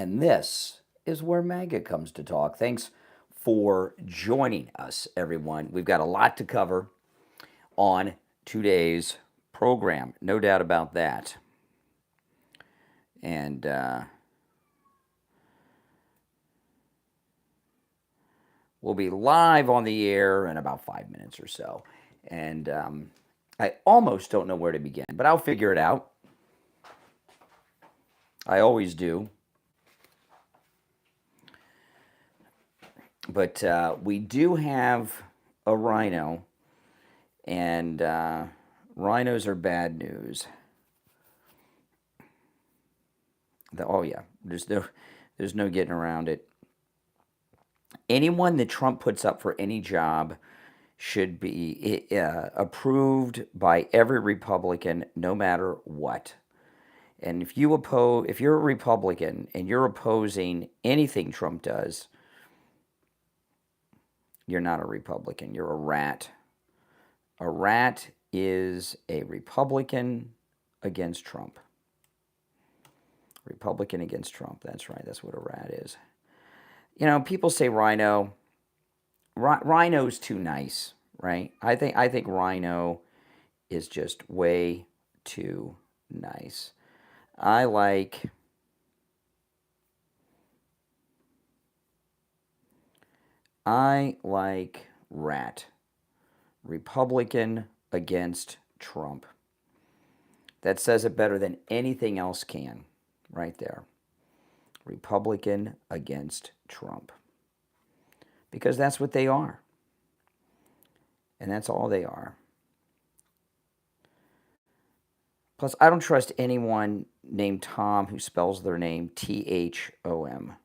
and this is where MAGA comes to talk. Thanks for joining us, everyone. We've got a lot to cover on today's program, no doubt about that. And we'll be live on the air in about 5 minutes or so. And I almost don't know where to begin, but I'll figure it out. I always do. But we do have a rhino, and rhinos are bad news. Oh yeah, there's no getting around it. Anyone that Trump puts up for any job should be approved by every Republican, no matter what. And if you're a Republican and you're opposing anything Trump does, you're not a Republican. You're a rat. A rat is a Republican against Trump. Republican against Trump. That's right. That's what a rat is. You know, people say rhino. Rhino's too nice, right? I think rhino is just way too nice. I like rat. Republican against Trump. That says it better than anything else can, right there. Republican against Trump. Because that's what they are. And that's all they are. Plus, I don't trust anyone named Tom who spells their name Thom.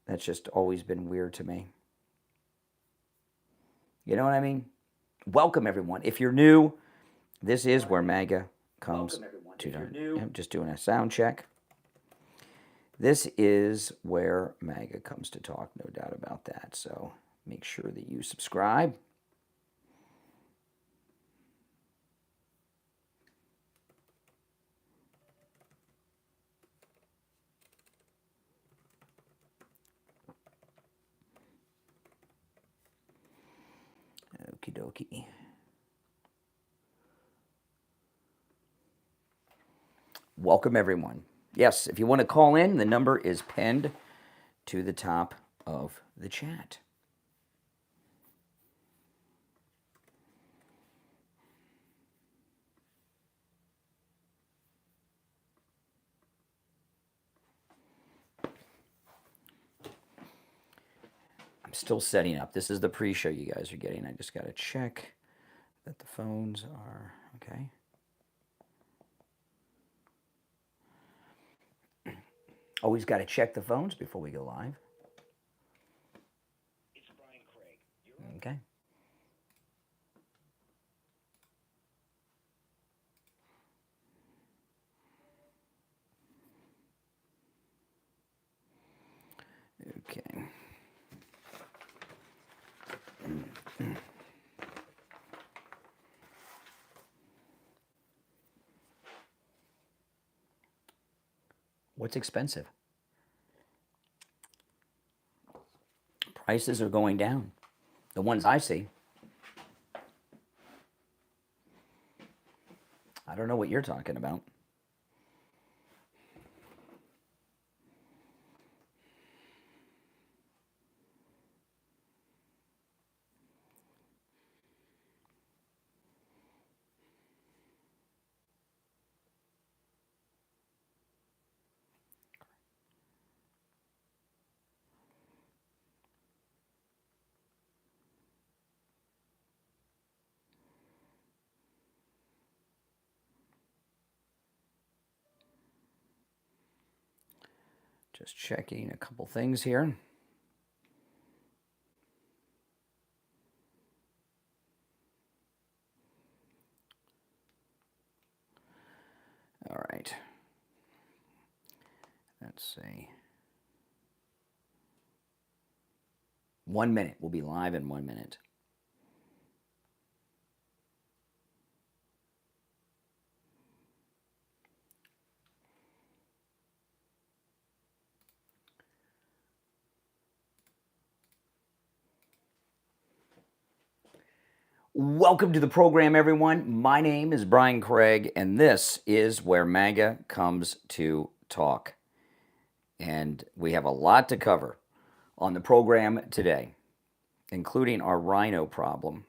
That's just always been weird to me. You know what I mean? Welcome, everyone. If you're new, this is where MAGA comes to talk. I'm just doing a sound check. This is where MAGA comes to talk, no doubt about that. So make sure that you subscribe. Okie dokie. Welcome, everyone. Yes, if you want to call in, the number is pinned to the top of the chat. I'm still setting up. This is the pre-show you guys are getting. I just got to check that the phones are okay. Always got to check the phones before we go live. It's Brian Craig. Okay. Okay. What's expensive? Prices are going down. The ones I see. I don't know what you're talking about. Just checking a couple things here. All right. Let's see. 1 minute. We'll be live in 1 minute. Welcome to the program, everyone. My name is Brian Craig, and this is where MAGA comes to talk. And we have a lot to cover on the program today, including our rhino problem.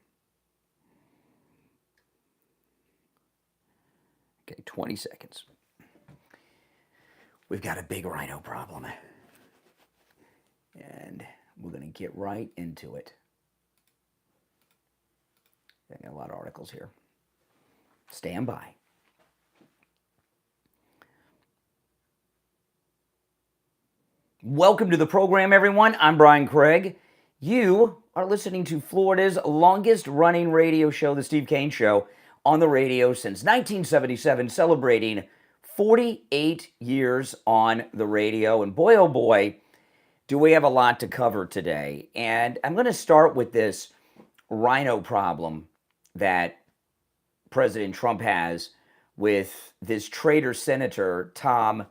Okay, 20 seconds. We've got a big rhino problem. And we're going to get right into it. I got a lot of articles here. Stand by. Welcome to the program, everyone. I'm Brian Craig. You are listening to Florida's longest running radio show, The Steve Kane Show, on the radio since 1977, celebrating 48 years on the radio. And boy, oh boy, do we have a lot to cover today. And I'm going to start with this rhino problem that President Trump has with this traitor Senator Thom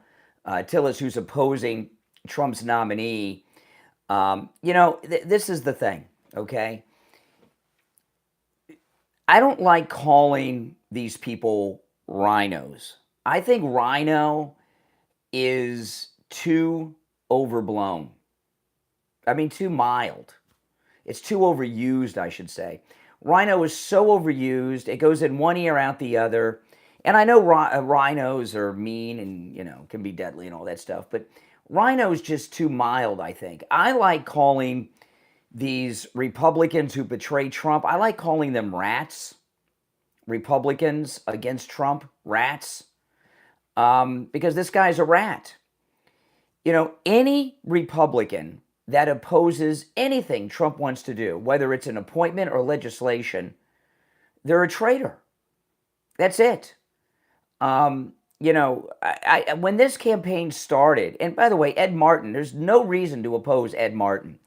Tillis, who's opposing Trump's nominee. This is the thing, okay? I don't like calling these people rhinos. I think rhino is too overblown. I mean, too mild. It's too overused, I should say. Rhino is so overused, it goes in one ear, out the other. And I know rhinos are mean and, can be deadly and all that stuff, but rhino is just too mild, I think. I like calling these Republicans who betray Trump, I like calling them rats. Republicans against Trump, rats. Because this guy's a rat. Any Republican that opposes anything Trump wants to do, whether it's an appointment or legislation, they're a traitor. That's it. When this campaign started, and by the way, Ed Martin, there's no reason to oppose Ed Martin.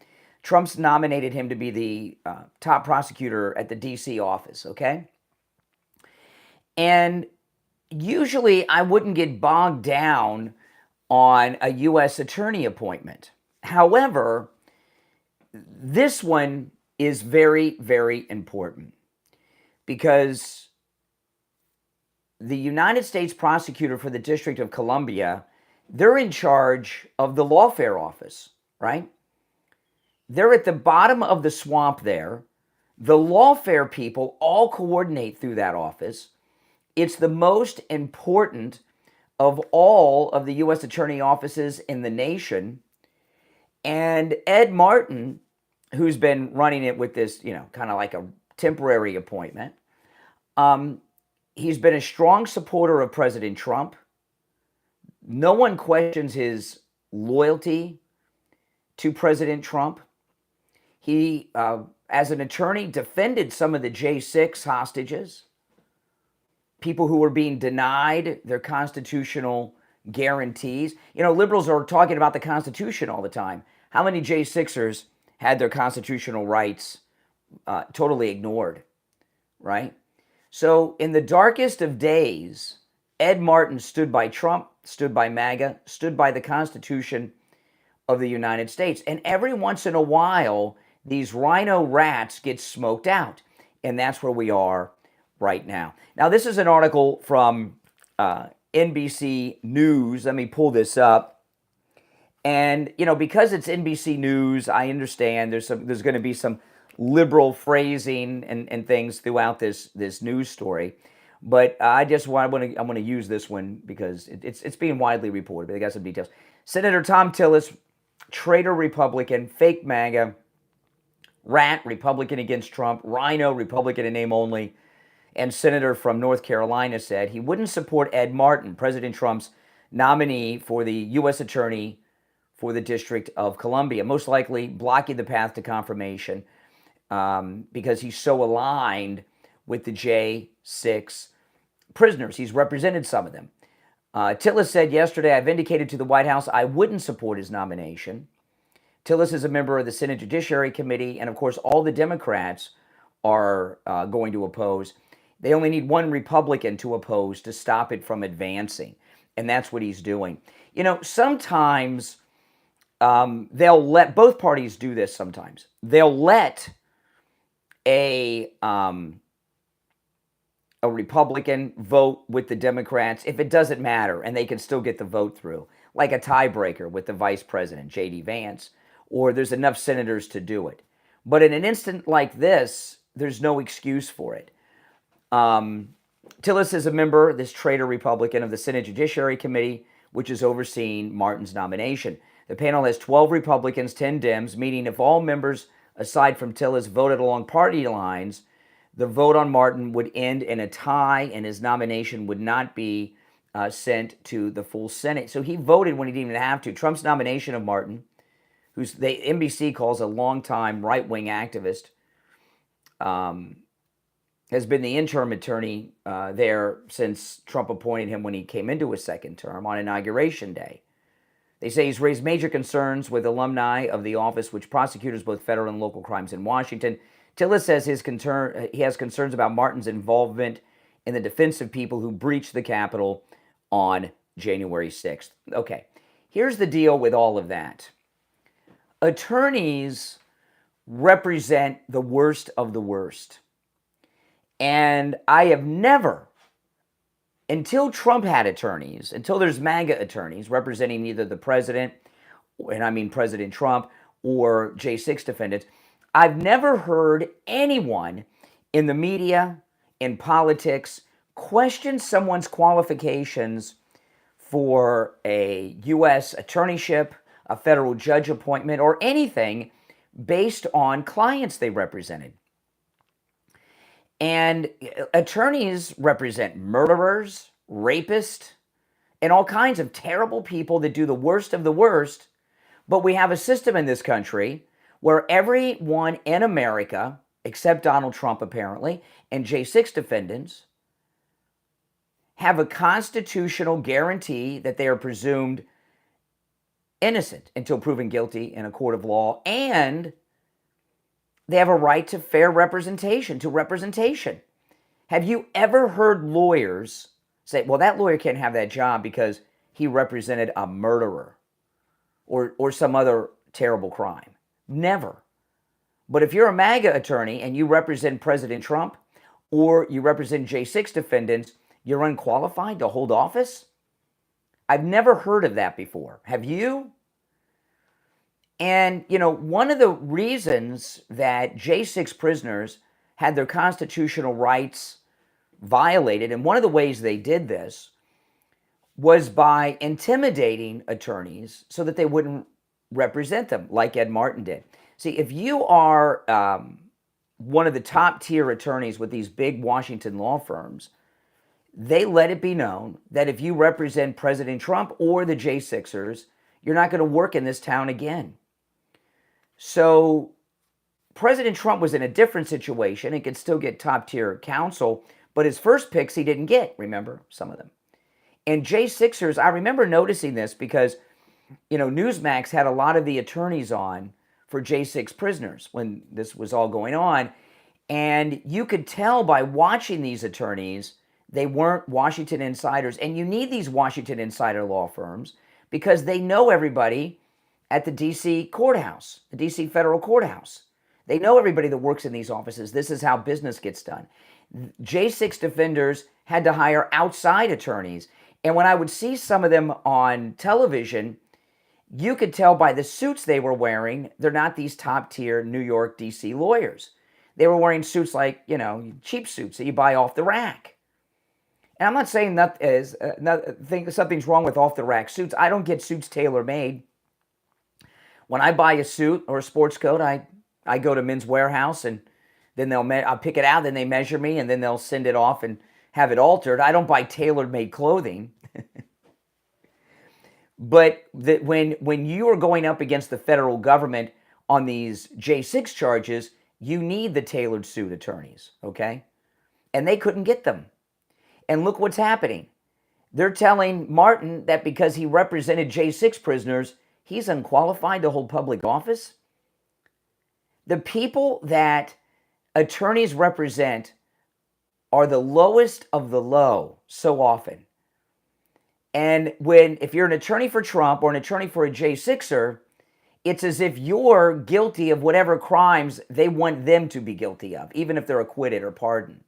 Trump's nominated him to be the top prosecutor at the D.C. office, okay? And usually I wouldn't get bogged down on a U.S. attorney appointment. However, this one is very, very important because the United States prosecutor for the District of Columbia, they're in charge of the lawfare office, right? They're at the bottom of the swamp there. The lawfare people all coordinate through that office. It's the most important of all of the U.S. attorney offices in the nation. And Ed Martin, who's been running it with this, kind of like a temporary appointment, he's been a strong supporter of President Trump. No one questions his loyalty to President Trump. He, as an attorney, defended some of the J6 hostages, people who were being denied their constitutional guarantees. Liberals are talking about the Constitution all the time. How many J6ers had their constitutional rights totally ignored, right? So in the darkest of days, Ed Martin stood by Trump, stood by MAGA, stood by the Constitution of the United States. And every once in a while, these rhino rats get smoked out. And that's where we are right now. Now, this is an article from NBC News. Let me pull this up. And, because it's NBC News, I understand there's going to be some liberal phrasing and things throughout this news story. But I want to use this one because it's being widely reported, but they got some details. Senator Thom Tillis, traitor Republican, fake MAGA, rat, Republican against Trump, rhino, Republican in name only, and senator from North Carolina said he wouldn't support Ed Martin, President Trump's nominee for the U.S. attorney for the District of Columbia, most likely blocking the path to confirmation because he's so aligned with the J6 prisoners. He's represented some of them. Tillis said yesterday, I've indicated to the White House I wouldn't support his nomination. Tillis is a member of the Senate Judiciary Committee, and of course, all the Democrats are going to oppose. They only need one Republican to oppose to stop it from advancing, and that's what he's doing. Sometimes they'll let, both parties do this sometimes. They'll let a Republican vote with the Democrats if it doesn't matter and they can still get the vote through, like a tiebreaker with the vice president, J.D. Vance, or there's enough senators to do it. But in an instant like this, there's no excuse for it. Tillis is a member, this traitor Republican, of the Senate Judiciary Committee, which is overseeing Martin's nomination. The panel has 12 Republicans, 10 Dems, meaning if all members, aside from Tillis, voted along party lines, the vote on Martin would end in a tie and his nomination would not be sent to the full Senate. So he voted when he didn't even have to. Trump's nomination of Martin, who's NBC calls a longtime right-wing activist, has been the interim attorney there since Trump appointed him when he came into his second term on Inauguration Day. They say he's raised major concerns with alumni of the office, which prosecutors both federal and local crimes in Washington. Tillis says he has concerns about Martin's involvement in the defense of people who breached the Capitol on January 6th. Okay, here's the deal with all of that. Attorneys represent the worst of the worst. And I have never, until Trump had attorneys, until there's MAGA attorneys representing either the president, and I mean President Trump, or J6 defendants, I've never heard anyone in the media, in politics, question someone's qualifications for a U.S. attorneyship, a federal judge appointment, or anything based on clients they represented. And attorneys represent murderers, rapists, and all kinds of terrible people that do the worst of the worst. But we have a system in this country where everyone in America, except Donald Trump apparently, and J6 defendants, have a constitutional guarantee that they are presumed innocent until proven guilty in a court of law, and they have a right to fair representation, to representation. Have you ever heard lawyers say, well, that lawyer can't have that job because he represented a murderer or some other terrible crime? Never. But if you're a MAGA attorney and you represent President Trump or you represent J6 defendants, you're unqualified to hold office? I've never heard of that before. Have you? And, you know, one of the reasons that J6 prisoners had their constitutional rights violated, and one of the ways they did this was by intimidating attorneys so that they wouldn't represent them like Ed Martin did. See, if you are one of the top tier attorneys with these big Washington law firms, they let it be known that if you represent President Trump or the J6ers, you're not going to work in this town again. So President Trump was in a different situation and could still get top tier counsel, but his first picks he didn't get, remember, some of them. And J6ers, I remember noticing this because, you know, Newsmax had a lot of the attorneys on for J6 prisoners when this was all going on. And you could tell by watching these attorneys, they weren't Washington insiders. And you need these Washington insider law firms because they know everybody at the D.C. courthouse, the D.C. federal courthouse. They know everybody that works in these offices. This is how business gets done. J6 defenders had to hire outside attorneys. And when I would see some of them on television, you could tell by the suits they were wearing, they're not these top tier New York, D.C. lawyers. They were wearing suits like, you know, cheap suits that you buy off the rack. And I'm not saying think something's wrong with off the rack suits. I don't get suits tailor made. When I buy a suit or a sports coat, I go to Men's Warehouse and then I'll pick it out, then they measure me and then they'll send it off and have it altered. I don't buy tailor-made clothing. But when you are going up against the federal government on these J6 charges, you need the tailored suit attorneys, okay? And they couldn't get them. And look what's happening. They're telling Martin that because he represented J6 prisoners, he's unqualified to hold public office. The people that attorneys represent are the lowest of the low so often. And if you're an attorney for Trump or an attorney for a J6er, it's as if you're guilty of whatever crimes they want them to be guilty of, even if they're acquitted or pardoned,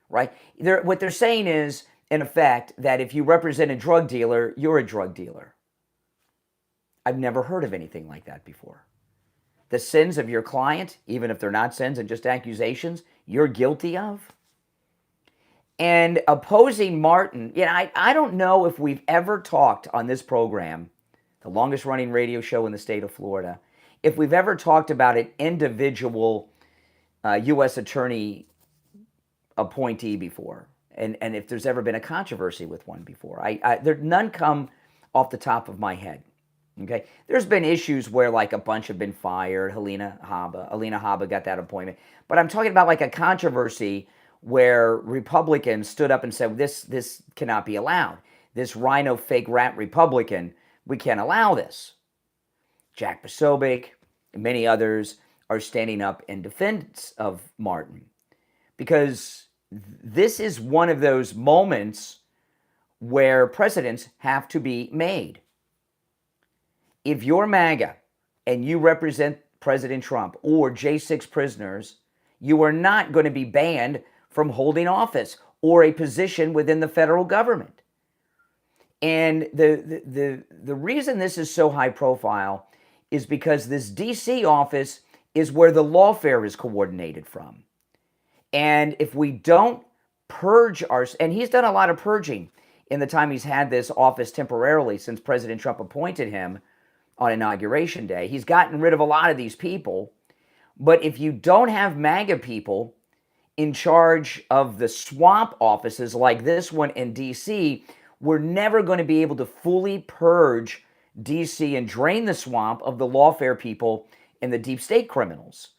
right? What they're saying is, in effect, that if you represent a drug dealer, you're a drug dealer. I've never heard of anything like that before. The sins of your client, even if they're not sins and just accusations, you're guilty of. And opposing Martin, I don't know if we've ever talked on this program, the longest running radio show in the state of Florida, if we've ever talked about an individual U.S. attorney appointee before, and if there's ever been a controversy with one before. None come off the top of my head. Okay, there's been issues where like a bunch have been fired. Alina Habba got that appointment, but I'm talking about like a controversy where Republicans stood up and said this cannot be allowed. This rhino fake rat Republican, we can't allow this. Jack Posobiec and many others are standing up in defense of Martin, because this is one of those moments where precedents have to be made. If you're MAGA and you represent President Trump or J6 prisoners, you are not going to be banned from holding office or a position within the federal government. And the reason this is so high profile is because this DC office is where the lawfare is coordinated from. And if we don't purge and he's done a lot of purging in the time he's had this office temporarily since President Trump appointed him on Inauguration Day. He's gotten rid of a lot of these people. But if you don't have MAGA people in charge of the swamp offices like this one in D.C., we're never going to be able to fully purge D.C. and drain the swamp of the lawfare people and the deep state criminals.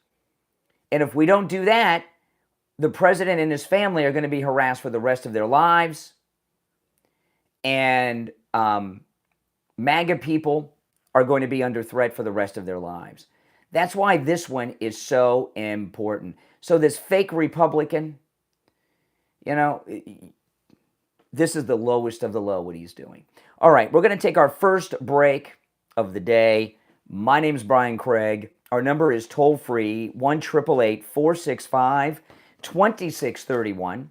And if we don't do that, the president and his family are going to be harassed for the rest of their lives. And MAGA people are going to be under threat for the rest of their lives. That's why this one is so important. So this fake Republican, this is the lowest of the low, what he's doing. All right, we're going to take our first break of the day. My name's Brian Craig. Our number is toll-free, 1-888-465-2631.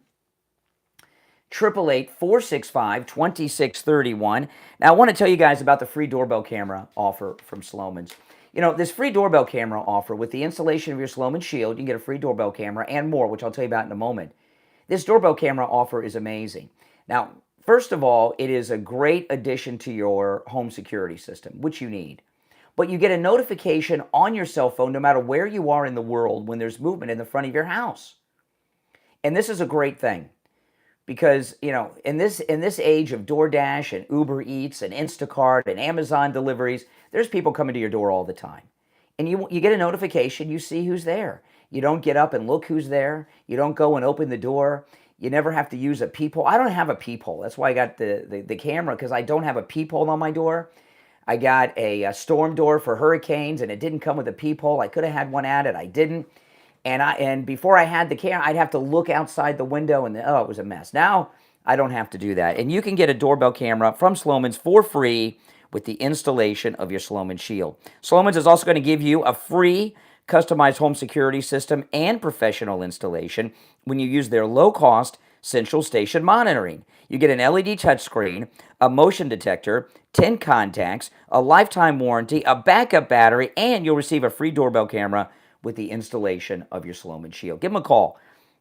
888-465-2631. Now, I want to tell you guys about the free doorbell camera offer from Slomin's. This free doorbell camera offer, with the installation of your Slomin Shield, you can get a free doorbell camera and more, which I'll tell you about in a moment. This doorbell camera offer is amazing. Now, first of all, it is a great addition to your home security system, which you need. But you get a notification on your cell phone no matter where you are in the world when there's movement in the front of your house. And this is a great thing. Because, in this age of DoorDash and Uber Eats and Instacart and Amazon deliveries, there's people coming to your door all the time. And you get a notification, you see who's there. You don't get up and look who's there. You don't go and open the door. You never have to use a peephole. I don't have a peephole. That's why I got the camera, because I don't have a peephole on my door. I got a storm door for hurricanes, and it didn't come with a peephole. I could have had one added. I didn't. And before I had the camera, I'd have to look outside the window, and it was a mess. Now, I don't have to do that. And you can get a doorbell camera from Slomin's for free with the installation of your Slomin Shield. Slomin's is also going to give you a free customized home security system and professional installation when you use their low-cost central station monitoring. You get an LED touchscreen, a motion detector, 10 contacts, a lifetime warranty, a backup battery, and you'll receive a free doorbell camera with the installation of your Slomin Shield. Give them a call,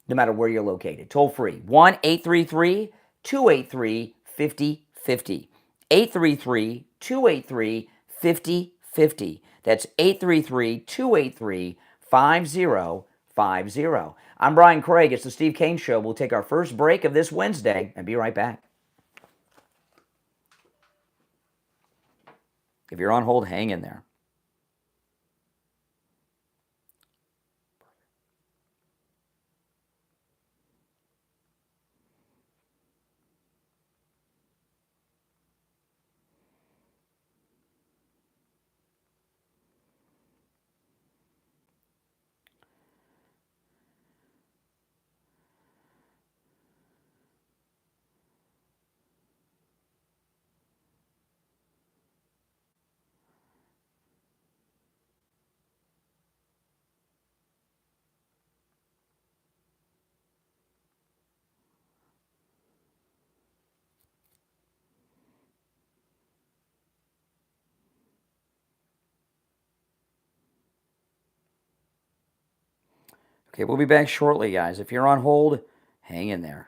no matter where you're located. Toll free, 1-833-283-5050. 833-283-5050. That's 833-283-5050. I'm Brian Craig. It's the Steve Kane Show. We'll take our first break of this Wednesday and be right back. If you're on hold, hang in there. Okay, we'll be back shortly, guys. If you're on hold, hang in there.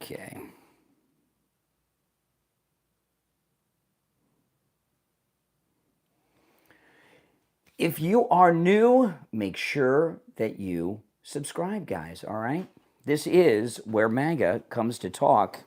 Okay. If you are new, make sure that you subscribe, guys, all right? This is where MAGA comes to talk.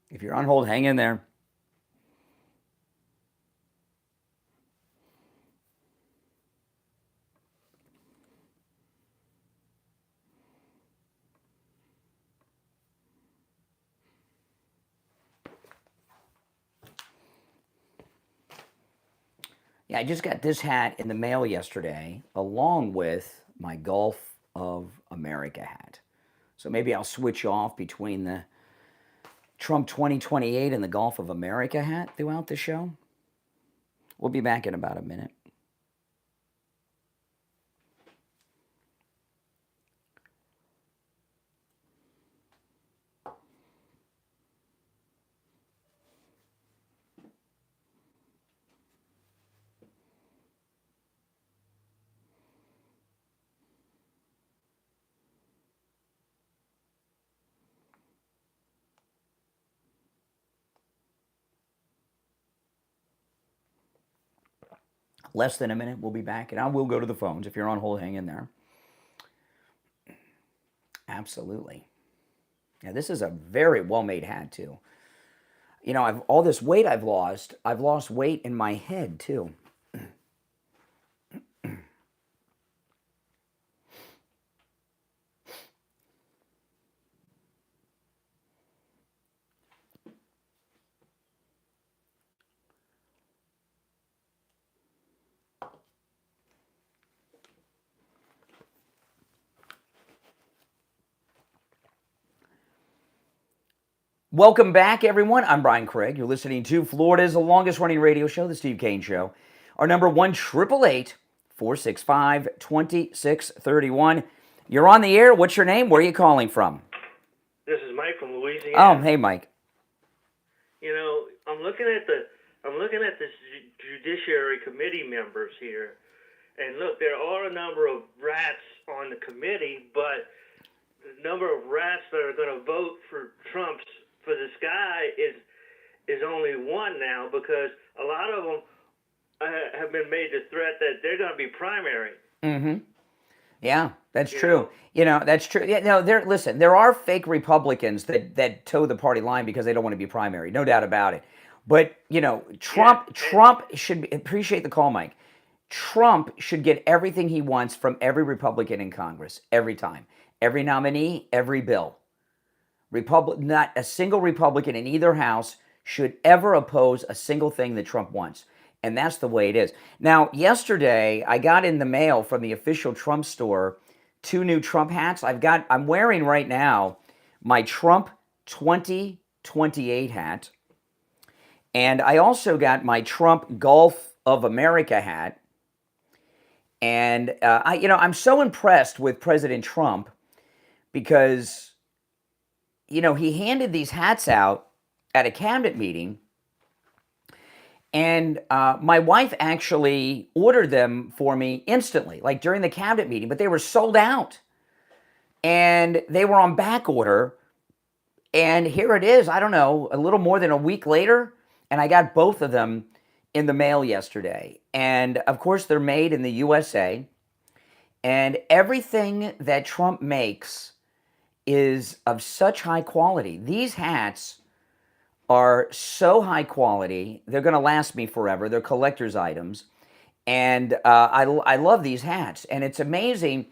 If you're on hold, hang in there. Yeah, I just got this hat in the mail yesterday, along with my Gulf of America hat. So maybe I'll switch off between the Trump 2028 and the Gulf of America hat throughout the show. We'll be back in about a minute. Less than a minute, we'll be back, and I will go to the phones. If you're on hold, hang in there. Absolutely. Yeah, this is a very well-made hat, too. You know, all this weight I've lost weight in my head, too. Welcome back, everyone. I'm Brian Craig. You're listening to Florida's longest-running radio show, The Steve Kane Show. Our number 1-888-465-2631. You're on the air. What's your name? Where are you calling from? This is Mike from Louisiana. Oh, hey, Mike. You know, I'm looking at the Judiciary Committee members here, and look, there are a number of rats on the committee, but the number of rats that are going to vote for this guy is only one now, because a lot of them have been made the threat that they're going to be primary. Mm-hmm. Yeah, that's true. You know, that's true. Yeah, no, listen, there are fake Republicans that toe the party line because they don't want to be primary. No doubt about it. But, you know, Trump should appreciate the call, Mike. Trump should get everything he wants from every Republican in Congress every time. Every nominee, every bill. Not a single Republican in either house should ever oppose a single thing that Trump wants. And that's the way it is. Now, yesterday, I got in the mail from the official Trump store 2 new Trump hats. I'm wearing right now my Trump 2028 hat. And I also got my Trump Gulf of America hat. And I'm so impressed with President Trump because, you know, he handed these hats out at a cabinet meeting, and my wife actually ordered them for me instantly, like during the cabinet meeting, but they were sold out, and they were on back order, and here it is, I don't know, a little more than a week later, and I got both of them in the mail yesterday, and of course they're made in the USA, And everything that Trump makes is of such high quality. These hats are so high quality, they're going to last me forever. They're collector's items. And I love these hats. And it's amazing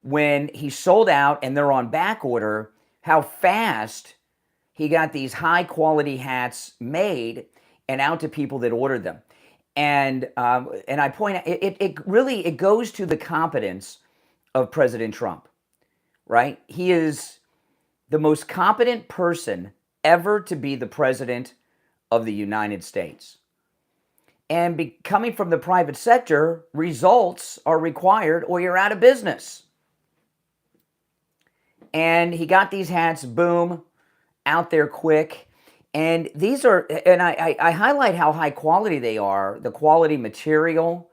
when he sold out and they're on back order, how fast he got these high quality hats made and out to people that ordered them. And I point out, it goes to the competence of President Trump, right? He is the most competent person ever to be the president of the United States. And coming from the private sector, results are required or you're out of business. And he got these hats, boom, out there quick. And these are, and I highlight how high quality they are, the quality material,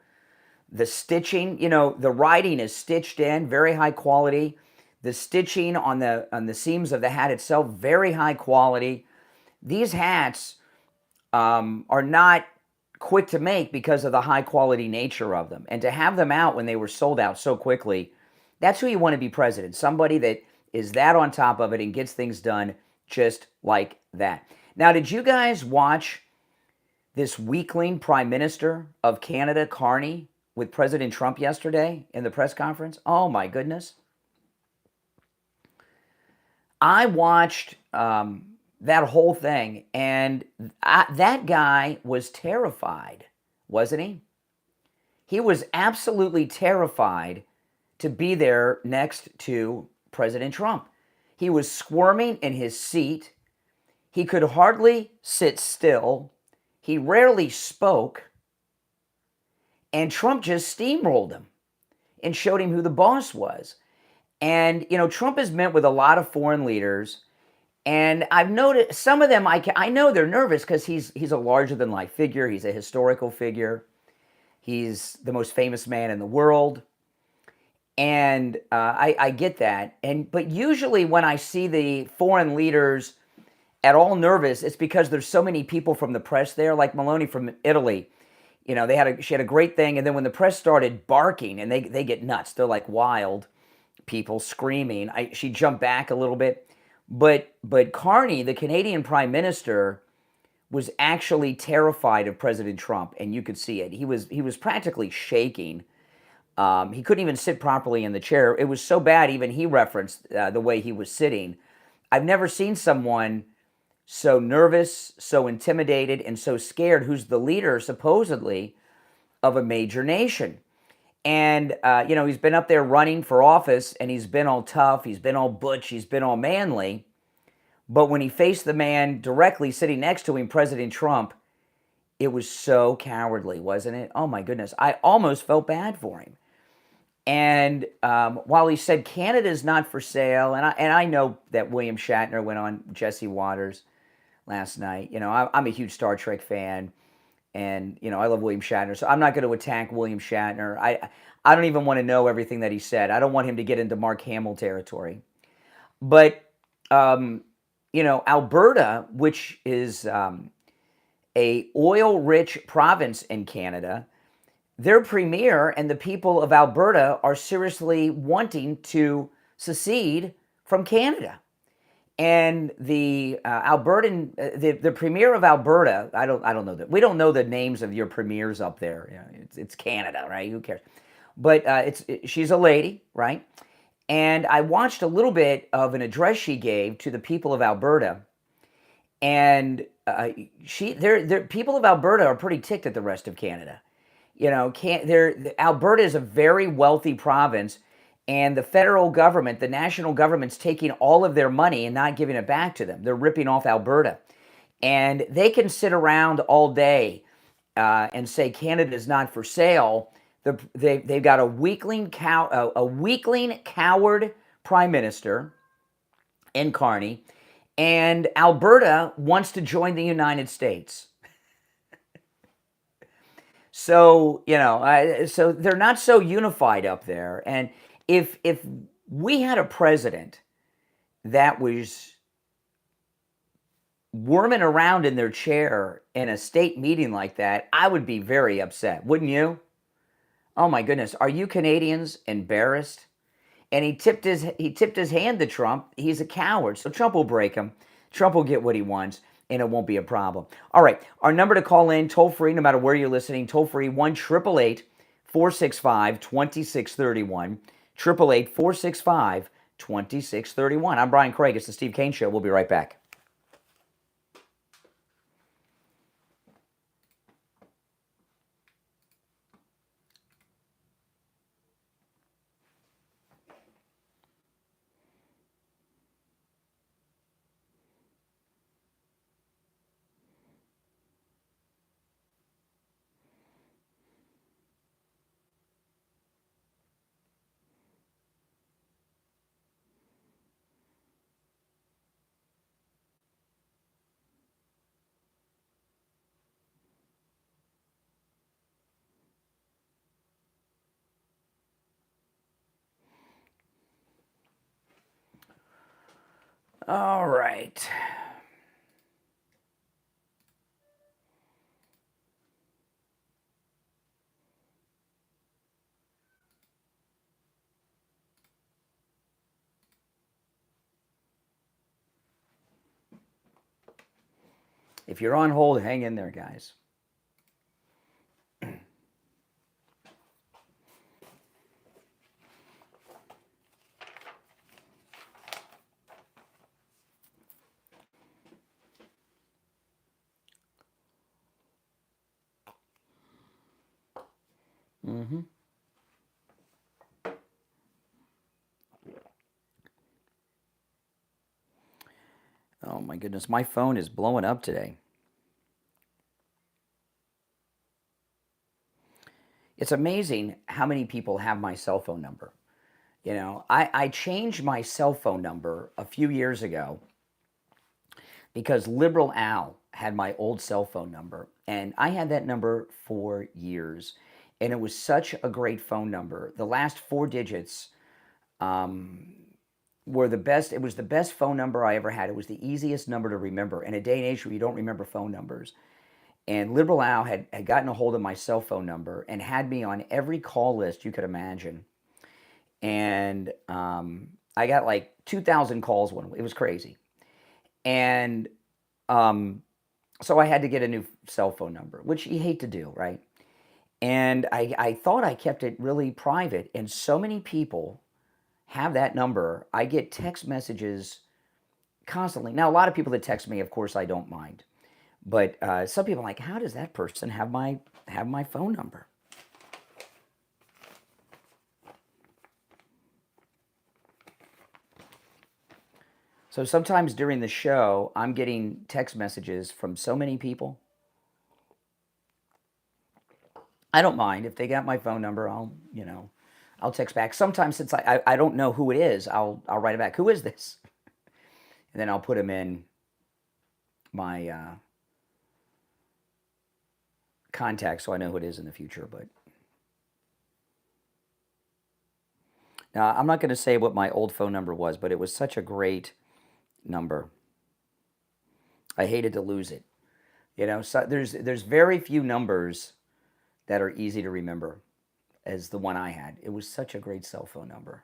the stitching, the writing is stitched in, very high quality. The stitching on the seams of the hat itself, very high quality. These hats are not quick to make because of the high quality nature of them. And to have them out when they were sold out so quickly, that's who you want to be president. Somebody that is that on top of it and gets things done just like that. Now, did you guys watch this weakling Prime Minister of Canada, Connie, with President Trump yesterday in the press conference? Oh my goodness. I watched that whole thing, and that guy was terrified, wasn't he? He was absolutely terrified to be there next to President Trump. He was squirming in his seat. He could hardly sit still. He rarely spoke. And Trump just steamrolled him and showed him who the boss was. And, Trump has met with a lot of foreign leaders. And I've noticed some of them, I know they're nervous because he's a larger-than-life figure. He's a historical figure. He's the most famous man in the world. And I get that. But usually when I see the foreign leaders at all nervous, it's because there's so many people from the press there, like Meloni from Italy. She had a great thing. And then when the press started barking, and they get nuts. They're like wild people screaming. She jumped back a little bit. But Connie, the Canadian Prime Minister, was actually terrified of President Trump, and you could see it. He was practically shaking. He couldn't even sit properly in the chair. It was so bad, even he referenced the way he was sitting. I've never seen someone so nervous, so intimidated, and so scared, who's the leader, supposedly, of a major nation. And, he's been up there running for office, and he's been all tough, he's been all butch, he's been all manly. But when he faced the man directly sitting next to him, President Trump, it was so cowardly, wasn't it? Oh, my goodness. I almost felt bad for him. And while he said Canada's not for sale, and I know that William Shatner went on Jesse Waters last night. I'm a huge Star Trek fan. And, I love William Shatner, so I'm not going to attack William Shatner. I don't even want to know everything that he said. I don't want him to get into Mark Hamill territory. But, Alberta, which is a oil-rich province in Canada, their premier and the people of Alberta are seriously wanting to secede from Canada. And the Albertan, the premier of Alberta, I don't know that. We don't know the names of your premiers up there. It's Canada, right? Who cares? But she's a lady, right? And I watched a little bit of an address she gave to the people of Alberta, and the people of Alberta are pretty ticked at the rest of Canada. Alberta is a very wealthy province. And the federal government, the national government's taking all of their money and not giving it back to them. They're ripping off Alberta. And they can sit around all day and say Canada's not for sale. They've got a weakling coward prime minister in Connie. And Alberta wants to join the United States. So, so they're not so unified up there. And if we had a president that was worming around in their chair in a state meeting like that, I would be very upset, wouldn't you? Oh my goodness, are you Canadians embarrassed? And he tipped his hand to Trump. He's a coward, so Trump will break him. Trump will get what he wants, and it won't be a problem. All right, our number to call in, toll free, no matter where you're listening, toll free 1-888-465-2631. 888-465-2631. I'm Brian Craig. It's the Steve Kane Show. We'll be right back. All right. If you're on hold, hang in there, guys. Mm-hmm. Oh my goodness, my phone is blowing up today. It's amazing how many people have my cell phone number. You know, I changed my cell phone number a few years ago because Liberal Al had my old cell phone number, and I had that number for years, and it was such a great phone number. The last four digits were the best. It was the best phone number I ever had. It was the easiest number to remember in a day and age where you don't remember phone numbers. And Liberal Al had gotten a hold of my cell phone number and had me on every call list you could imagine. And I got like 2,000 calls one. It was crazy. And so I had to get a new cell phone number, which you hate to do, right? And I thought I kept it really private. And so many people have that number. I get text messages constantly. Now, a lot of people that text me, of course, I don't mind. But some people are like, how does that person have my phone number? So sometimes during the show, I'm getting text messages from so many people. I don't mind if they got my phone number. I'll text back. Sometimes since I don't know who it is, I'll write it back. Who is this? And then I'll put them in my contact so I know who it is in the future. But now I'm not going to say what my old phone number was, but it was such a great number. I hated to lose it. You know, so there's very few numbers that are easy to remember as the one I had. It was such a great cell phone number.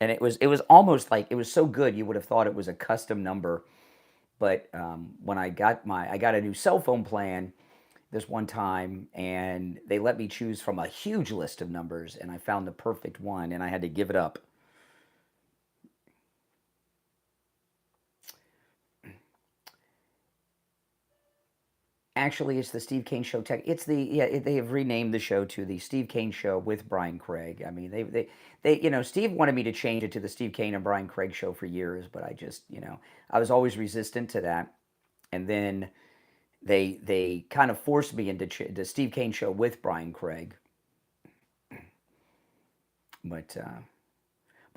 And it was almost like it was so good you would have thought it was a custom number. But when I got a new cell phone plan this one time, and they let me choose from a huge list of numbers, and I found the perfect one, and I had to give it up. Actually, it's the Steve Kane Show. It's they have renamed the show to the Steve Kane Show with Brian Craig. I mean, they Steve wanted me to change it to the Steve Kane and Brian Craig Show for years, but I just, I was always resistant to that. And then they kind of forced me into the Steve Kane Show with Brian Craig. But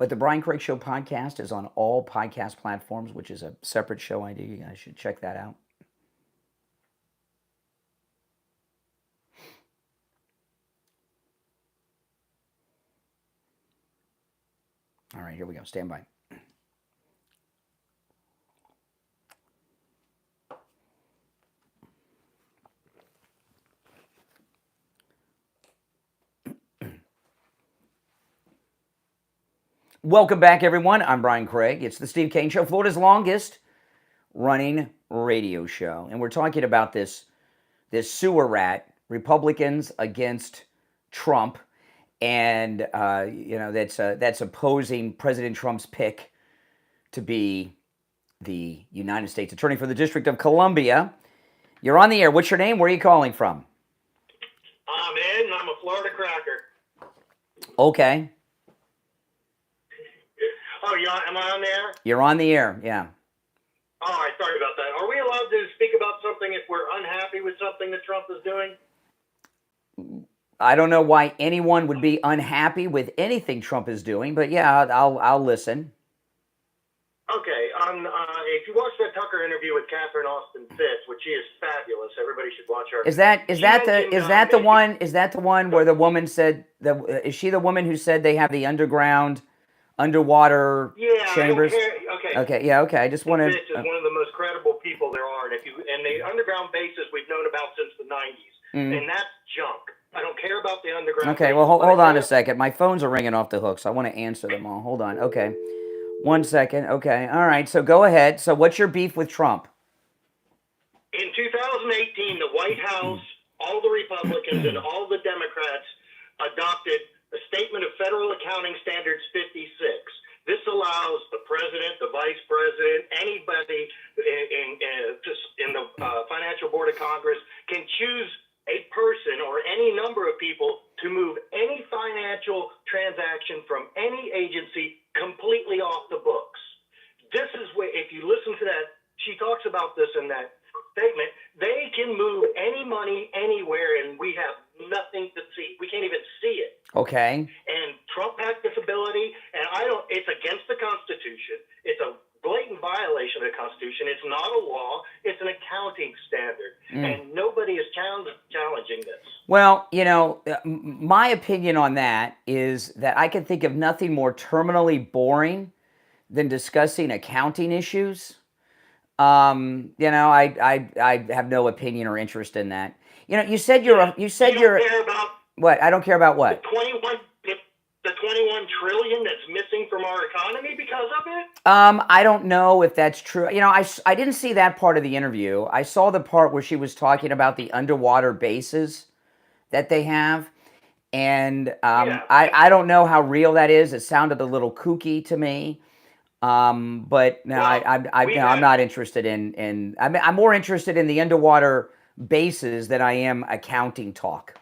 the Brian Craig Show podcast is on all podcast platforms, which is a separate show I do. You guys should check that out. All right, here we go. Stand by. Welcome back, everyone. I'm Brian Craig. It's the Steve Kane Show, Florida's longest running radio show. And we're talking about this sewer rat, Republicans against Trump, and that's opposing President Trump's pick to be the United States Attorney for the District of Columbia. You're on the air. What's your name? Where are you calling from? I'm Ed, and I'm a Florida cracker. Okay. Oh, am I on the air? You're on the air, yeah. All right, sorry about that. Are we allowed to speak about something if we're unhappy with something that Trump is doing? I don't know why anyone would be unhappy with anything Trump is doing, but yeah, I'll listen. Okay, if you watch that Tucker interview with Catherine Austin Fitts, which she is fabulous, everybody should watch her. Is that the one where the woman said that? Is she the woman who said they have the underwater chambers? Okay, yeah, okay. I just want to. Fitts is one of the most credible people there are, and the underground bases we've known about since the '90s, and that's junk. I don't care about the underground. Okay, well, hold on a second. My phones are ringing off the hook, so I want to answer them all. Hold on. Okay. 1 second. Okay. All right. So go ahead. So what's your beef with Trump? In 2018, the White House, all the Republicans and all the Democrats adopted a Statement of Federal Accounting Standards 56. This allows the president, the vice president, anybody in the Financial Board of Congress can choose a person or any number of people to move any financial transaction from any agency completely off the books. This is where, if you listen to that, she talks about this in that statement, they can move any money anywhere and we have nothing to see. We can't even see it. Okay. And Trump has this ability, and it's against the Constitution. It's a blatant violation of the Constitution. It's not a law. It's an accounting standard. And nobody is challenging this. Well, my opinion on that is that I can think of nothing more terminally boring than discussing accounting issues. I have no opinion or interest in that. You said you're. Care about what? I don't care about what? The 21 trillion that's missing from our economy because of it? I don't know if that's true. I didn't see that part of the interview. I saw the part where she was talking about the underwater bases that they have. And I don't know how real that is. It sounded a little kooky to me. But no, I'm not interested in I'm more interested in the underwater bases than I am accounting talk.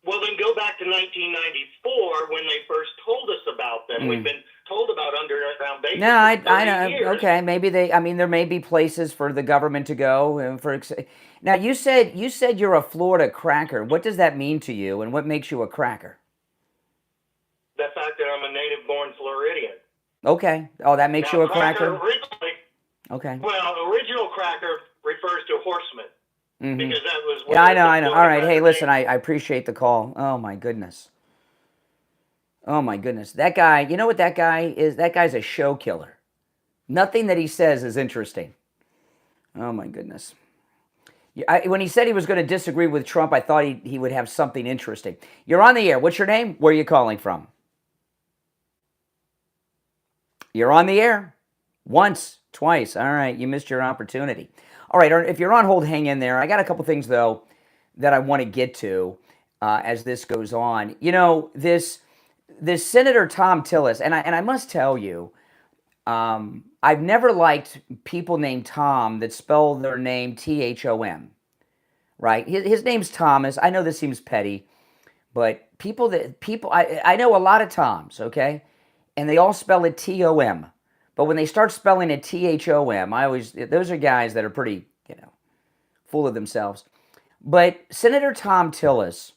Well, then go back to 1994 when they first told us about them. We've been told about underground bases. No, I know. Years. Okay, maybe there may be places for the government to go. Now, you said you're a Florida cracker. What does that mean to you, and what makes you a cracker? The fact that I'm a native-born Floridian. Okay. Oh, that makes you a cracker? Okay. Well, original cracker refers to horseman. Mm-hmm. Because that was I know. All right. Hey, listen, I appreciate the call. Oh, my goodness. That guy, you know what that guy is? That guy's a show killer. Nothing that he says is interesting. Oh, my goodness. When he said he was going to disagree with Trump, I thought he would have something interesting. You're on the air. What's your name? Where are you calling from? You're on the air. Once, twice. All right. You missed your opportunity. All right, if you're on hold, hang in there. I got a couple things, though, that I want to get to as this goes on. This Senator Thom Tillis, and I must tell you, I've never liked people named Tom that spell their name Thom, right? His name's Thomas. I know this seems petty, but I know a lot of Toms, okay? And they all spell it Tom. But when they start spelling it Thom, those are guys that are pretty, full of themselves. But Senator Thom Tillis,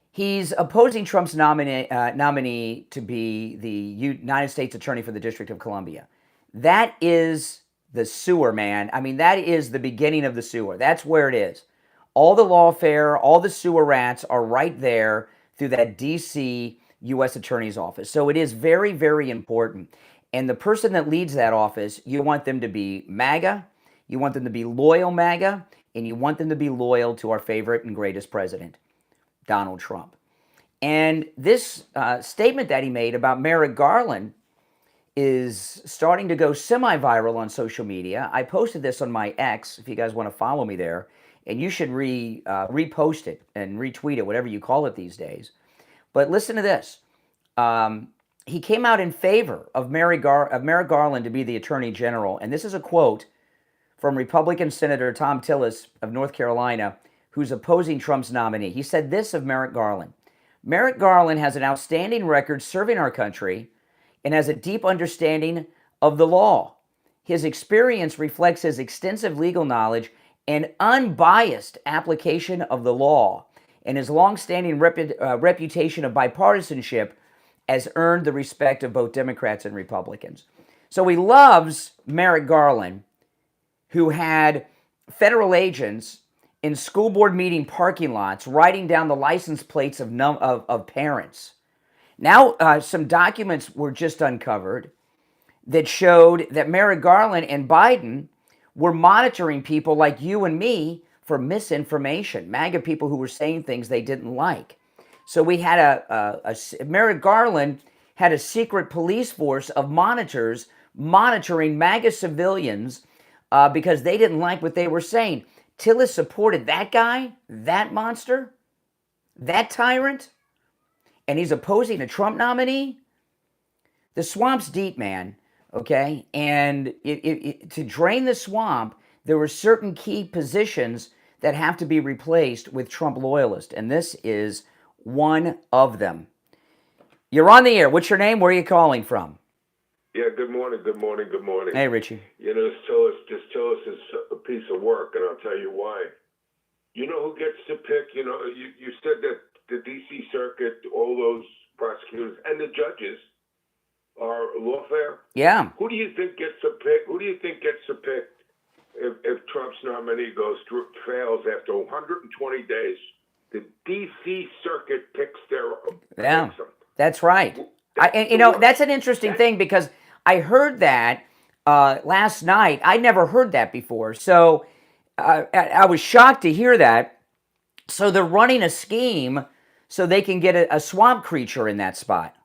he's opposing Trump's nominee to be the United States Attorney for the District of Columbia. That is the sewer, man. I mean, that is the beginning of the sewer. That's where it is. All the lawfare, all the sewer rats are right there through that D.C. U.S. Attorney's Office. So it is very, very important. And the person that leads that office, you want them to be MAGA, you want them to be loyal MAGA, and you want them to be loyal to our favorite and greatest president, Donald Trump. And this statement that he made about Merrick Garland is starting to go semi-viral on social media. I posted this on my X, if you guys want to follow me there, and you should repost it and retweet it, whatever you call it these days. But listen to this. He came out in favor of Merrick Garland to be the Attorney General, and this is a quote from Republican Senator Tom Tillis of North Carolina, who's opposing Trump's nominee. He said this of Merrick Garland: Merrick Garland has an outstanding record serving our country and has a deep understanding of the law. His experience reflects his extensive legal knowledge and unbiased application of the law, and his long-standing reputation of bipartisanship has earned the respect of both Democrats and Republicans. So he loves Merrick Garland, who had federal agents in school board meeting parking lots writing down the license plates of parents. Now, some documents were just uncovered that showed that Merrick Garland and Biden were monitoring people like you and me for misinformation, MAGA people who were saying things they didn't like. So we had Merrick Garland had a secret police force of monitors monitoring MAGA civilians because they didn't like what they were saying. Tillis supported that guy, that monster, that tyrant, and he's opposing a Trump nominee. The swamp's deep, man, okay? And to drain the swamp, there were certain key positions that have to be replaced with Trump loyalists, and this is one of them. You're on the air. What's your name? Where are you calling from? Yeah, good morning. Hey, Richie. You know, this Tillis is a piece of work, and I'll tell you why. You know who gets to pick? You know, you said that the D.C. Circuit, all those prosecutors, and the judges are lawfare. Yeah. Who do you think gets to pick? Who do you think gets to pick if Trump's nominee fails after 120 days? The D.C. Circuit picks Yeah, picks them. That's right. That's an interesting thing because I heard that last night. I never heard that before. So I was shocked to hear that. So they're running a scheme so they can get a swamp creature in that spot.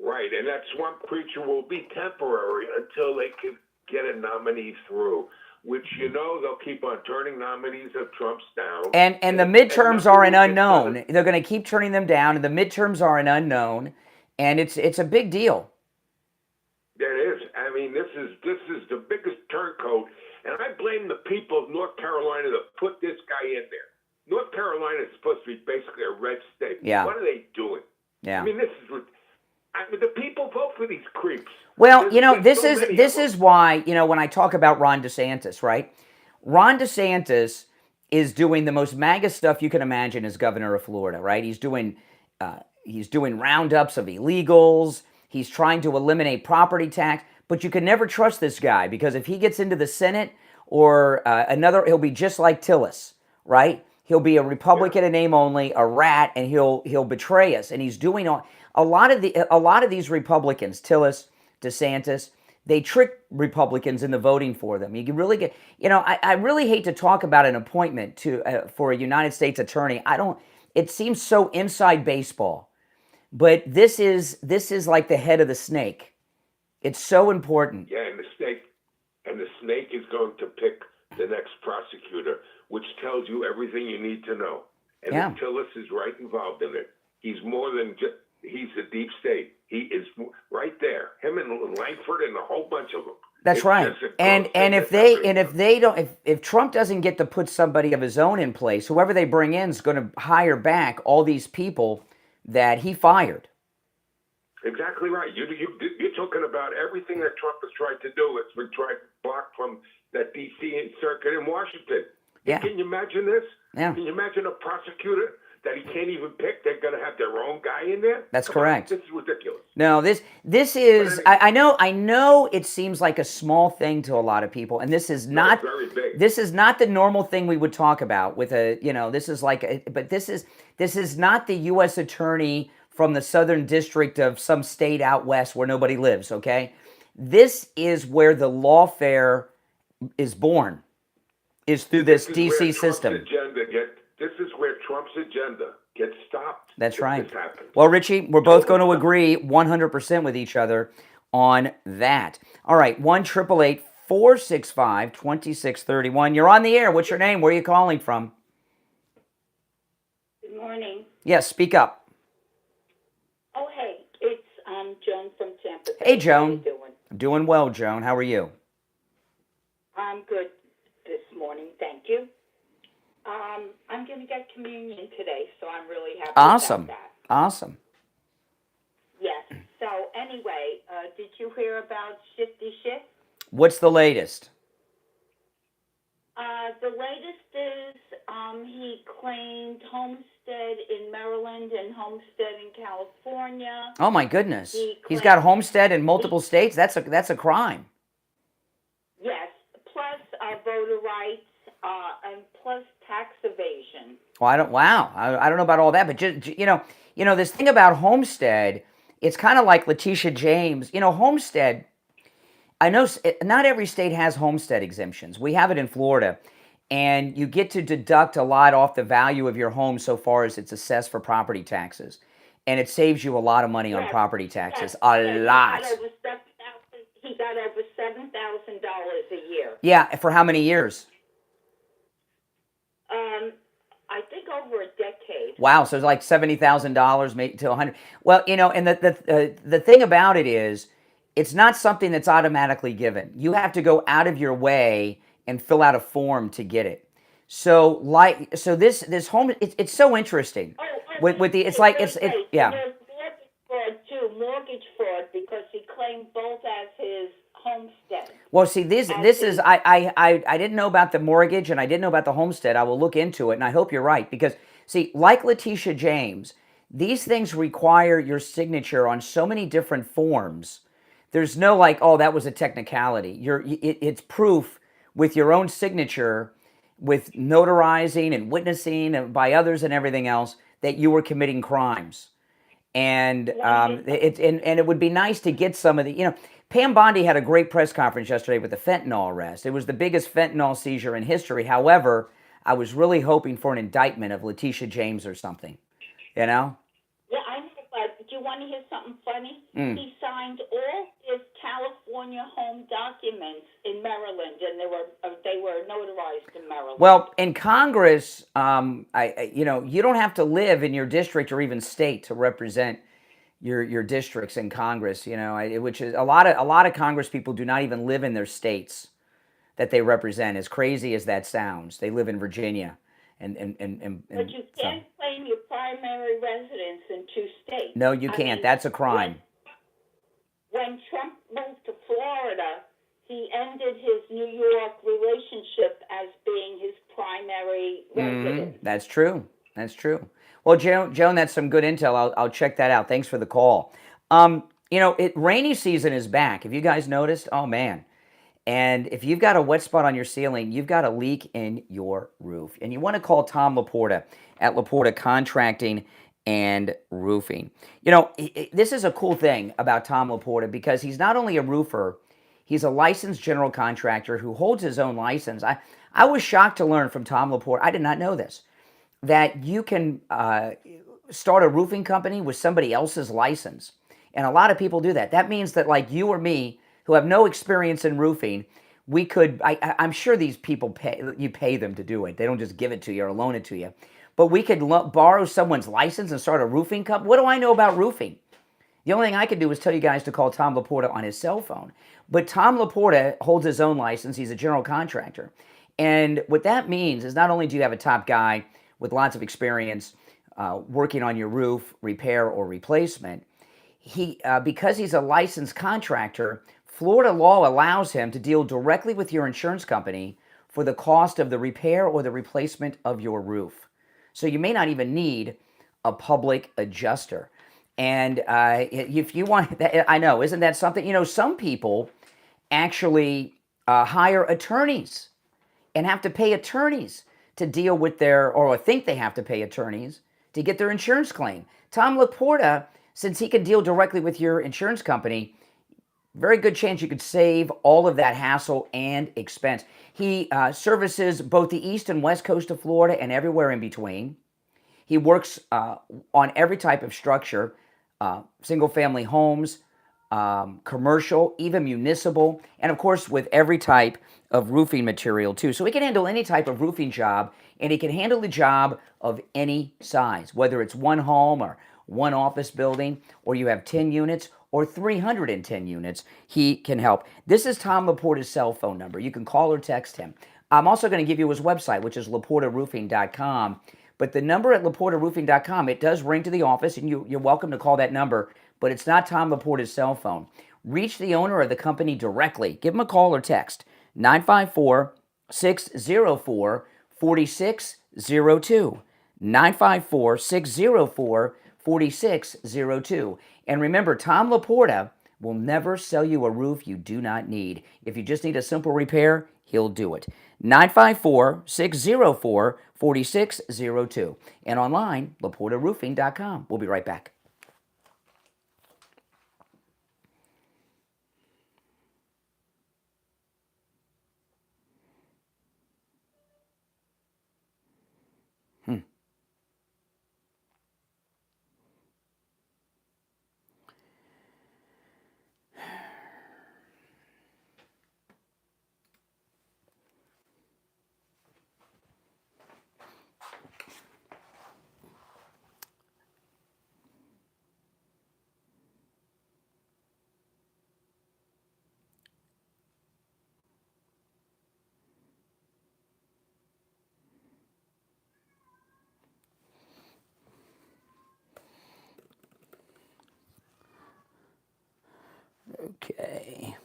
Right, and that swamp creature will be temporary until they can get a nominee through, which, you know, they'll keep on turning nominees of Trump's down. And the midterms are an unknown. They're going to keep turning them down, and the midterms are an unknown, and it's a big deal. It is. I mean, this is the biggest turncoat, and I blame the people of North Carolina that put this guy in there. North Carolina is supposed to be basically a red state. Yeah. What are they doing? Yeah. I mean, the people vote for these creeps. Well, this is why, when I talk about Ron DeSantis, right? Ron DeSantis is doing the most MAGA stuff you can imagine as governor of Florida, right? He's doing roundups of illegals. He's trying to eliminate property tax, but you can never trust this guy because if he gets into the Senate or he'll be just like Tillis, right? He'll be a Republican in name only, a rat, and he'll betray us. And he's doing a lot of these Republicans, Tillis, DeSantis, they trick Republicans into voting for them. You can really get, I really hate to talk about an appointment for a United States attorney. It seems so inside baseball, but this is like the head of the snake. It's so important. Yeah, and the snake is going to pick the next prosecutor, which tells you everything you need to know. And Tillis is right involved in it. He's more than just, he's a deep state. He is right there. Him and Langford and a whole bunch of them. That's right. And if Trump doesn't get to put somebody of his own in place, whoever they bring in is going to hire back all these people that he fired. Exactly right. You're talking about everything that Trump has tried to do. It's been tried to block from that D.C. circuit in Washington. Yeah. Can you imagine this? Yeah. Can you imagine a prosecutor that he can't even pick? They're going to have their own guy in there? That's correct. This is ridiculous. No, this is. I know. It seems like a small thing to a lot of people, and this is not. Very big. This is not the normal thing we would talk about with a. This is like. But this is not the U.S. attorney from the Southern District of some state out west where nobody lives. Okay, this is where the lawfare is born. Is through this DC system. This is where Trump's agenda gets stopped. That's if right. This happens. Well, Richie, we're both going to agree 100% with each other on that. All right, 1-888-465-2631. You're on the air. What's your name? Where are you calling from? Good morning. Yes, speak up. Oh, hey, it's Joan from Tampa Bay. Hey, Joan. How you doing? I'm doing well, Joan. How are you? I'm good this morning, thank you. I'm going to get communion today, so I'm really happy Awesome. about that. Awesome. Yes. So anyway, did you hear about Shifty Shift? What's the latest? The latest is he claimed homestead in Maryland and homestead in California. Oh my goodness. He's got homestead in multiple states. That's a crime. Yes, plus voter rights and plus tax evasion. Well, I don't know about all that, but just, you know, this thing about homestead, it's kind of like Letitia James. You know, homestead, I know not every state has homestead exemptions. We have it in Florida, and you get to deduct a lot off the value of your home so far as it's assessed for property taxes. And it saves you a lot of money on property taxes. A lot. He got over $7,000 a year. Yeah, for how many years? I think over a decade. Wow, so it's like $70,000 maybe to $100,000. Well, you know, and the thing about it is, it's not something that's automatically given. You have to go out of your way and fill out a form to get it. So this home, it's so interesting. Yeah. Mortgage fraud because he claimed both as his homestead. Well, see, this is I didn't know about the mortgage and I didn't know about the homestead. I will look into it, and I hope you're right because see, like Letitia James, these things require your signature on so many different forms. There's no like, oh, that was a technicality. It's proof with your own signature, with notarizing and witnessing by others and everything else that you were committing crimes. And it would be nice to get some of the, you know, Pam Bondi had a great press conference yesterday with the fentanyl arrest. It was the biggest fentanyl seizure in history. However, I was really hoping for an indictment of Letitia James or something, you know? Yeah, I know, but do you want to hear something funny? He signed all his California home documents in Maryland, and they were notarized in Maryland. Well, in Congress, you know, you don't have to live in your district or even state to represent your districts in Congress. You know, which is a lot of Congress people do not even live in their states that they represent. As crazy as that sounds, they live in Virginia, and but you can't claim your primary residence in two states. No, you can't. That's a crime. When Trump moved to Florida, he ended his New York relationship as being his primary residence. That's true. That's true. Well, Joan, that's some good intel. I'll check that out. Thanks for the call. You know, rainy season is back. Have you guys noticed? Oh, man. And if you've got a wet spot on your ceiling, you've got a leak in your roof. And you want to call Tom Laporta at Laporta Contracting and Roofing. You know, this is a cool thing about Tom Laporta because he's not only a roofer, he's a licensed general contractor who holds his own license. I was shocked to learn from Tom Laporta, I did not know this, that you can start a roofing company with somebody else's license. And a lot of people do that. That means that like you or me, who have no experience in roofing, we could, I'm sure these people pay them to do it. They don't just give it to you or loan it to you. But we could borrow someone's license and start a roofing company. What do I know about roofing? The only thing I could do is tell you guys to call Tom Laporta on his cell phone. But Tom Laporta holds his own license. He's a general contractor. And what that means is not only do you have a top guy with lots of experience working on your roof, repair, or replacement, because he's a licensed contractor, Florida law allows him to deal directly with your insurance company for the cost of the repair or the replacement of your roof. So you may not even need a public adjuster. And if you want, I know, isn't that something? You know, some people actually hire attorneys and have to pay attorneys to deal with or think they have to pay attorneys to get their insurance claim. Tom Laporta, since he can deal directly with your insurance company, very good chance you could save all of that hassle and expense. He services both the east and west coast of Florida and everywhere in between. He works on every type of structure, single-family homes, commercial, even municipal, and of course with every type of roofing material too. So he can handle any type of roofing job, and he can handle the job of any size, whether it's one home or one office building, or you have 10 units or 310 units, he can help. This is Tom Laporta's cell phone number. You can call or text him. I'm also going to give you his website, which is laportaroofing.com. But the number at laportaroofing.com, it does ring to the office, and you're welcome to call that number, but it's not Tom Laporta's cell phone. Reach the owner of the company directly. Give him a call or text, 954-604-4602. 954-604-4602. And remember, Tom Laporta will never sell you a roof you do not need. If you just need a simple repair, he'll do it. 954-604-4602. And online, laportaroofing.com. We'll be right back. Okay.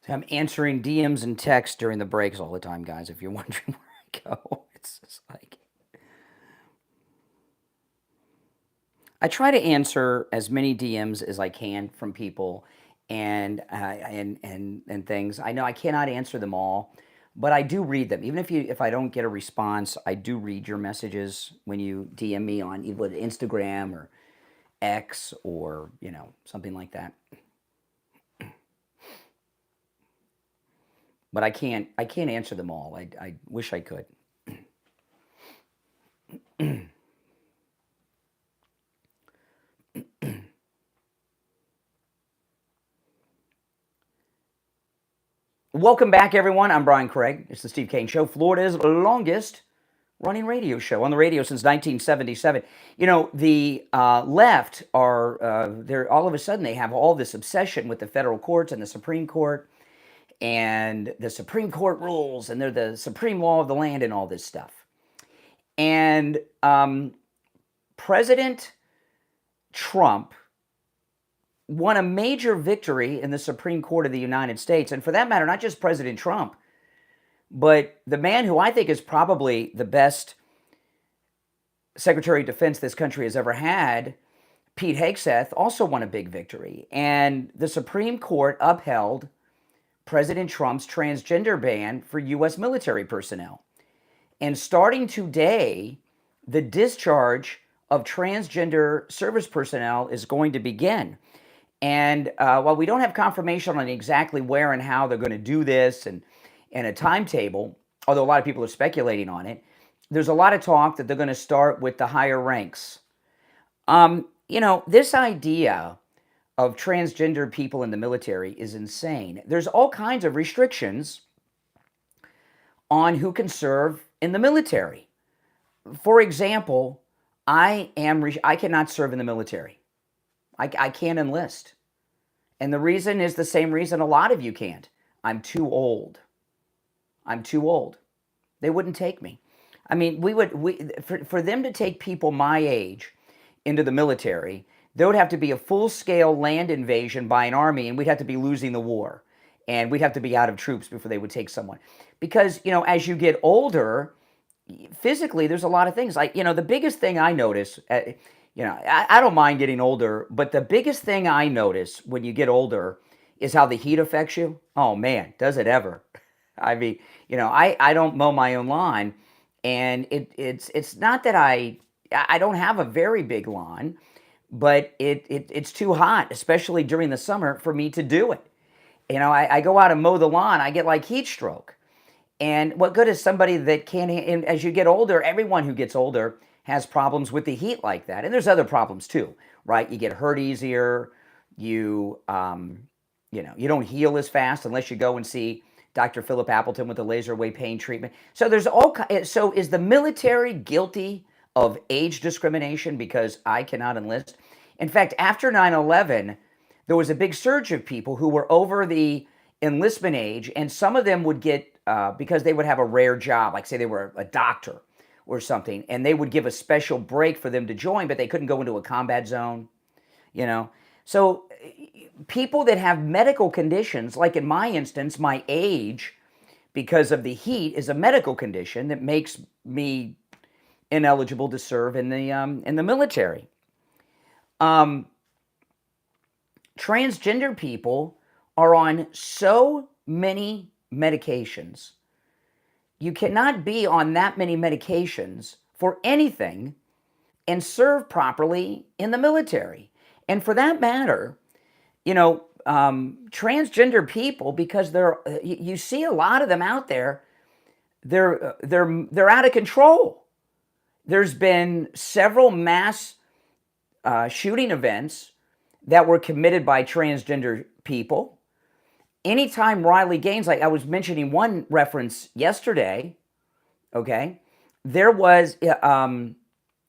I'm answering DMs and texts during the breaks all the time, guys, if you're wondering where I go. It's just like... I try to answer as many DMs as I can from people and things. I know I cannot answer them all, but I do read them. Even if I don't get a response, I do read your messages when you DM me on either Instagram or X or, something like that. But I can't answer them all. I wish I could. Welcome back, everyone. I'm Brian Craig. It's the Steve Kane Show, Florida's longest running radio show, on the radio since 1977. The left are, they're all of a sudden, they have all this obsession with the federal courts and the Supreme Court and the Supreme Court rules, and they're the supreme law of the land and all this stuff. And President Trump won a major victory in the Supreme Court of the United States. And for that matter, not just President Trump, but the man who I think is probably the best Secretary of Defense this country has ever had, Pete Hegseth, also won a big victory. And the Supreme Court upheld President Trump's transgender ban for U.S. military personnel. And starting today, the discharge of transgender service personnel is going to begin. And while we don't have confirmation on exactly where and how they're going to do this and a timetable, although a lot of people are speculating on it, there's a lot of talk that they're going to start with the higher ranks. This idea of transgender people in the military is insane. There's all kinds of restrictions on who can serve in the military. For example, I cannot serve in the military. I can't enlist. And the reason is the same reason a lot of you can't. I'm too old. I'm too old. They wouldn't take me. I mean, for them to take people my age into the military, there would have to be a full-scale land invasion by an army, and we'd have to be losing the war. And we'd have to be out of troops before they would take someone. Because, as you get older, physically, there's a lot of things. Like, the biggest thing I notice, I don't mind getting older, but the biggest thing I notice when you get older is how the heat affects you. Oh, man, does it ever. I mean, I don't mow my own lawn, and it's not that I don't have a very big lawn, but it's too hot, especially during the summer, for me to do it. I go out and mow the lawn, I get like heat stroke. And what good is somebody that can't, and as you get older, everyone who gets older has problems with the heat like that. And there's other problems too, right? You get hurt easier, you don't heal as fast unless you go and see Dr. Philip Appleton with the laser wave pain treatment. So so is the military guilty of age discrimination because I cannot enlist? In fact, after 9/11, there was a big surge of people who were over the enlistment age, and some of them would get, because they would have a rare job, like say they were a doctor or something, and they would give a special break for them to join, but they couldn't go into a combat zone, So people that have medical conditions, like in my instance, my age, because of the heat, is a medical condition that makes me ineligible to serve in the military. Transgender people are on so many medications. You cannot be on that many medications for anything and serve properly in the military. And for that matter, transgender people, because you see a lot of them out there, they're out of control. There's been several mass shooting events that were committed by transgender people. Anytime Riley Gaines, like I was mentioning one reference yesterday, okay, there was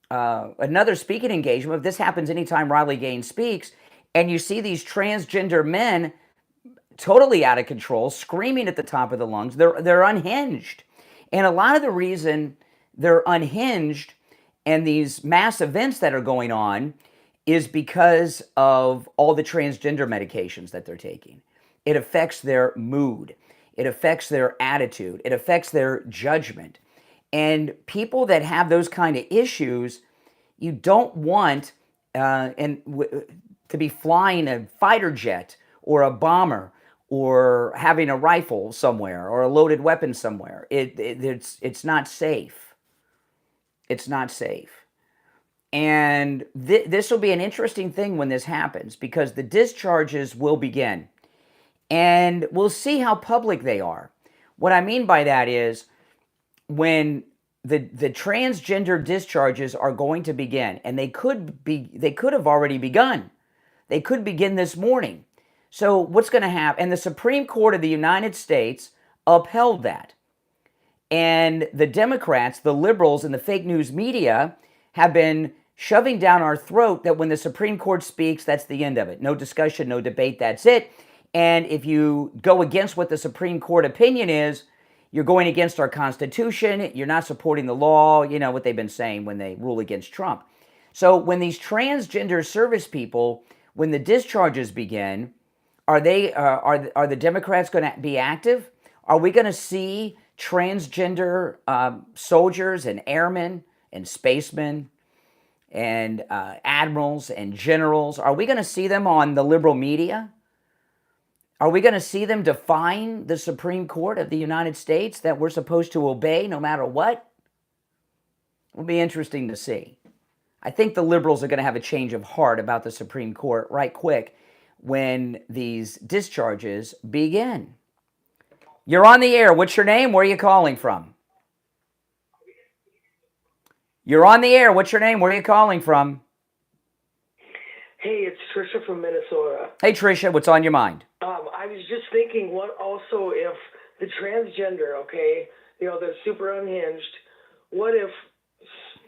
another speaking engagement. This happens anytime Riley Gaines speaks, and you see these transgender men totally out of control, screaming at the top of the lungs. They're unhinged. And a lot of the reason they're unhinged and these mass events that are going on is because of all the transgender medications that they're taking. It affects their mood. It affects their attitude. It affects their judgment. And people that have those kind of issues, you don't want to be flying a fighter jet or a bomber or having a rifle somewhere or a loaded weapon somewhere. It's not safe. It's not safe. And this will be an interesting thing when this happens, because the discharges will begin. And we'll see how public they are. What I mean by that is when the transgender discharges are going to begin, and they could have already begun. They could begin this morning. So what's going to happen? And the Supreme Court of the United States upheld that. And the Democrats, the liberals, and the fake news media have been shoving down our throat that when the Supreme Court speaks, that's the end of it. No discussion, no debate, that's it. And if you go against what the Supreme Court opinion is, you're going against our Constitution, you're not supporting the law, what they've been saying when they rule against Trump. So when these transgender service people, when the discharges begin, are the Democrats going to be active? Are we going to see transgender soldiers and airmen and spacemen and admirals and generals? Are we going to see them on the liberal media? Are we going to see them defying the Supreme Court of the United States that we're supposed to obey no matter what? Will be interesting to see. I think the liberals are going to have a change of heart about the Supreme Court right quick when these discharges begin. You're on the air. What's your name? Where are you calling from? You're on the air. What's your name? Where are you calling from? Hey, it's Trisha from Minnesota. Hey, Tricia, what's on your mind? I was just thinking, what also if the transgender, okay, you know, they're super unhinged, what if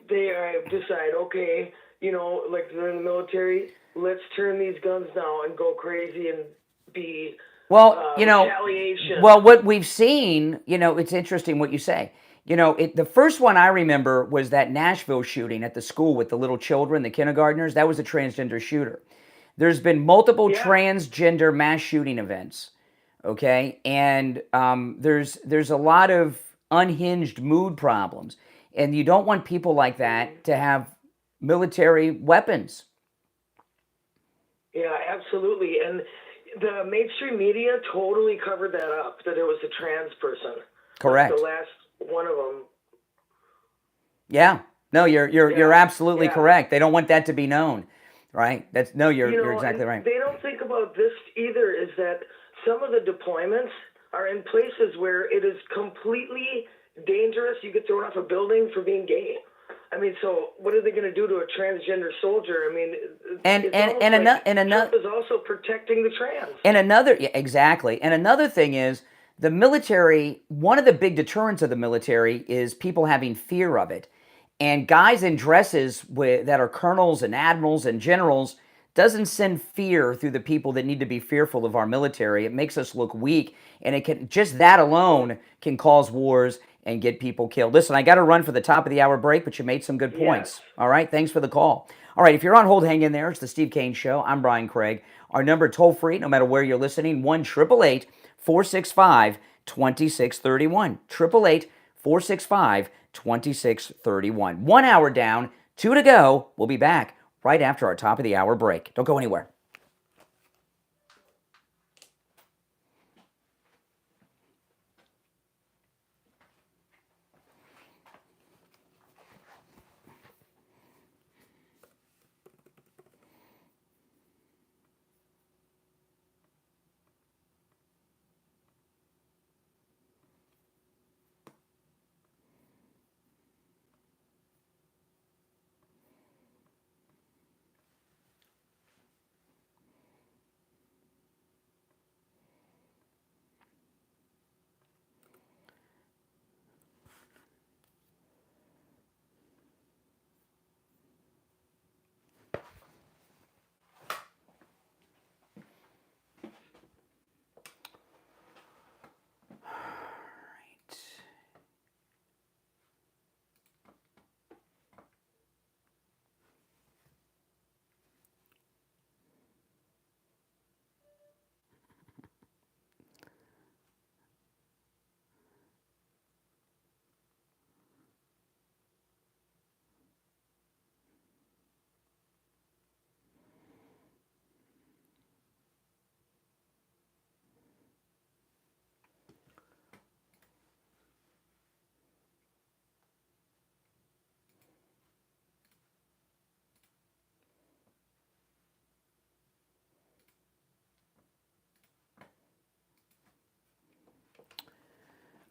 they decide, okay, you know, like they're in the military, let's turn these guns now and go crazy and be retaliation. Well, what we've seen, you know, it's interesting what you say. You know, the first one I remember was that Nashville shooting at the school with the little children, the kindergartners. That was a transgender shooter. There's been multiple transgender mass shooting events, okay? And there's a lot of unhinged mood problems. And you don't want people like that to have military weapons. Yeah, absolutely. And the mainstream media totally covered that up, that it was a trans person. Correct. The last one of them. Yeah. No, you're absolutely correct. They don't want that to be known, right? You're exactly right. They don't think about this either, is that some of the deployments are in places where it is completely dangerous. You get thrown off a building for being gay. I mean, so what are they going to do to a transgender soldier? I mean, Trump is also protecting the trans. And another thing is, the military, one of the big deterrents of the military is people having fear of it. And guys in dresses that are colonels and admirals and generals doesn't send fear through the people that need to be fearful of our military. It makes us look weak, and it can, just that alone can cause wars and get people killed. Listen, I got to run for the top of the hour break, but you made some good points. Yes. All right, thanks for the call. All right, if you're on hold, hang in there. It's the Steve Kane Show. I'm Brian Craig. Our number toll-free, no matter where you're listening, 1-888-465-2631. 888-465-2631. 1 hour down, 2 to go. We'll be back right after our top of the hour break. Don't go anywhere.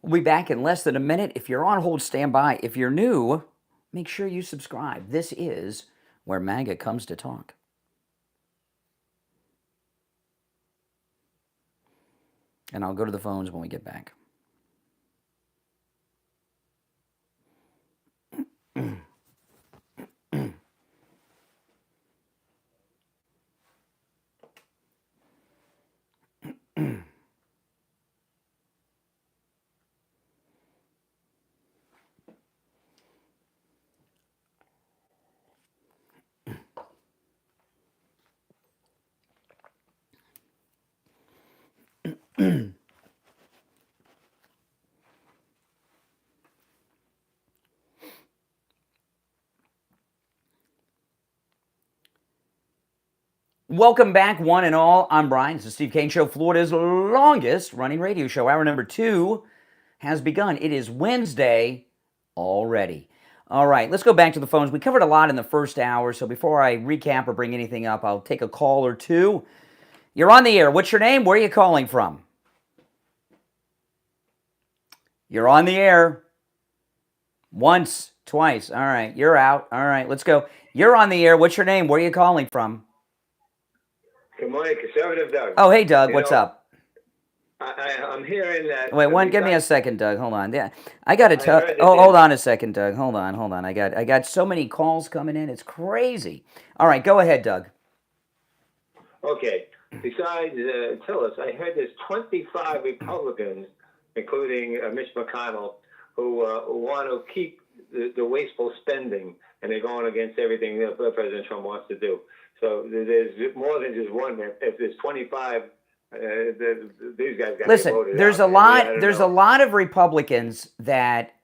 We'll be back in less than a minute. If you're on hold, stand by. If you're new, make sure you subscribe. This is where MAGA comes to talk. And I'll go to the phones when we get back. Welcome back, one and all. I'm Brian. It's the Steve Kane Show, Florida's longest running radio show. Hour number 2 has begun. It is Wednesday already. All right, let's go back to the phones. We covered a lot in the first hour, so before I recap or bring anything up, I'll take a call or two. You're on the air. What's your name? Where are you calling from? You're on the air. Once, twice. All right, you're out. All right, let's go. You're on the air. What's your name? Where are you calling from? Good morning, Conservative Doug. Oh, hey, Doug. What's up? I'm hearing that. Wait, give me a second, Doug. Hold on. Yeah, I got to tell. Oh, hold on a second, Doug. Hold on. I got so many calls coming in. It's crazy. All right, go ahead, Doug. Okay. Besides Tillis, I heard there's 25 Republicans, including Mitch McConnell, who want to keep the wasteful spending, and they're going against everything that President Trump wants to do. So there's more than just one. If there's 25. These guys got Listen, voted there's out. a lot of Republicans that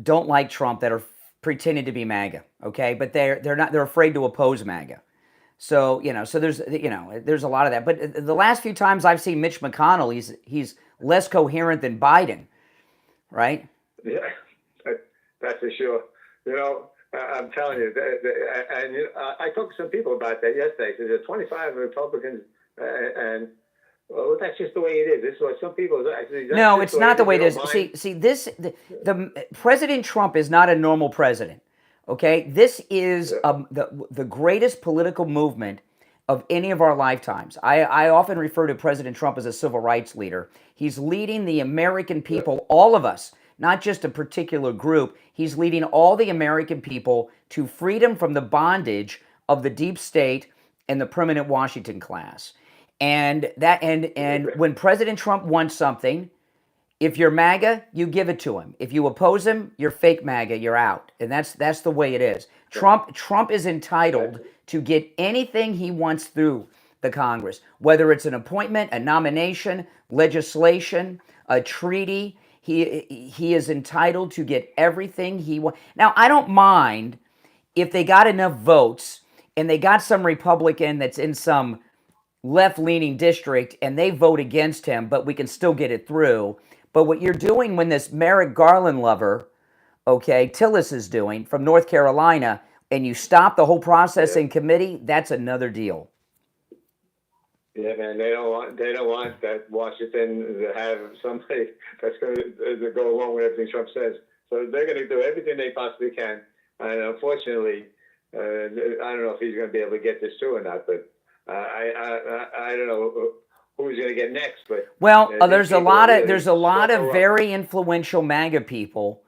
don't like Trump that are pretending to be MAGA, okay? But they're afraid to oppose MAGA. So, there's a lot of that. But the last few times I've seen Mitch McConnell, he's less coherent than Biden, right? Yeah, that's for sure. I'm telling you, I talked to some people about that yesterday. So there's 25 Republicans, and well, that's just the way it is. This is what some people. No, it's not the way it is. See, the President Trump is not a normal president. Okay, this is the greatest political movement of any of our lifetimes. I often refer to President Trump as a civil rights leader. He's leading the American people, all of us, not just a particular group. He's leading all the American people to freedom from the bondage of the deep state and the permanent Washington class. And when President Trump wants something, if you're MAGA, you give it to him. If you oppose him, you're fake MAGA, you're out. And that's the way it is. Trump is entitled to get anything he wants through the Congress, whether it's an appointment, a nomination, legislation, a treaty. He is entitled to get everything he wants. Now, I don't mind if they got enough votes and they got some Republican that's in some left-leaning district and they vote against him, but we can still get it through. But what you're doing when this Merrick Garland lover, okay, Tillis is doing from North Carolina, and you stop the whole process in committee, that's another deal. Yeah, man, they don't want that Washington to have somebody that's going to go along with everything Trump says. So they're going to do everything they possibly can. And unfortunately, I don't know if he's going to be able to get this through or not, but I don't know who's going to get next. But there's a lot of very influential MAGA people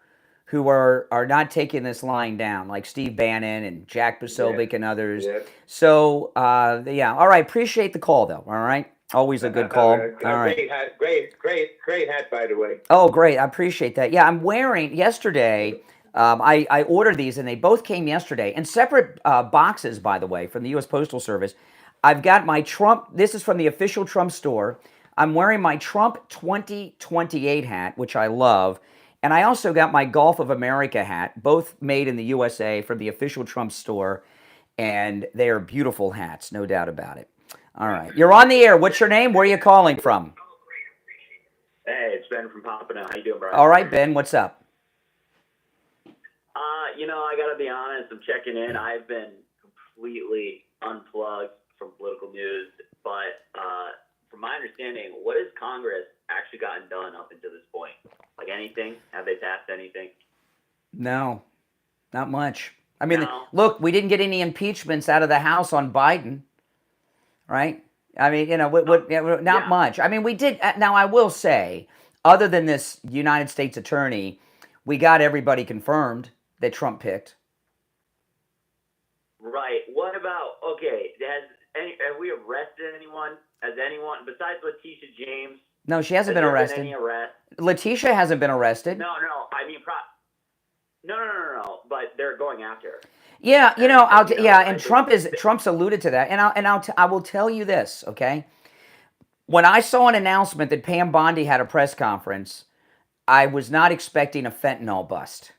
who are not taking this lying down, like Steve Bannon and Jack Posobiec and others. Yeah. So all right. Appreciate the call, though. All right, always a good call. All right, great hat, by the way. Oh, great. I appreciate that. Yeah, I'm wearing yesterday. I ordered these, and they both came yesterday in separate boxes, by the way, from the U.S. Postal Service. I've got my Trump, this is from the official Trump store. I'm wearing my Trump 2028 hat, which I love. And I also got my Gulf of America hat, both made in the USA from the official Trump store. And they are beautiful hats, no doubt about it. All right. You're on the air. What's your name? Where are you calling from? Hey, it's Ben from Pompano. How you doing, bro? All right, Ben. What's up? I got to be honest. I'm checking in. I've been completely unplugged from political news, but from my understanding, what has Congress actually gotten done up until this point? Like anything? Have they passed anything? No, not much. I mean, look, we didn't get any impeachments out of the House on Biden, right? I mean, not much. I mean, we did. Now, I will say, other than this United States attorney, we got everybody confirmed that Trump picked. Right. What about, have we arrested anyone? Has anyone, besides Letitia James? No, she hasn't been arrested. Any arrest? Letitia hasn't been arrested. No. I mean, no. But they're going after her. Yeah, and Trump's alluded to that, and I will tell you this, okay? When I saw an announcement that Pam Bondi had a press conference, I was not expecting a fentanyl bust.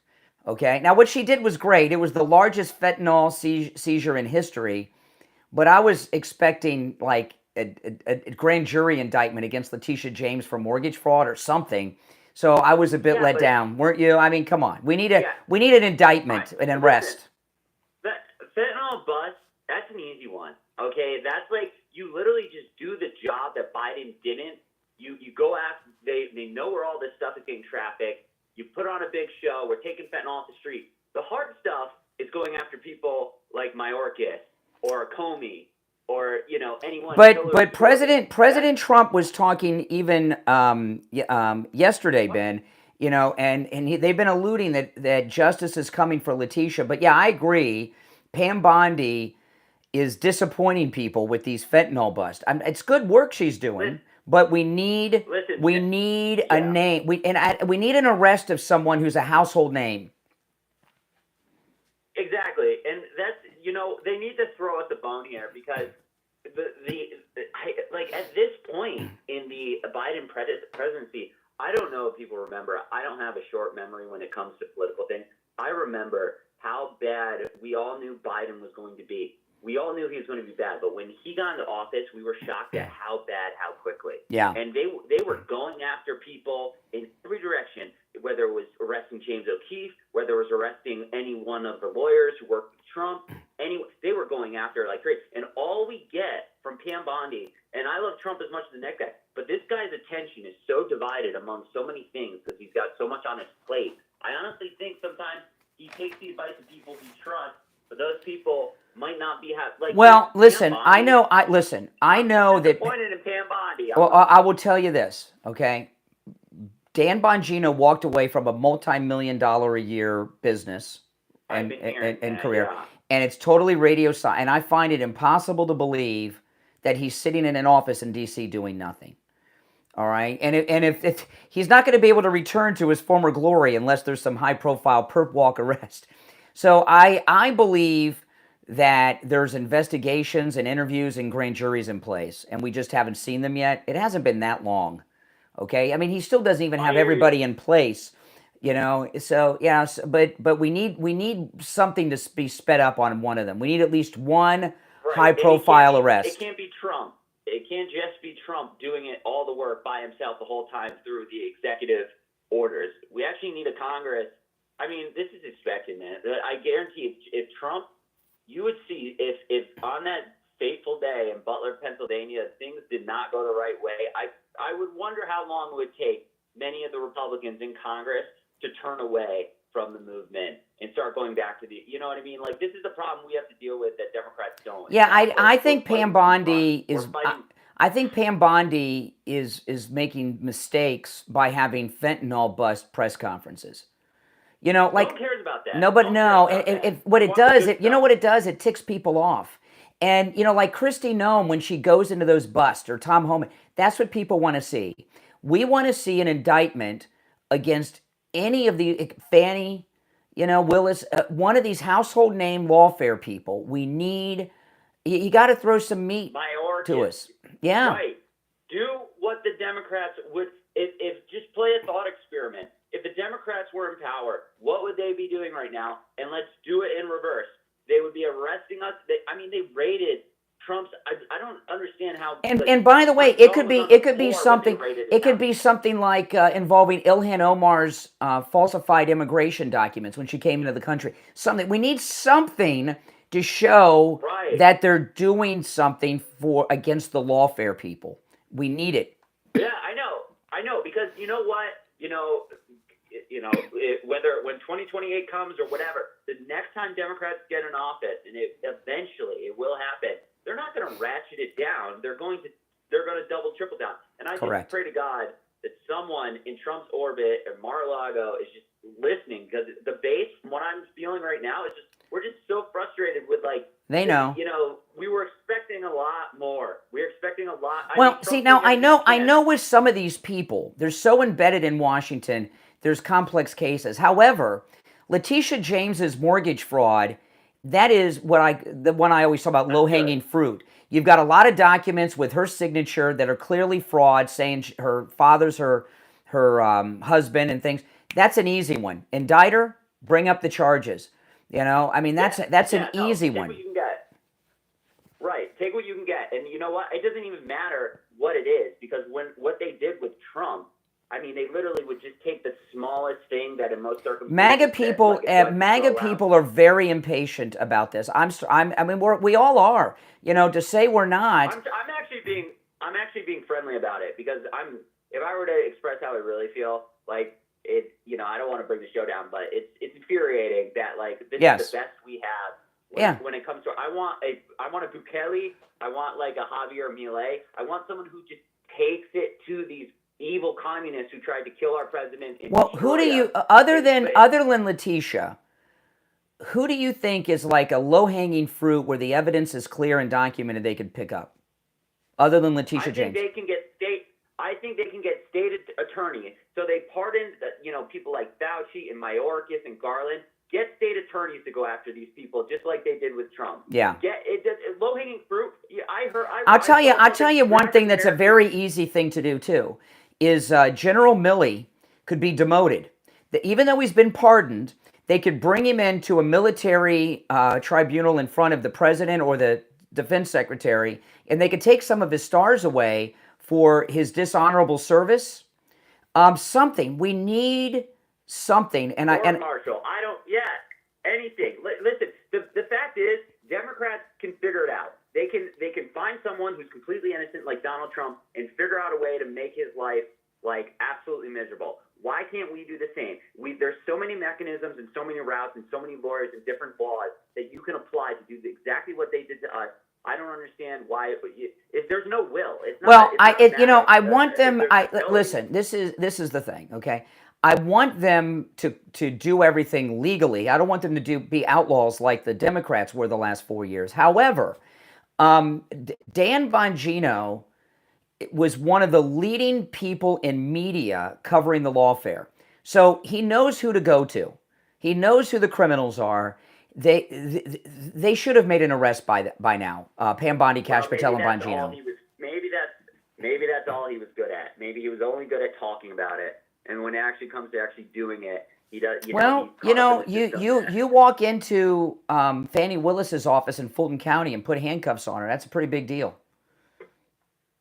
Okay, now what she did was great. It was the largest fentanyl seizure in history, but I was expecting like a grand jury indictment against Letitia James for mortgage fraud or something. So I was a bit Yeah, let but- down, weren't you? I mean, come on. We need Yeah. an indictment Right. and an Listen, arrest. That fentanyl bust, that's an easy one. Okay, that's like you literally just do the job that Biden didn't. You go after, they know where all this stuff is getting trafficked. You put on a big show. We're taking fentanyl off the street. The hard stuff is going after people like Mayorkas or Comey or anyone. But President Trump was talking even yesterday, Ben. They've been alluding that justice is coming for Letitia. But yeah, I agree. Pam Bondi is disappointing people with these fentanyl busts. It's good work she's doing, but we need a name. We need an arrest of someone who's a household name. Exactly, and that's they need to throw us a bone here because at this point in the Biden presidency, I don't know if people remember. I don't have a short memory when it comes to political things. I remember how bad we all knew Biden was going to be. We all knew he was going to be bad, but when he got into office, we were shocked at how bad, how quickly. Yeah. And they were going after people in every direction, whether it was arresting James O'Keefe, whether it was arresting any one of the lawyers who worked with Trump. They were going after like crazy. And all we get from Pam Bondi, and I love Trump as much as the next guy, but this guy's attention is so divided among so many things because he's got so much on his plate. I honestly think sometimes he takes the advice of people he trusts, but those people might not be like. Well, listen, Bondi, I know that. Disappointed in Pam Bondi. Well, I will tell you this, okay? Dan Bongino walked away from a multi-million-dollar a year business and career, yeah. And it's totally radio science. And I find it impossible to believe that he's sitting in an office in D.C. doing nothing. All right, and if he's not going to be able to return to his former glory unless there's some high-profile perp walk arrest. So I believe that there's investigations and interviews and grand juries in place, and we just haven't seen them yet. It hasn't been that long, okay? I mean, he still doesn't even have everybody in place, So yeah, but we need something to be sped up on one of them. We need at least one high-profile arrest. It can't be Trump. It can't just be Trump doing it all the work by himself the whole time through the executive orders. We actually need a Congress. I mean, this is expected, man. I guarantee if Trump, you would see if on that fateful day in Butler, Pennsylvania, things did not go the right way, I would wonder how long it would take many of the Republicans in Congress to turn away from the movement and start going back to you know what I mean? Like, this is the problem we have to deal with that Democrats don't. Yeah, I think Pam Bondi is. I think Pam Bondi is making mistakes by having fentanyl bust press conferences. No one cares about that. No, but no. What it does, it ticks people off. And like Kristi Noem, when she goes into those busts, or Tom Homan, that's what people want to see. We want to see an indictment against any of the Fannie, Willis, one of these household name lawfare people. We need. You got to throw some meat to us. Yeah. Right. Do what the Democrats would. If just play a thought experiment. If the Democrats were in power, what would they be doing right now? And let's do it in reverse. They would be arresting us. They raided Trump's. I don't understand how. And by the way, it could be something like involving Ilhan Omar's falsified immigration documents when she came into the country. We need something to show that they're doing something against the lawfare people. We need it. Yeah, I know, because you know what, whether when 2028 comes or whatever, the next time Democrats get in office, and eventually it will happen, they're not going to ratchet it down. They're going to double, triple down. And I just pray to God that someone in Trump's orbit or Mar-a-Lago is just listening, because the base, from what I'm feeling right now, is we're just so frustrated with they know. We were expecting a lot more. We were expecting a lot. I know with some of these people, they're so embedded in Washington, there's complex cases. However, Letitia James's mortgage fraud, that is the one I always talk about, low-hanging fruit. You've got a lot of documents with her signature that are clearly fraud, saying her father's her husband and things. That's an easy one. Indict her, bring up the charges. That's an easy one. Take what you can get. Right. Take what you can get. And you know what? It doesn't even matter what it is, because what they did with Trump I mean, they literally would just take the smallest thing that in most circumstances. MAGA people are very impatient about this. I mean, we all are. You know, to say we're not. I'm actually being friendly about it because if I were to express how I really feel, like it, you know, I don't want to bring the show down, but it's infuriating that like this is the best we have. When it comes to, I want a Bukele, I want like a Javier Milei, I want someone who just takes it to these evil communists who tried to kill our president. Well, who do you, other than Letitia, who do you think is like a low-hanging fruit where the evidence is clear and documented they could pick up? Other than Letitia James. I think they can get state attorneys. So they pardoned, you know, people like Fauci and Mayorkas and Garland. Get state attorneys to go after these people, just like they did with Trump. Yeah. Low-hanging fruit. I'll tell you one thing that's a very easy thing to do too, is General Milley could be demoted. Even though he's been pardoned, they could bring him into a military tribunal in front of the president or the defense secretary, and they could take some of his stars away for his dishonorable service. Something. We need something. And Marshall, anything. Listen, the fact is, Democrats can figure it out. They can find someone who's completely innocent, like Donald Trump, and figure out a way to make his life like absolutely miserable. Why can't we do the same? There's so many mechanisms and so many routes and so many lawyers and different laws that you can apply to do exactly what they did to us. I don't understand why. If there's no will, it's not. Well, I want them. Listen. This is the thing. Okay. I want them to do everything legally. I don't want them to be outlaws like the Democrats were the last 4 years. However, Dan Bongino was one of the leading people in media covering the lawfare. So he knows who to go to. He knows who the criminals are. They should have made an arrest by now. Pam Bondi, Cash Patel, and Bongino. Maybe that's all he was good at. Maybe he was only good at talking about it. And when it actually comes to actually doing it, he does. You walk into Fannie Willis's office in Fulton County and put handcuffs on her. That's a pretty big deal.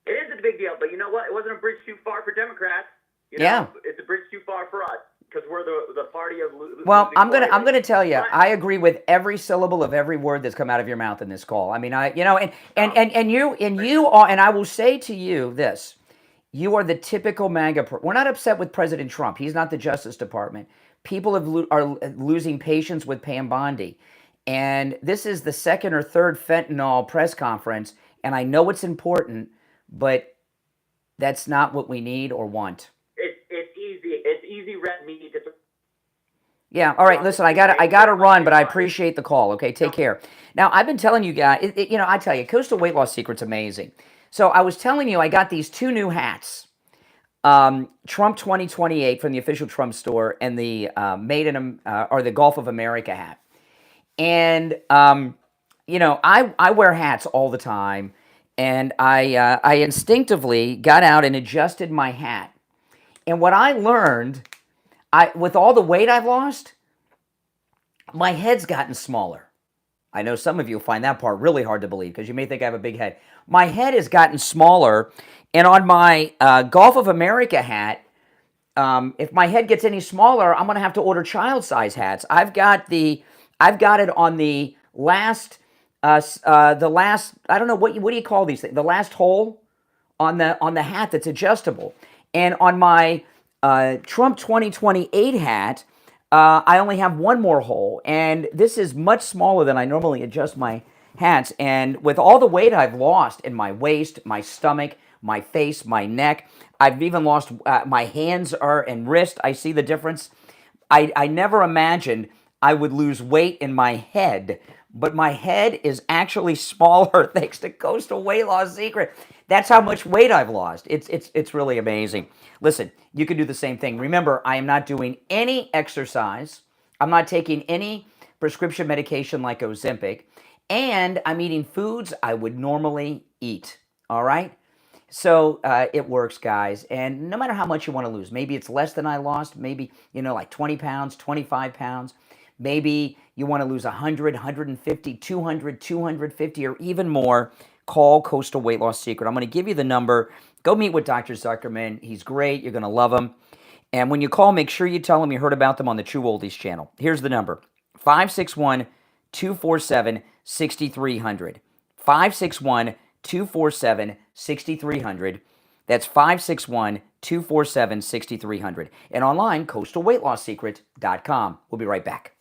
It is a big deal, but you know what? It wasn't a bridge too far for Democrats. It's a bridge too far for us because we're the party of. Well, I'm gonna tell you, I agree with every syllable of every word that's come out of your mouth in this call. I mean, you are, and I will say to you this. You are the typical MAGA. We're not upset with President Trump. He's not the Justice Department. People are losing patience with Pam Bondi. And this is the second or third fentanyl press conference. And I know it's important, but that's not what we need or want. It's easy. It's easy red meat. Yeah. All right. Listen, I gotta run, but I appreciate the call. Okay. Take care. Now, I've been telling you guys, I tell you, Coastal Weight Loss Secret's amazing. So I was telling you, I got these two new hats, Trump 2028 from the official Trump store, and the the Gulf of America hat. And I wear hats all the time, and I instinctively got out and adjusted my hat. And what I learned, with all the weight I've lost, my head's gotten smaller. I know some of you find that part really hard to believe because you may think I have a big head. My head has gotten smaller, and on my Gulf of America hat, if my head gets any smaller, I'm going to have to order child-size hats. I've got it on the last, I don't know, what do you call these things? The last hole on the hat that's adjustable. And on my Trump 2028 hat, I only have one more hole, and this is much smaller than I normally adjust my hats. And with all the weight I've lost in my waist, my stomach, my face, my neck, I've even lost my hands and wrist. I see the difference. I never imagined I would lose weight in my head, but my head is actually smaller thanks to Coastal Weight Loss Secret. That's how much weight I've lost. It's really amazing. Listen, you can do the same thing. Remember, I am not doing any exercise. I'm not taking any prescription medication like Ozempic, and I'm eating foods I would normally eat. All right? So it works, guys. And no matter how much you want to lose, maybe it's less than I lost, maybe, like 20 pounds, 25 pounds. Maybe you want to lose 100, 150, 200, 250, or even more. Call Coastal Weight Loss Secret. I'm going to give you the number Go meet with Dr. Zuckerman. He's great. You're going to love him. And when you call, make sure you tell him you heard about them on the True Oldies channel. Here's the number, 561-247-6300. 561-247-6300. That's 561-247-6300. And online, coastalweightlossecret.com. We'll be right back.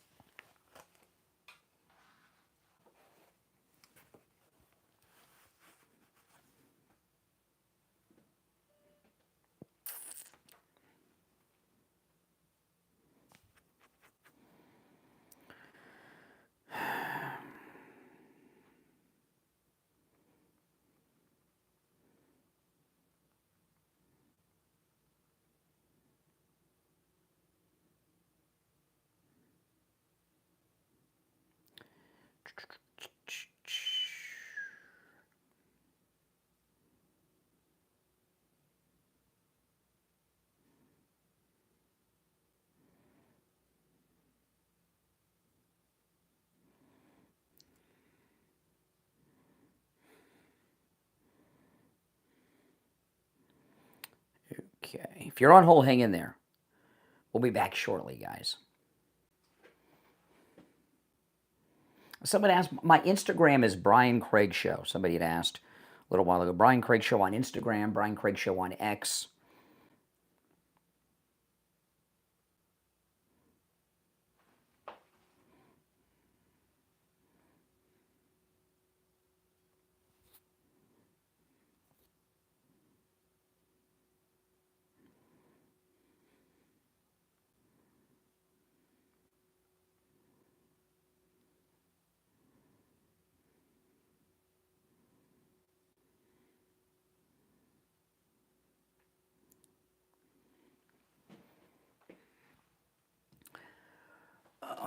Okay, if you're on hold, hang in there. We'll be back shortly, guys. Somebody asked, my Instagram is Brian Craig Show. Somebody had asked a little while ago. Brian Craig Show on Instagram, Brian Craig Show on X.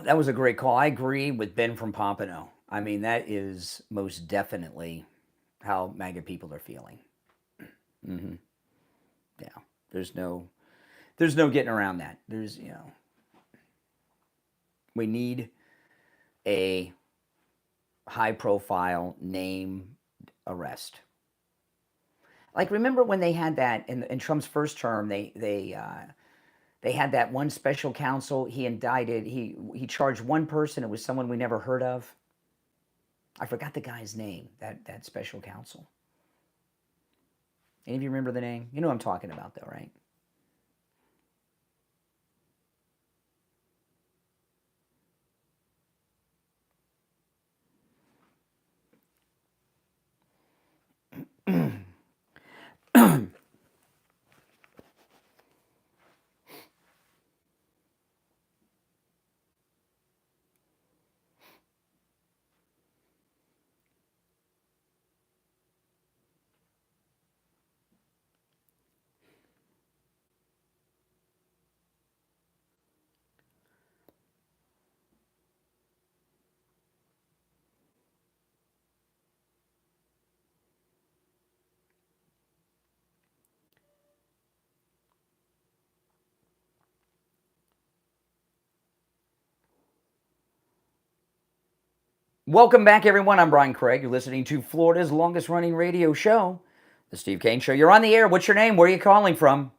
That was a great call. I agree with Ben from Pompano. I mean, that is most definitely how MAGA people are feeling. Mm-hmm. Yeah, there's no getting around that. We need a high-profile name arrest. Like, remember when they had that in Trump's first term? They had that one special counsel. He indicted. He charged one person. It was someone we never heard of. I forgot the guy's name. That special counsel. Any of you remember the name? You know what I'm talking about, though, right? Welcome back, everyone. I'm Brian Craig. You're listening to Florida's longest-running radio show, The Steve Kane Show. You're on the air. What's your name? Where are you calling from?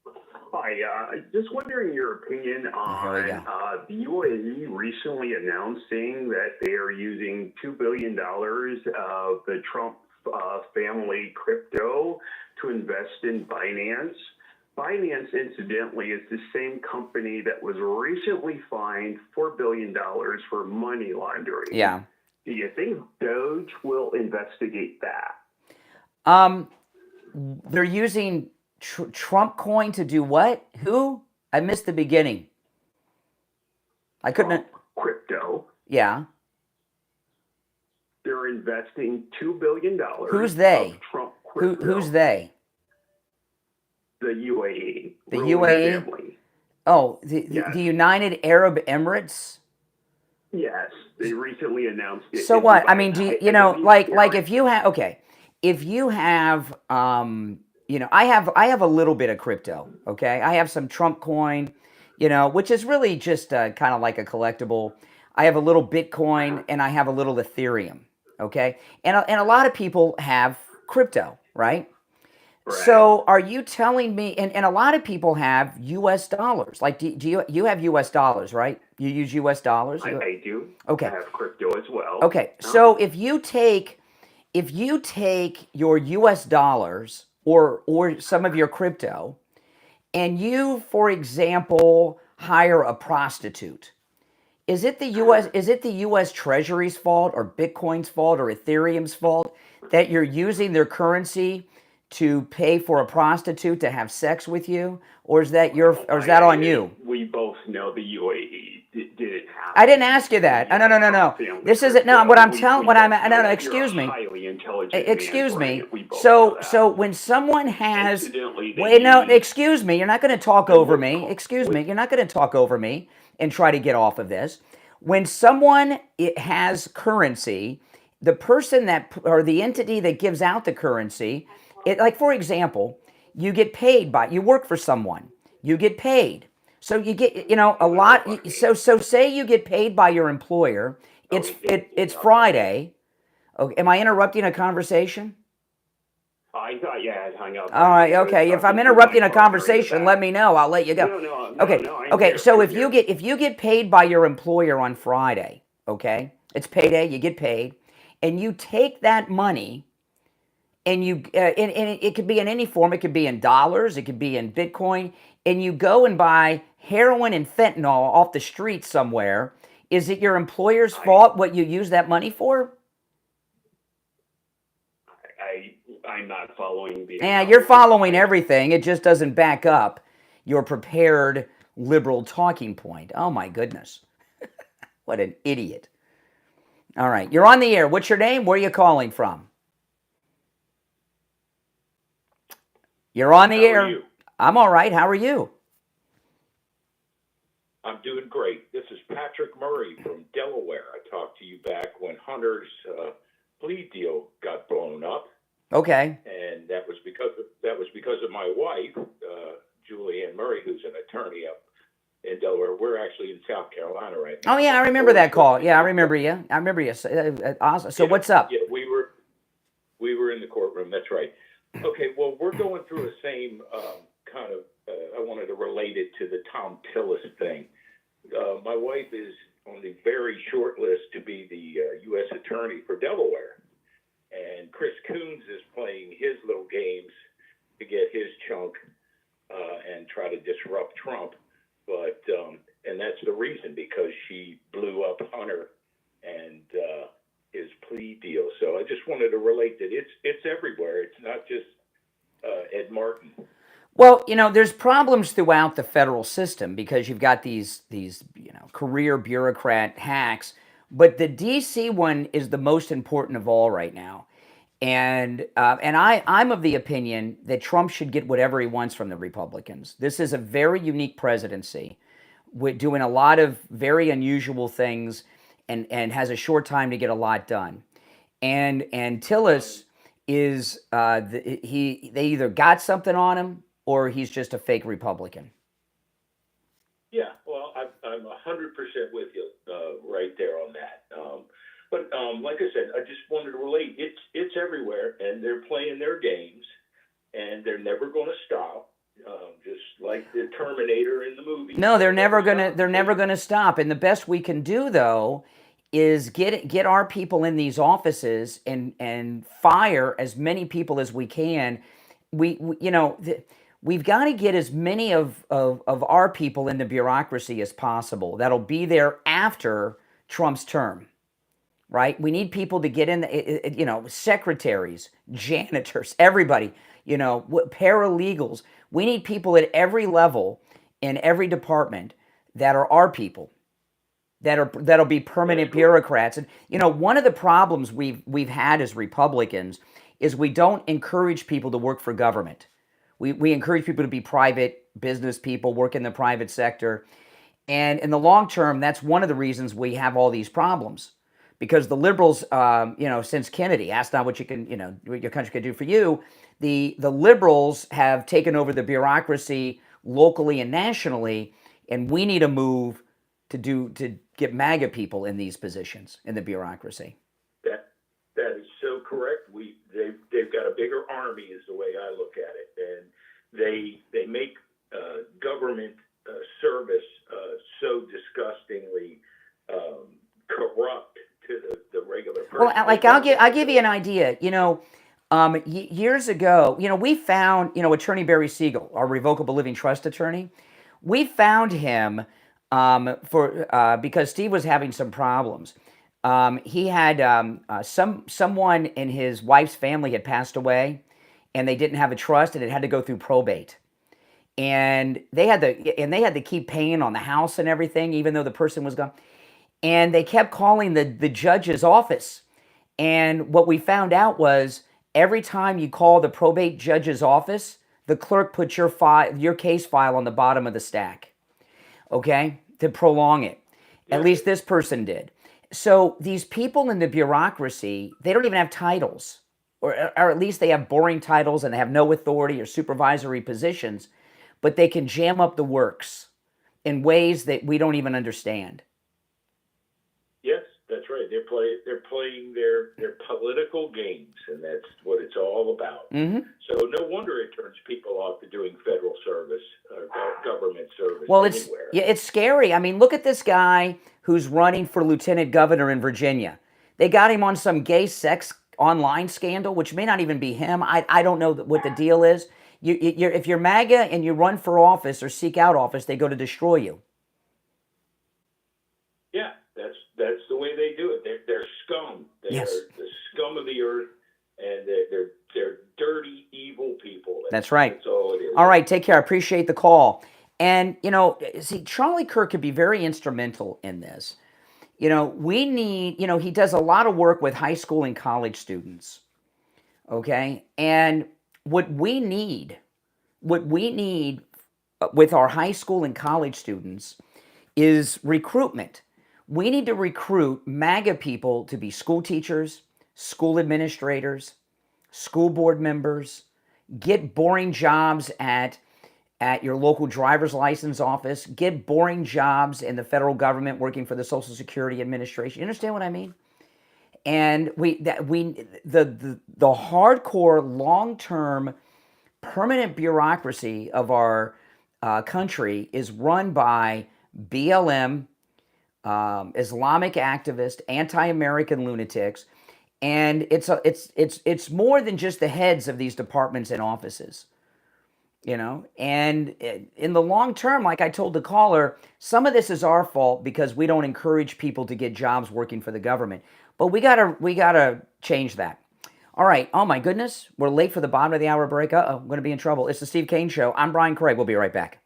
Hi, just wondering your opinion on the UAE recently announcing that they are using $2 billion of the Trump family crypto to invest in Binance. Binance, incidentally, is the same company that was recently fined $4 billion for money laundering. Yeah. Do you think Doge will investigate that? They're using Trump coin to do what? Who? I missed the beginning. I couldn't. Crypto. Yeah. They're investing $2 billion. Who's they? Of Trump crypto. Who's they? The UAE. The UAE? Family. Oh, the United Arab Emirates? Yes, they recently announced it. So what? I mean, if you have, if you have, I have a little bit of crypto, okay? I have some Trump coin, which is really just kind of like a collectible. I have a little Bitcoin and I have a little Ethereum, okay? And a lot of people have crypto, right? So are you telling me, and a lot of people have U.S. dollars. Like, do you have U.S. dollars, right? You use U.S. dollars? I do. Okay. I have crypto as well. Okay. So if you take your U.S. dollars or some of your crypto, and you, for example, hire a prostitute, is it the U.S. Treasury's fault or Bitcoin's fault or Ethereum's fault that you're using their currency to pay for a prostitute to have sex with you, or is that on you? We both know the UAE did have. I didn't ask you that. No. This isn't what I'm telling. Excuse me. Highly intelligent. Excuse man, me. So when someone has excuse me. You're not going to talk over me. Excuse me. You're not going to talk over me and try to get off of this. When someone has currency, the person or the entity that gives out the currency, like for example, you work for someone, you get paid. So you get, a lot. So say you get paid by your employer. It's Friday. Okay, am I interrupting a conversation? I thought you had hung up. All right, okay. If I'm interrupting a conversation, let me know. I'll let you go. No, Okay. So if you get paid by your employer on Friday, okay, it's payday. You get paid, and you take that money, and it could be in any form. It could be in dollars. It could be in Bitcoin, and you go and buy heroin and fentanyl off the street somewhere. Is it your employer's fault what you use that money for? I'm not following the. Yeah, you're following everything. It just doesn't back up your prepared liberal talking point. Oh my goodness. What an idiot. All right, you're on the air. What's your name? Where are you calling from? You're on the air. How are you? I'm all right. How are you? I'm doing great. This is Patrick Murray from Delaware. I talked to you back when Hunter's plea deal got blown up. Okay. And that was because of my wife, Julianne Murray, who's an attorney up in Delaware. We're actually in South Carolina right now. Oh yeah, I remember that call. Yeah, I remember you. Awesome. So what's up? Yeah, we were in the courtroom. That's right. Okay. Well, we're going through the same kind of. I wanted to relate it to the Tom Tillis thing. My wife is on the very short list to be the U.S. attorney for Delaware. And Chris Coons is playing his little games to get his chunk and try to disrupt Trump. But and that's the reason, because she blew up Hunter and his plea deal. So I just wanted to relate that it's everywhere. It's not just Ed Martin. Well, there's problems throughout the federal system because you've got these career bureaucrat hacks, but the D.C. one is the most important of all right now. And I'm of the opinion that Trump should get whatever he wants from the Republicans. This is a very unique presidency, with doing a lot of very unusual things, and has a short time to get a lot done. And Tillis is they either got something on him, or he's just a fake Republican. Yeah, well, I'm 100% with you right there on that. But like I said, I just wanted to relate. It's everywhere, and they're playing their games, and they're never going to stop. Just like the Terminator in the movie. No, they're never gonna stop. And the best we can do, though, is get our people in these offices and fire as many people as we can. We've got to get as many of our people in the bureaucracy as possible. That'll be there after Trump's term, right? We need people to get in, secretaries, janitors, everybody, paralegals. We need people at every level in every department that are our people, that'll be permanent bureaucrats. And one of the problems we've had as Republicans is we don't encourage people to work for government. We encourage people to be private business people, work in the private sector. And in the long term, that's one of the reasons we have all these problems. Because the liberals, since Kennedy, ask not what you can, what your country can do for you, the liberals have taken over the bureaucracy locally and nationally, and we need a move to get MAGA people in these positions in the bureaucracy. That is so correct. They've got a bigger army, is the way I look at it, and they make government service so disgustingly corrupt to the regular person. Well, like I'll give you an idea. Years ago, we found, Attorney Barry Siegel, our revocable living trust attorney. We found him because Steve was having some problems. He had someone in his wife's family had passed away, and they didn't have a trust, and it had to go through probate. And they had to keep paying on the house and everything, even though the person was gone. And they kept calling the judge's office. And what we found out was every time you call the probate judge's office, the clerk puts your case file on the bottom of the stack, okay, to prolong it. Yeah. At least this person did. So these people in the bureaucracy, they don't even have titles, or at least they have boring titles and they have no authority or supervisory positions, but they can jam up the works in ways that we don't even understand. Yes, that's right. They're playing their political games, and that's what it's all about. Mm-hmm. So no wonder it turns people off to doing federal service or government service. Well, anywhere. it's scary. I mean, look at this guy who's running for lieutenant governor in Virginia. They got him on some gay sex online scandal, which may not even be him. I don't know what the deal is. If you're MAGA and you run for office or seek out office, they go to destroy you. Yeah, that's the way they do it. They're scum. They are the scum of the earth, and they're dirty, evil people. That's right. That's all it is. All right, take care. I appreciate the call. And, see, Charlie Kirk could be very instrumental in this. We need, he does a lot of work with high school and college students, okay? And what we need with our high school and college students is recruitment. We need to recruit MAGA people to be school teachers, school administrators, school board members, get boring jobs at your local driver's license office, get boring jobs in the federal government working for the Social Security Administration. You understand what I mean? And the hardcore, long-term, permanent bureaucracy of our country is run by BLM, Islamic activists, anti-American lunatics, and it's more than just the heads of these departments and offices. And in the long term, like I told the caller, some of this is our fault because we don't encourage people to get jobs working for the government. But we gotta change that. All right. Oh my goodness, we're late for the bottom of the hour break. Uh-oh, I'm gonna be in trouble. It's the Steve Kane Show. I'm Brian Craig. We'll be right back.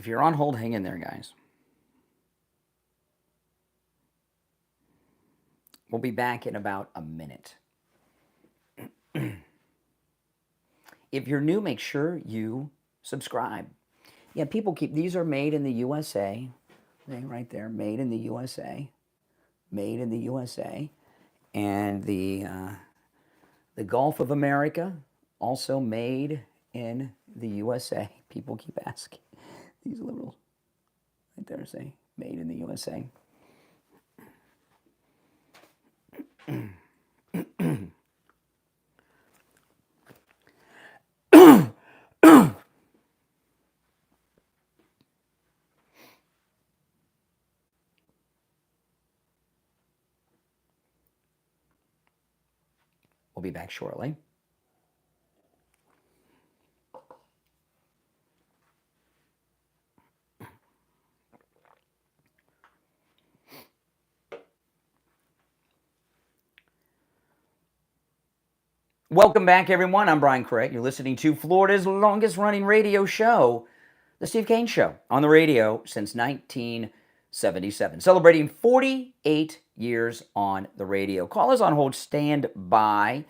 If you're on hold, hang in there, guys. We'll be back in about a minute. If you're new, make sure you subscribe. Yeah, people keep, these are made in the USA. Right there, made in the USA. Made in the USA. And the Gulf of America, also made in the USA. People keep asking. These liberals right there say, made in the USA. We'll be back shortly. Welcome back, everyone. I'm Brian Craig. You're listening to Florida's longest-running radio show, The Steve Kane Show, on the radio since 1977. Celebrating 48 years on the radio. Callers on hold, stand by.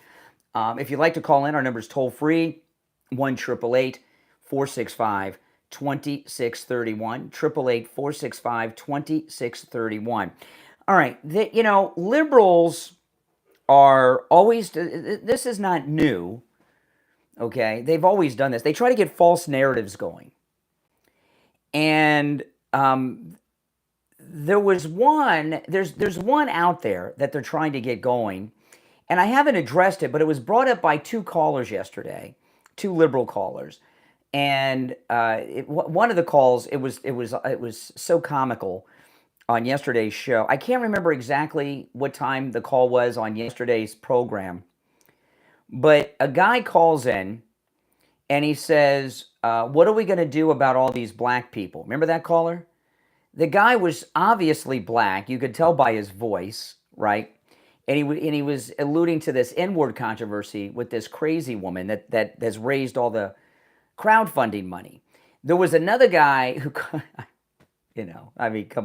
If you'd like to call in, our number is toll-free, 1-888-465-2631, 888-465-2631. All right, liberals are always, this is not new, okay? They've always done this. They try to get false narratives going. And there's one out there that they're trying to get going, and I haven't addressed it, but it was brought up by two callers yesterday, two liberal callers. And one of the calls, it was so comical on yesterday's show. I can't remember exactly what time the call was on yesterday's program, but a guy calls in and he says, what are we going to do about all these black people? Remember that caller? The guy was obviously black. You could tell by his voice, right? And he was alluding to this N-word controversy with this crazy woman that has raised all the crowdfunding money. There was another guy who, come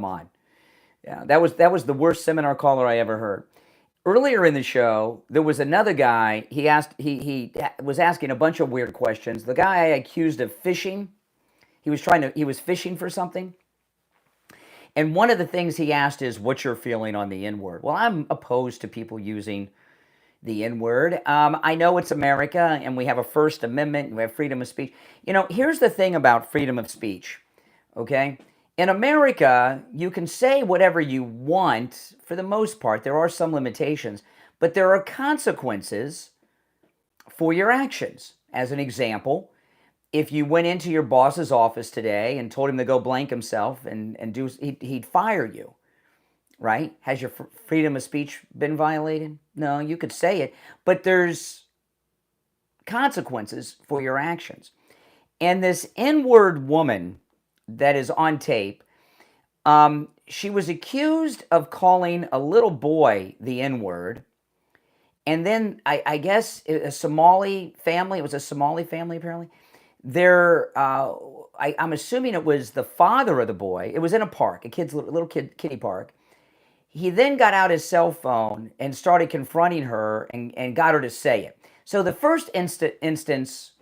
on. Yeah, that was the worst seminar caller I ever heard. Earlier in the show, there was another guy. He was asking a bunch of weird questions. The guy I accused of fishing, he was fishing for something. And one of the things he asked is, "What's your feeling on the N-word?" Well, I'm opposed to people using the N-word. I know it's America, and we have a First Amendment, and we have freedom of speech. Here's the thing about freedom of speech, okay? In America, you can say whatever you want for the most part. There are some limitations, but there are consequences for your actions. As an example, if you went into your boss's office today and told him to go blank himself he'd fire you, right? Has your freedom of speech been violated? No, you could say it, but there's consequences for your actions. And this N-word woman that is on tape, she was accused of calling a little boy the N-word. And then I guess a Somali family, it was a Somali family apparently, I'm assuming it was the father of the boy. It was in a park, little kiddie park. He then got out his cell phone and started confronting her and got her to say it. So the first instance,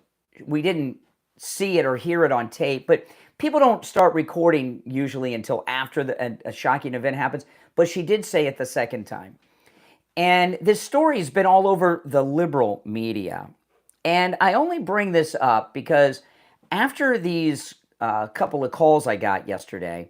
we didn't see it or hear it on tape, but people don't start recording usually until after a shocking event happens, but she did say it the second time. And this story has been all over the liberal media. And I only bring this up because after these couple of calls I got yesterday,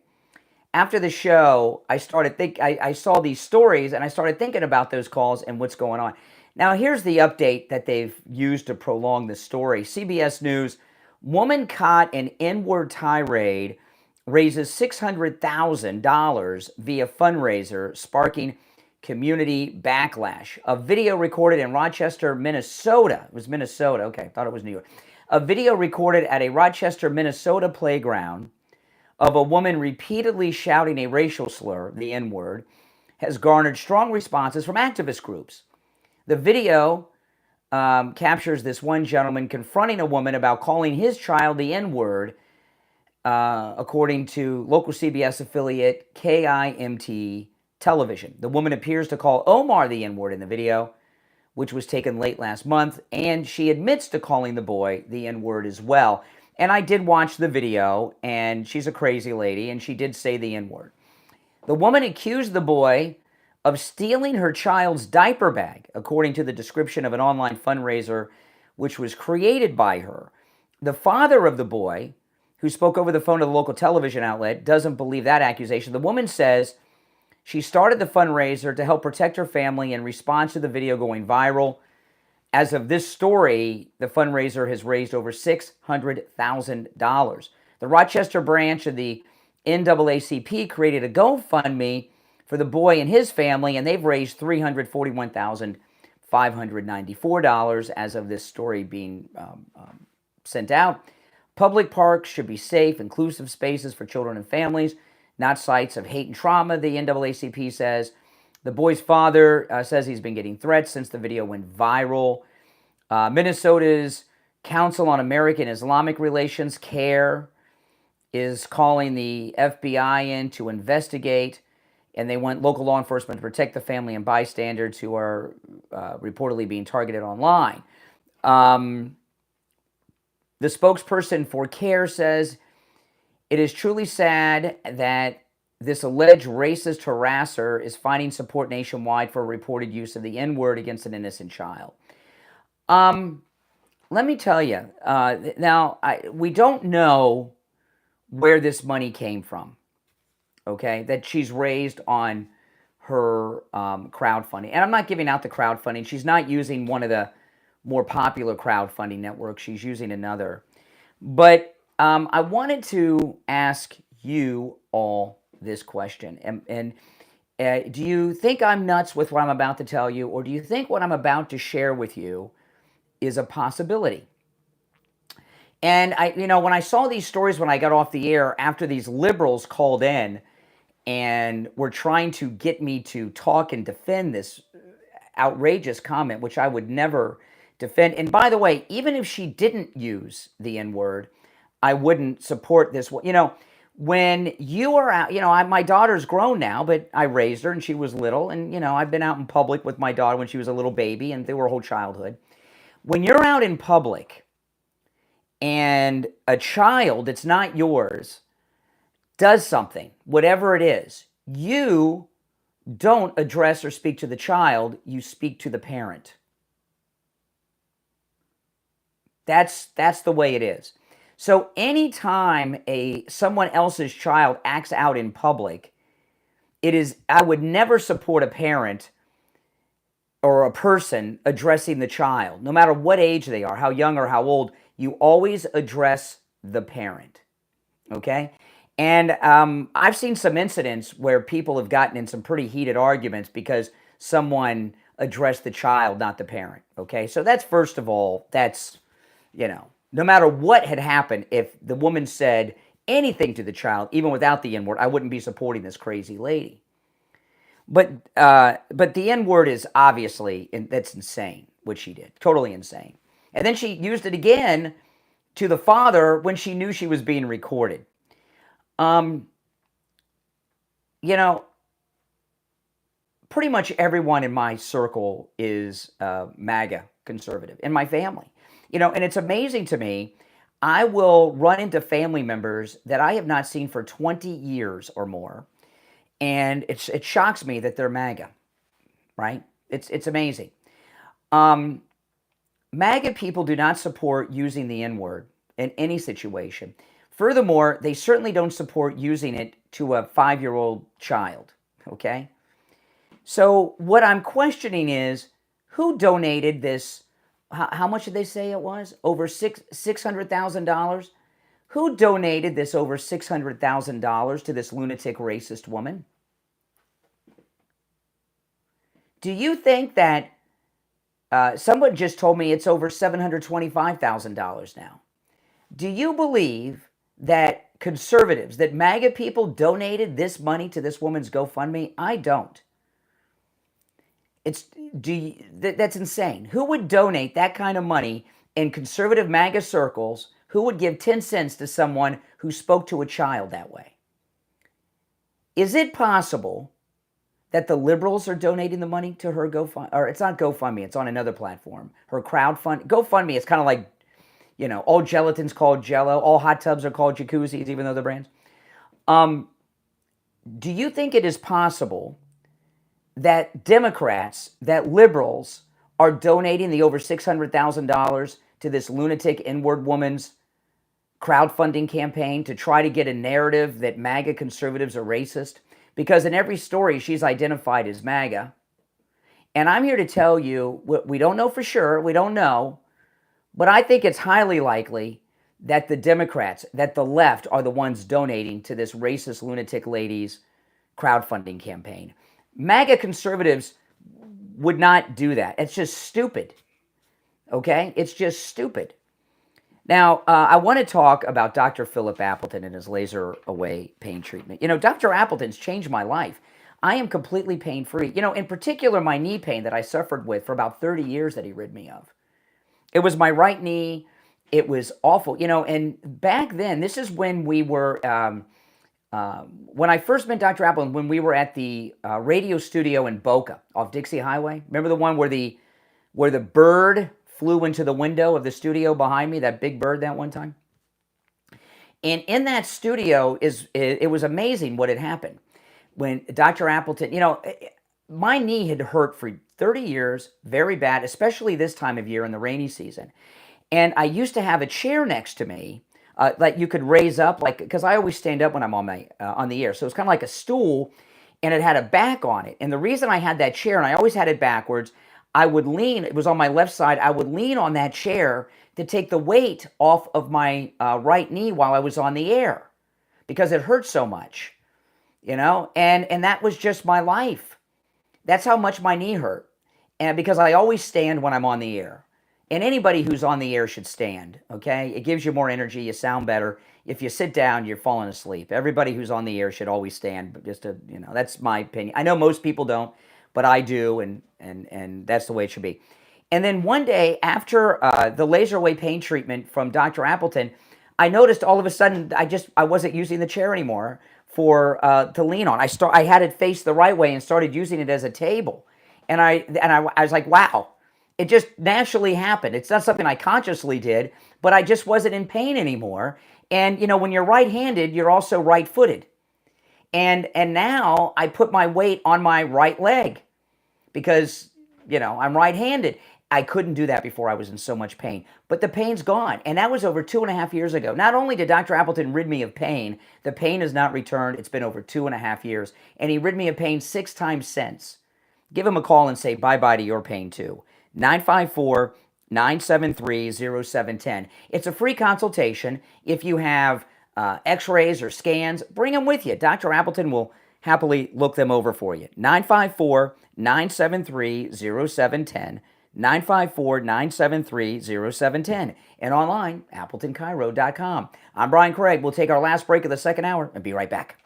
after the show, I saw these stories and I started thinking about those calls and what's going on. Now, here's the update that they've used to prolong the story. CBS News, woman caught in N-word tirade raises $600,000 via fundraiser, sparking community backlash. A video recorded in Rochester, Minnesota. It was Minnesota. Okay, I thought it was New York. A video recorded at a Rochester, Minnesota playground of a woman repeatedly shouting a racial slur, the N-word, has garnered strong responses from activist groups. The video captures this one gentleman confronting a woman about calling his child the N-word according to local CBS affiliate KIMT Television. The woman appears to call Omar the N-word in the video, which was taken late last month, and she admits to calling the boy the N-word as well. And I did watch the video, and she's a crazy lady, and she did say the N-word. The woman accused the boy of stealing her child's diaper bag, according to the description of an online fundraiser which was created by her. The father of the boy, who spoke over the phone to the local television outlet, doesn't believe that accusation. The woman says she started the fundraiser to help protect her family in response to the video going viral. As of this story, the fundraiser has raised over $600,000. The Rochester branch of the NAACP created a GoFundMe for the boy and his family, and they've raised $341,594 as of this story being sent out. Public parks should be safe, inclusive spaces for children and families, not sites of hate and trauma, the NAACP says. The boy's father says he's been getting threats since the video went viral. Minnesota's Council on American Islamic Relations, CARE, is calling the FBI in to investigate, and they want local law enforcement to protect the family and bystanders who are reportedly being targeted online. The spokesperson for CARE says, "It is truly sad that this alleged racist harasser is finding support nationwide for reported use of the N-word against an innocent child." Let me tell you, we don't know where this money came from, okay, that she's raised on her crowdfunding. And I'm not giving out the crowdfunding. She's not using one of the more popular crowdfunding networks. She's using another. But I wanted to ask you all this question. And do you think I'm nuts with what I'm about to tell you, or do you think what I'm about to share with you is a possibility? And when I saw these stories when I got off the air after these liberals called in and were trying to get me to talk and defend this outrageous comment, which I would never defend. And by the way, even if she didn't use the N-word, I wouldn't support this. When you are out, my daughter's grown now, but I raised her and she was little. And, I've been out in public with my daughter when she was a little baby and through her whole childhood. When you're out in public and a child that's not yours does something, whatever it is, you don't address or speak to the child, you speak to the parent. That's the way it is. So anytime someone else's child acts out in public, I would never support a parent or a person addressing the child, no matter what age they are, how young or how old. You always address the parent, okay? And I've seen some incidents where people have gotten in some pretty heated arguments because someone addressed the child, not the parent, okay? So that's, first of all, that's, no matter what had happened, if the woman said anything to the child, even without the N-word, I wouldn't be supporting this crazy lady. But the N-word is obviously, that's insane, what she did. Totally insane. And then she used it again to the father when she knew she was being recorded. Pretty much everyone in my circle is MAGA conservative in my family. And it's amazing to me. I will run into family members that I have not seen for 20 years or more. And it shocks me that they're MAGA, right? It's amazing. MAGA people do not support using the N-word in any situation. Furthermore, they certainly don't support using it to a 5-year-old child, okay? So what I'm questioning is, who donated this? How much did they say it was? Over $600,000? Who donated this over $600,000 to this lunatic racist woman? Do you think that someone just told me it's over $725,000 now? Do you believe that conservatives, that MAGA people donated this money to this woman's GoFundMe? I don't. That's insane. Who would donate that kind of money in conservative MAGA circles who would give 10 cents to someone who spoke to a child that way? Is it possible that the liberals are donating the money to her GoFundMe? Or it's not GoFundMe, it's on another platform. Her crowdfund. GoFundMe is kind of like, you know, all gelatin's called Jello, all hot tubs are called jacuzzis, even though they're brands. Do you think it is possible that Democrats, that liberals, are donating the over $600,000 to this lunatic N-word woman's crowdfunding campaign to try to get a narrative that MAGA conservatives are racist? Because in every story, she's identified as MAGA. And I'm here to tell you, we don't know for sure, we don't know, but I think it's highly likely that the Democrats, that the left, are the ones donating to this racist lunatic lady's crowdfunding campaign. MAGA conservatives would not do that. It's just stupid. Okay? It's just stupid. Now, I want to talk about Dr. Philip Appleton and his laser away pain treatment. You know, Dr. Appleton's changed my life. I am completely pain-free. You know, in particular, my knee pain that I suffered with for about 30 years that he rid me of. It was my right knee. It was awful. You know, and back then, this is when we were, when I first met Dr. Appleton, when we were at the radio studio in Boca off Dixie Highway. Remember the one where the bird flew into the window of the studio behind me, that big bird that one time? And in that studio, it was amazing what had happened. When Dr. Appleton, you know, my knee had hurt for 30 years, very bad, especially this time of year in the rainy season. And I used to have a chair next to me that you could raise up, like, because I always stand up when I'm on the air. So it's kind of like a stool, and it had a back on it. And the reason I had that chair, and I always had it backwards, I would lean, it was on my left side, I would lean on that chair to take the weight off of my right knee while I was on the air, because it hurt so much, you know, and that was just my life. That's how much my knee hurt, and because I always stand when I'm on the air. And anybody who's on the air should stand, okay? It gives you more energy, you sound better. If you sit down, you're falling asleep. Everybody who's on the air should always stand, but just to, you know, that's my opinion. I know most people don't, but I do, and that's the way it should be. And then one day, after the laser away pain treatment from Dr. Appleton, I noticed all of a sudden I wasn't using the chair anymore to lean on. I had it face the right way and started using it as a table. And I was like, wow, it just naturally happened. It's not something I consciously did, but I just wasn't in pain anymore. And you know, when you're right-handed, you're also right-footed. And now I put my weight on my right leg because, you know, I'm right-handed. I couldn't do that before. I was in so much pain. But the pain's gone. And that was over 2.5 years ago. Not only did Dr. Appleton rid me of pain, the pain has not returned. It's been over 2.5 years. And he rid me of pain 6 times since. Give him a call and say bye-bye to your pain too. 954-973-0710. It's a free consultation. If you have x-rays or scans, bring them with you. Dr. Appleton will happily look them over for you. 954-973-0710. 954-973-0710. And online, AppletonCairo.com. I'm Brian Craig. We'll take our last break of the second hour and be right back.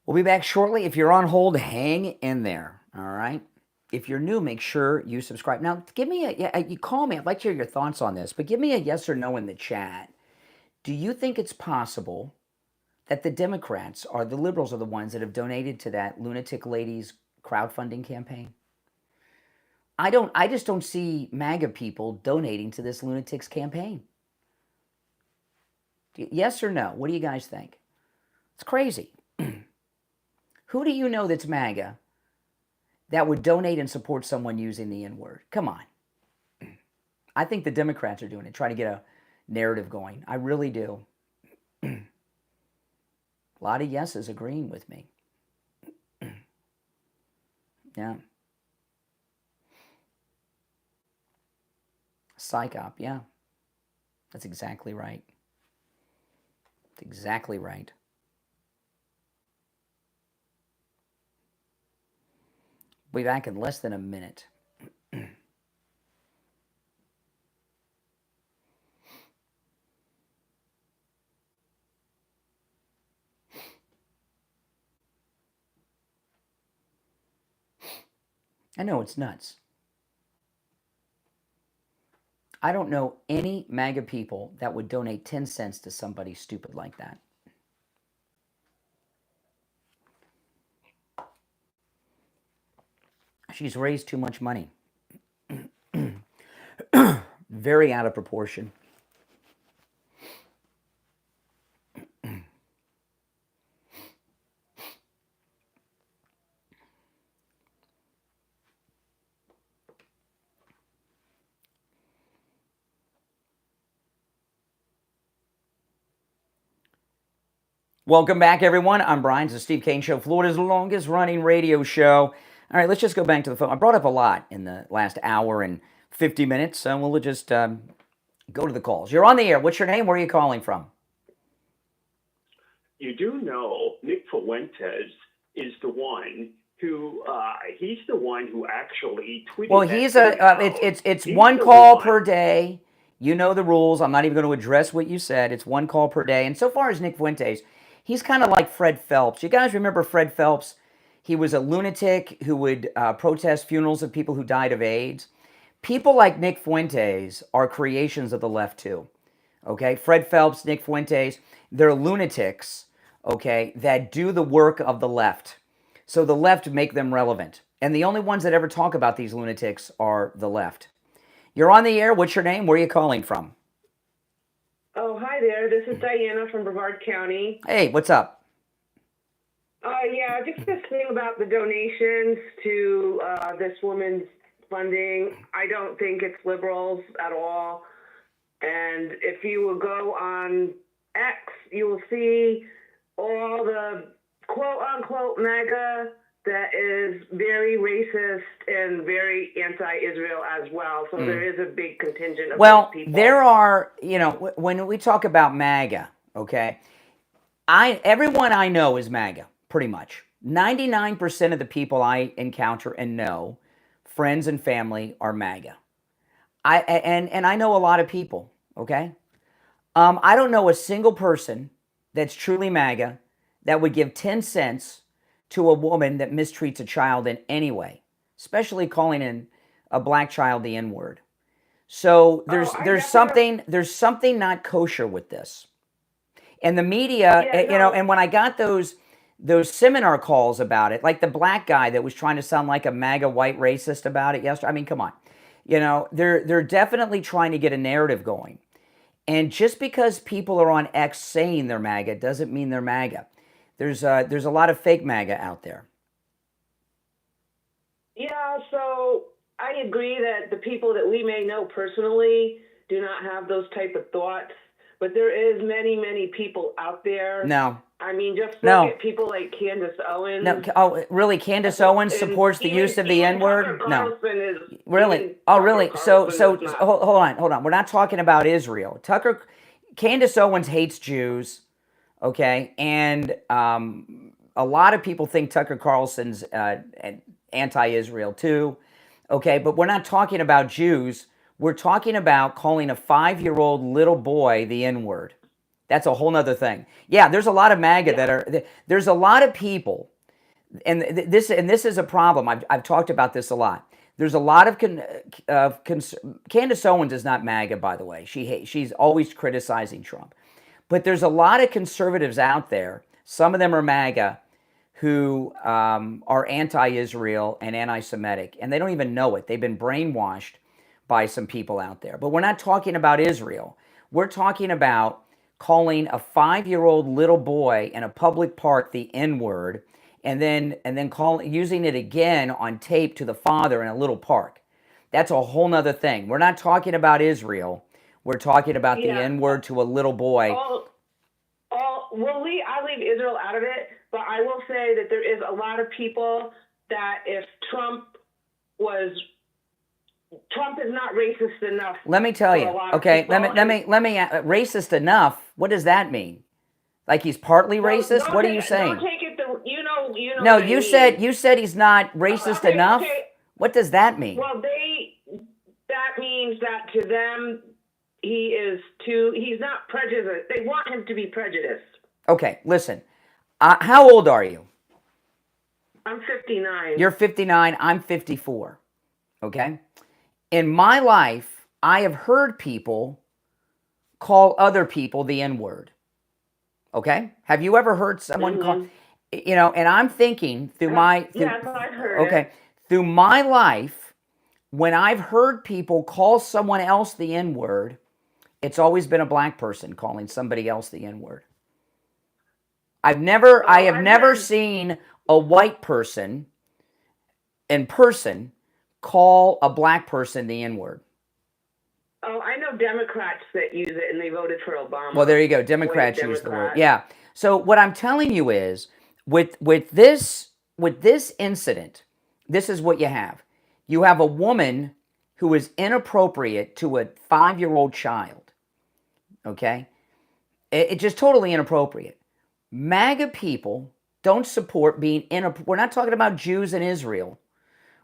We'll be back shortly. If you're on hold, hang in there, all right? If you're new, make sure you subscribe. Now, give me you call me. I'd like to hear your thoughts on this, but give me a yes or no in the chat. Do you think it's possible that the Democrats or the liberals are the ones that have donated to that lunatic lady's crowdfunding campaign? I just don't see MAGA people donating to this lunatic's campaign. Yes or no? What do you guys think? It's crazy. Who do you know that's MAGA that would donate and support someone using the N-word? Come on. I think the Democrats are doing it, trying to narrative going. I really do. A lot of yeses agreeing with me. Yeah. Psych op, yeah. That's exactly right. That's exactly right. We'll be back in less than a minute. I know, it's nuts. I don't know any MAGA people that would donate 10 cents to somebody stupid like that. She's raised too much money. Very out of proportion. Welcome back, everyone. I'm Brian. It's the Steve Kane Show, Florida's longest running radio show. All right, let's just go back to the phone. I brought up a lot in the last hour and 50 minutes, so we'll just go to the calls. You're on the air. What's your name? Where are you calling from? You do know Nick Fuentes is the one who he's the one who actually tweeted. Well, he's it's one call per day. You know the rules. I'm not even going to address what you said. It's one call per day. And so far as Nick Fuentes, he's kind of like Fred Phelps. You guys remember Fred Phelps? He was a lunatic who would protest funerals of people who died of AIDS. People like Nick Fuentes are creations of the left too. Okay, Fred Phelps, Nick Fuentes, they're lunatics, okay, that do the work of the left. So the left make them relevant. And the only ones that ever talk about these lunatics are the left. You're on the air. What's your name? Where are you calling from? Oh, hi there. This is Diana from Brevard County. Hey, what's up? Yeah, just this thing about the donations to this woman's funding. I don't think it's liberals at all. And if you will go on X, you will see all the quote-unquote MAGA that is very racist and very anti-Israel as well. So there is a big contingent of those people. There are, when we talk about MAGA, okay, everyone I know is MAGA, pretty much. 99% of the people I encounter and know, friends and family, are MAGA. And I know a lot of people, okay? I don't know a single person that's truly MAGA that would give 10 cents to a woman that mistreats a child in any way, especially calling in a black child the N-word. So there's something not kosher with this. And the media, and when I got those seminar calls about it, like the black guy that was trying to sound like a MAGA white racist about it yesterday. I mean, come on. They're definitely trying to get a narrative going. And just because people are on X saying they're MAGA doesn't mean they're MAGA. There's a lot of fake MAGA out there. Yeah, so I agree that the people that we may know personally do not have those type of thoughts, but there is many, many people out there. No. I mean, just look at people like Candace Owens. No. Oh, really? Candace Owens supports the use of the N-word? No. Really? Oh, really? So hold on. We're not talking about Israel. Candace Owens hates Jews. Okay, and a lot of people think Tucker Carlson's anti-Israel too. Okay, but we're not talking about Jews. We're talking about calling a 5-year-old little boy the N-word. That's a whole nother thing. Yeah, there's a lot of MAGA that are. There's a lot of people, and this is a problem. I've talked about this a lot. There's a lot of Candace Owens is not MAGA, by the way. She's always criticizing Trump. But there's a lot of conservatives out there, some of them are MAGA, who are anti-Israel and anti-Semitic, and they don't even know it. They've been brainwashed by some people out there. But we're not talking about Israel. We're talking about calling a 5-year-old little boy in a public park the N-word, and then using it again on tape to the father in a little park. That's a whole nother thing. We're not talking about Israel. we're talking about the Yeah. N-word to a little boy. I'll leave Israel out of it, but I will say that there is a lot of people that if Trump is not racist enough. Let me tell you. Okay, let me racist enough. What does that mean? Like he's partly racist? What are you saying? Don't take it you know. No, what you mean. said he's not racist enough. Okay. What does that mean? Well, that means that to them he's not prejudiced. They want him to be prejudiced. Okay, listen. How old are you? I'm 59. You're 59. I'm 54. Okay? In my life, I have heard people call other people the N-word. Okay? Have you ever heard someone call, and I'm thinking yes, I've heard it. Through my life, when I've heard people call someone else the N-word, it's always been a black person calling somebody else the N-word. I have never seen a white person in person call a black person the N-word. Oh, I know Democrats that use it, and they voted for Obama. Well, there you go. Democrats use the word. Yeah. So what I'm telling you is, with this incident, this is what you have. You have a woman who is inappropriate to a 5-year-old child. Okay? It's just totally inappropriate. MAGA people don't support being inappropriate. We're not talking about Jews in Israel.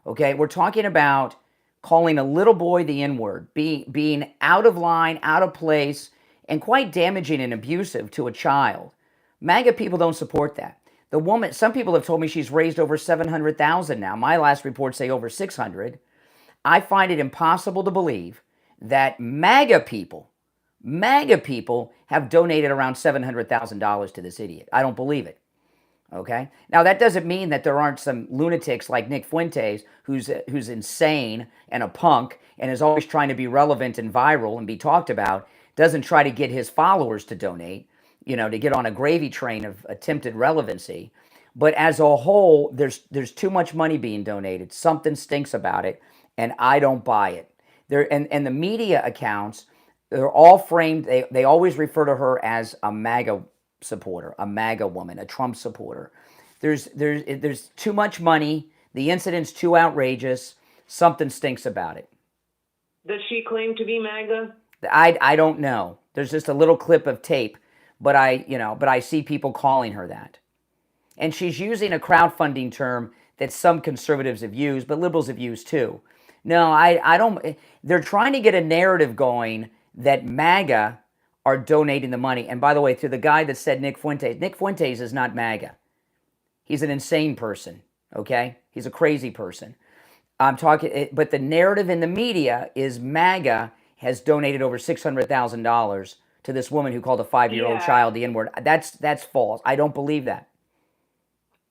Okay? We're talking about calling a little boy the N-word, being out of line, out of place, and quite damaging and abusive to a child. MAGA people don't support that. The woman, some people have told me she's raised over 700,000 now. My last reports say over 600. I find it impossible to believe that MAGA people have donated around $700,000 to this idiot. I don't believe it. Okay? Now, that doesn't mean that there aren't some lunatics like Nick Fuentes, who's insane and a punk and is always trying to be relevant and viral and be talked about, doesn't try to get his followers to donate, to get on a gravy train of attempted relevancy. But as a whole, there's too much money being donated. Something stinks about it, and I don't buy it. And the media accounts, they're all framed, they always refer to her as a MAGA supporter, a MAGA woman, a Trump supporter. There's too much money. The incident's too outrageous. Something stinks about it. Does she claim to be MAGA? I don't know. There's just a little clip of tape, but I see people calling her that. And she's using a crowdfunding term that some conservatives have used, but liberals have used too. No, I don't. They're trying to get a narrative going that MAGA are donating the money. And by the way, to the guy that said Nick Fuentes is not MAGA. He's an insane person, okay? He's a crazy person. I'm talking, but the narrative in the media is MAGA has donated over $600,000 to this woman who called a 5-year-old child the N-word. That's false. I don't believe that.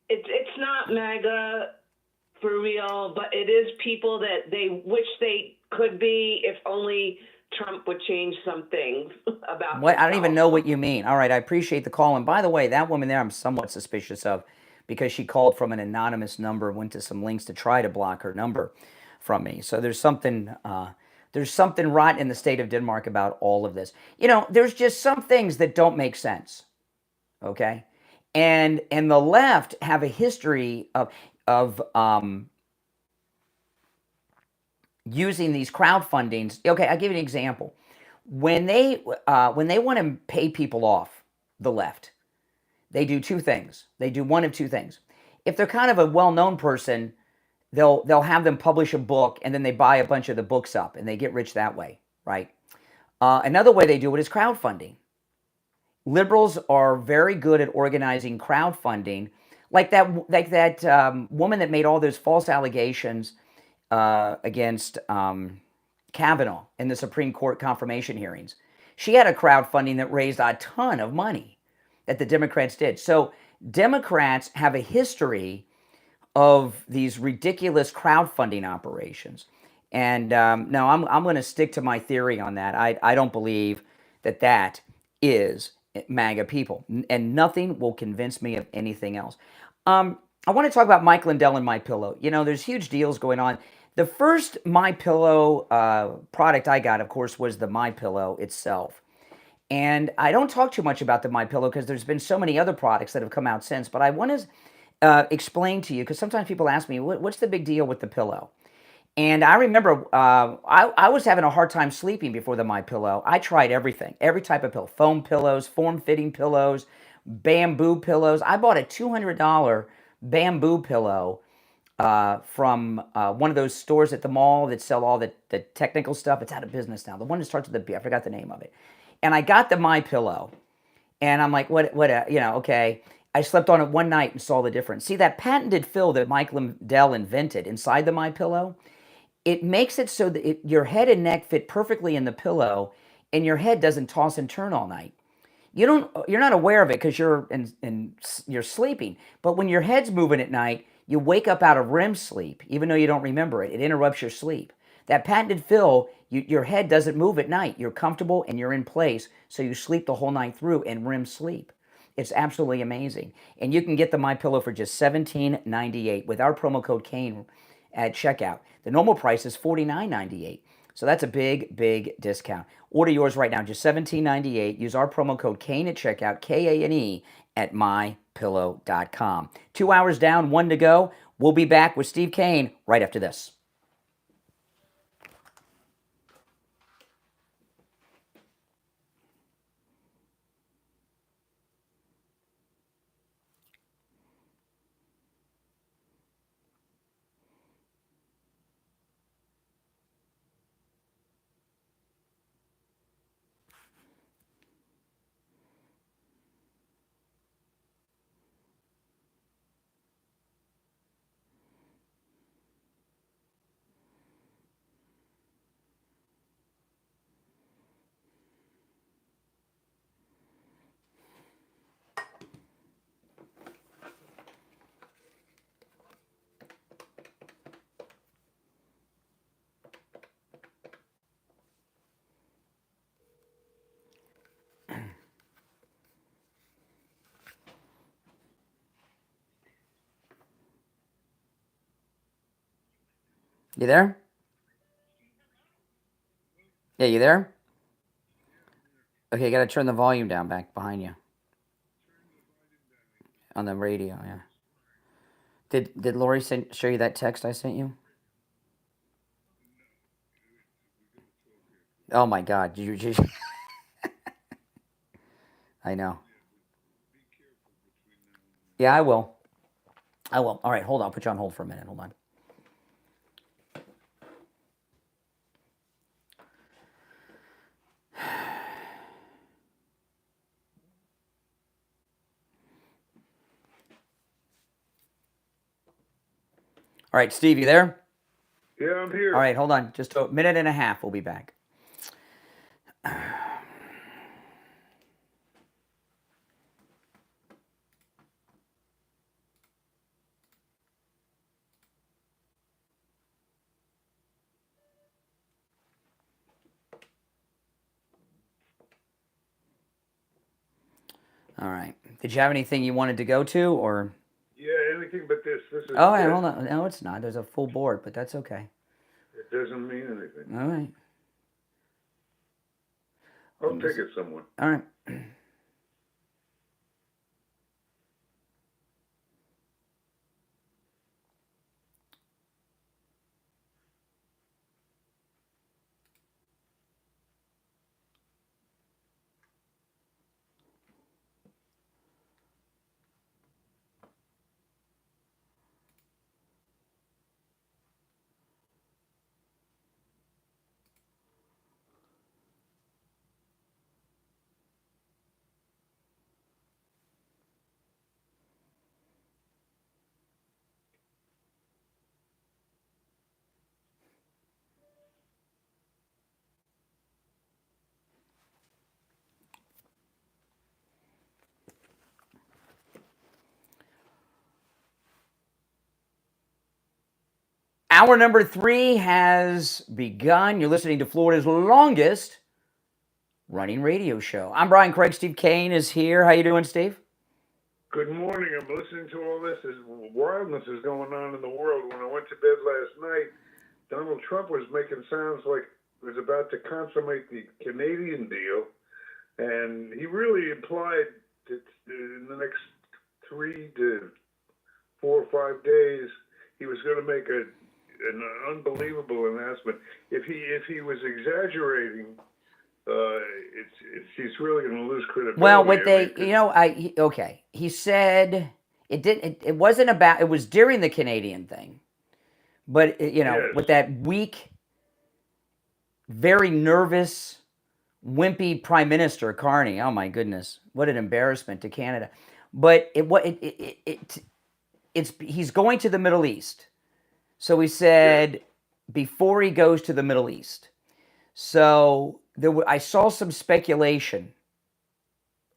It's not MAGA for real, but it is people that they wish they could be if only Trump would change some things about what? I don't even know what you mean. All right, I appreciate the call. And by the way, that woman there I'm somewhat suspicious of because she called from an anonymous number, went to some links to try to block her number from me. So there's something right in the state of Denmark about all of this. There's just some things that don't make sense. Okay? And the left have a history of using these crowdfundings. Okay, I'll give you an example. When they want to pay people off, the left, they do two things. They do one of two things. If they're kind of a well-known person, they'll have them publish a book, and then they buy a bunch of the books up, and they get rich that way, right? Another way they do it is crowdfunding. Liberals are very good at organizing crowdfunding, like that woman that made all those false allegations against Kavanaugh in the Supreme Court confirmation hearings. She had a crowdfunding that raised a ton of money that the Democrats did. So Democrats have a history of these ridiculous crowdfunding operations. And no, I'm going to stick to my theory on that. I don't believe that is MAGA people. And nothing will convince me of anything else. I want to talk about Mike Lindell and MyPillow. There's huge deals going on. The first MyPillow product I got, of course, was the MyPillow itself. And I don't talk too much about the MyPillow because there's been so many other products that have come out since. But I want to explain to you, because sometimes people ask me, what's the big deal with the pillow? And I remember I was having a hard time sleeping before the MyPillow. I tried everything, every type of pillow, foam pillows, form-fitting pillows, bamboo pillows. I bought a $200 bamboo pillow from one of those stores at the mall that sell all the technical stuff. It's out of business now. The one that starts with a B. I forgot the name of it. And I got the MyPillow, and I'm like, okay. I slept on it one night and saw the difference. See, that patented fill that Mike Lindell invented inside the MyPillow, it makes it so that your head and neck fit perfectly in the pillow, and your head doesn't toss and turn all night. You're not aware of it because you're sleeping. But when your head's moving at night, you wake up out of REM sleep, even though you don't remember it. It interrupts your sleep. That patented fill, your head doesn't move at night. You're comfortable and you're in place, so you sleep the whole night through in REM sleep. It's absolutely amazing. And you can get the MyPillow for just $17.98 with our promo code Kane at checkout. The normal price is $49.98. So that's a big, big discount. Order yours right now, just $17.98. Use our promo code Kane at checkout, Kane, at mypillow.com. 2 hours down, 1 to go. We'll be back with Steve Kane right after this. You there? Yeah, you there? Okay, you got to turn the volume down back behind you. On the radio, yeah. Did Lori show you that text I sent you? Oh my God! I know. Yeah, I will. All right, hold on. I'll put you on hold for a minute. Hold on. All right, Steve, you there? Yeah, I'm here. All right, hold on. Just a minute and a half. We'll be back. All right. Did you have anything you wanted to go to, or? Yeah, anything but this. This is. Oh, wait, hold on. No, it's not. There's a full board, but that's okay. It doesn't mean anything. All right. I'll take it somewhere. All right. Hour number 3 has begun. You're listening to Florida's longest running radio show. I'm Brian Craig. Steve Kane is here. How you doing, Steve? Good morning. I'm listening to all this. Wildness is going on in the world. When I went to bed last night, Donald Trump was making sounds like he was about to consummate the Canadian deal, and he really implied that in the next 3 to 4 or 5 days he was going to make an unbelievable announcement. If he was exaggerating, he's really going to lose credibility. Well, he said it wasn't about. It was during the Canadian thing, but Yes. with that weak, very nervous, wimpy Prime Minister Carney. Oh my goodness, what an embarrassment to Canada! But he's going to the Middle East, so he said before he goes to the Middle East. So I saw some speculation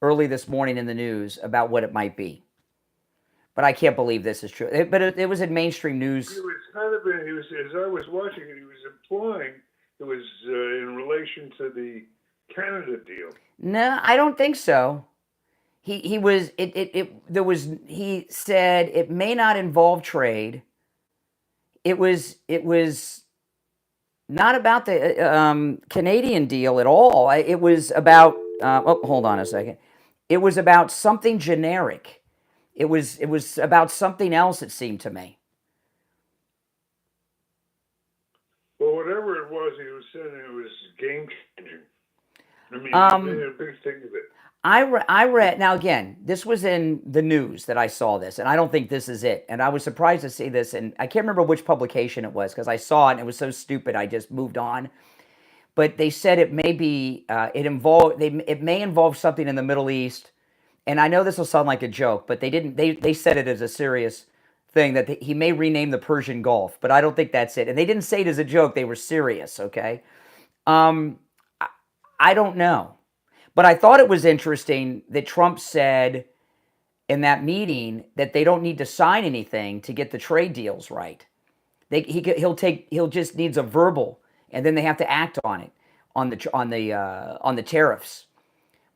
early this morning in the news about what it might be, but I can't believe this is true. But it was in mainstream news. It was kind of as I was watching it, he was implying it was in relation to the Canada deal. No, I don't think so. He said it may not involve trade. It was not about the Canadian deal at all. It was about hold on a second. It was about something generic. It was about something else, it seemed to me. Well, whatever it was, he was saying it was game changing. I mean, he made a big thing of it. I read, now again, this was in the news that I saw this, and I don't think this is it. And I was surprised to see this, and I can't remember which publication it was because I saw it and it was so stupid I just moved on. But they said it may be, it may involve something in the Middle East. And I know this will sound like a joke, but they said it as a serious thing that he may rename the Persian Gulf, but I don't think that's it. And they didn't say it as a joke, they were serious, okay? I don't know. But I thought it was interesting that Trump said in that meeting that they don't need to sign anything to get the trade deals right. He'll just needs a verbal, and then they have to act on it on the tariffs.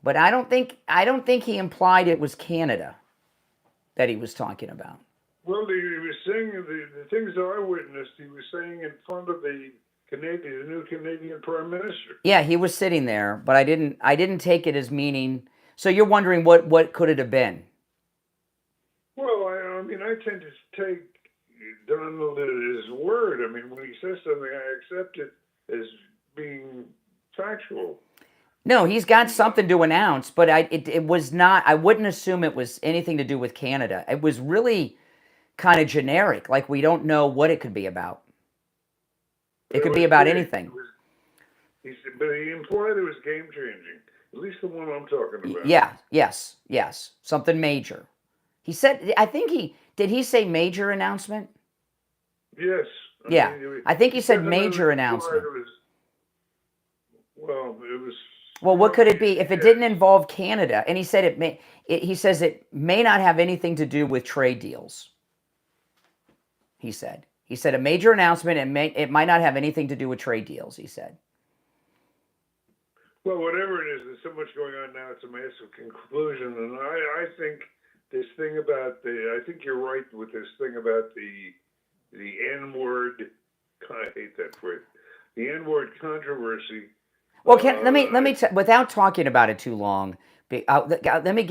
But I don't think he implied it was Canada that he was talking about. Well, he was saying the things that I witnessed. He was saying in front of the new Canadian Prime Minister. Yeah, he was sitting there, but I didn't take it as meaning. So you're wondering what could it have been? Well, I mean, I tend to take Donald at his word. I mean, when he says something, I accept it as being factual. No, he's got something to announce, but it was not. I wouldn't assume it was anything to do with Canada. It was really kind of generic, like we don't know what it could be about. It could be about anything. But he implied it was game changing. At least the one I'm talking about. Yeah, yes. Something major. He said, did he say major announcement? Yes. I think he said major announcement. Well, what could it be if it didn't involve Canada? And he said he says it may not have anything to do with trade deals. He said a major announcement, and it might not have anything to do with trade deals, he said. Well, whatever it is, there's so much going on now, it's a massive conclusion. And I think this thing about I think you're right with this thing about the N-word, I hate that phrase, the N-word controversy. Well, let me without talking about it too long, let me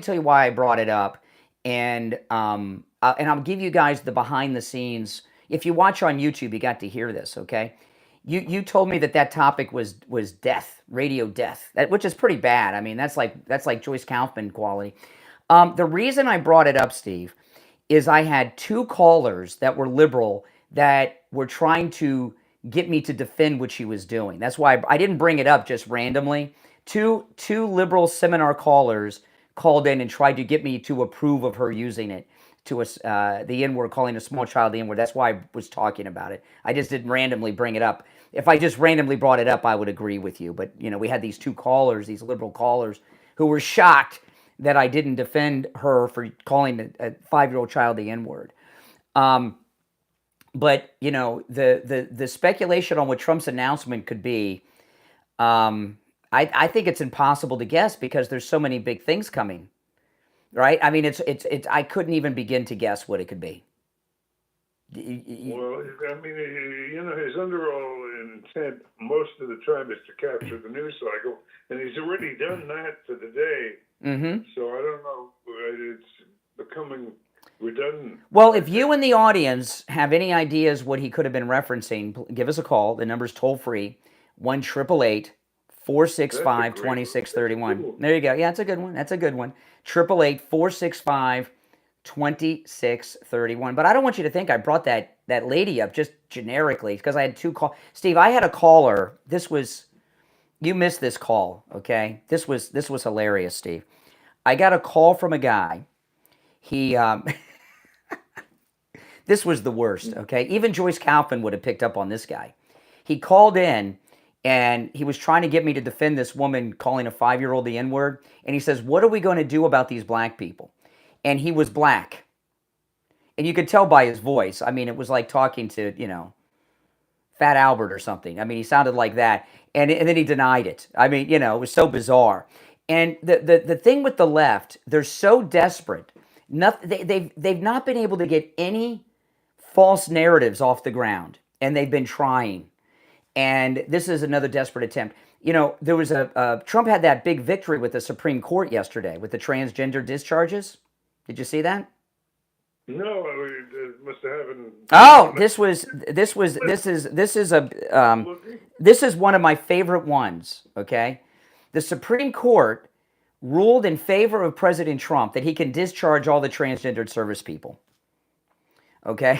tell you why I brought it up, and I'll give you guys the behind the scenes. If you watch on YouTube, you got to hear this, okay? You told me that topic was death, radio death, which is pretty bad. I mean, that's like Joyce Kaufman quality. The reason I brought it up, Steve, is I had 2 callers that were liberal that were trying to get me to defend what she was doing. That's why I didn't bring it up just randomly. Two liberal seminar callers called in and tried to get me to approve of her using it to the N-word, calling a small child the N-word. That's why I was talking about it. I just didn't randomly bring it up. If I just randomly brought it up, I would agree with you. But, we had these 2 callers, these liberal callers, who were shocked that I didn't defend her for calling a 5-year-old child the N-word. But, the speculation on what Trump's announcement could be, I think it's impossible to guess because there's so many big things coming, right? I mean, it's I couldn't even begin to guess what it could be. Well, I mean, his underall intent most of the time is to capture the news cycle, and he's already done that for the day. Mm-hmm. So I don't know. It's becoming redundant. Well, if you in the audience have any ideas what he could have been referencing, give us a call. The number's toll free, 1-888-465-2631. There you go. Yeah, that's a good one. That's a good one. 888-465-2631. But I don't want you to think I brought that lady up just generically because I had two calls. Steve, I had a caller. You missed this call, okay? This was hilarious, Steve. I got a call from a guy. He this was the worst, okay? Even Joyce Kaufman would have picked up on this guy. He called in, and he was trying to get me to defend this woman calling a 5-year-old the N-word. And he says, what are we going to do about these black people? And he was black. And you could tell by his voice. I mean, it was like talking to, Fat Albert or something. I mean, he sounded like that. And then he denied it. I mean, it was so bizarre. And the thing with the left, they're so desperate. They've not been able to get any false narratives off the ground, and they've been trying. And this is another desperate attempt. There was Trump had that big victory with the Supreme Court yesterday with the transgender discharges. Did you see that? No, it must have happened. Oh, this is one of my favorite ones. Okay, the Supreme Court ruled in favor of President Trump that he can discharge all the transgendered service people. Okay.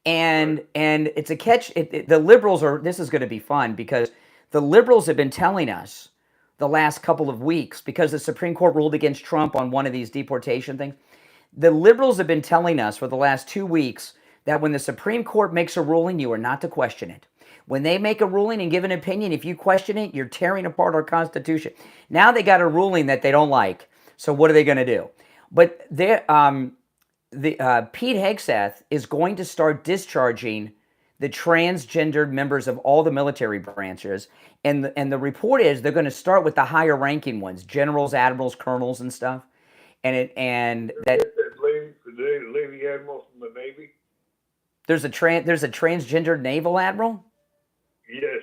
And it's a catch. The liberals this is going to be fun because the liberals have been telling us the last couple of weeks, because the Supreme Court ruled against Trump on one of these deportation things. The liberals have been telling us for the last 2 weeks that when the Supreme Court makes a ruling, you are not to question it. When they make a ruling and give an opinion, if you question it, you're tearing apart our Constitution. Now they got a ruling that they don't like. So what are they going to do? But Pete Hegseth is going to start discharging the transgendered members of all the military branches, and the report is they're going to start with the higher ranking ones, generals, admirals, colonels, and stuff. That lady admiral from the Navy. There's a transgendered naval admiral. Yes,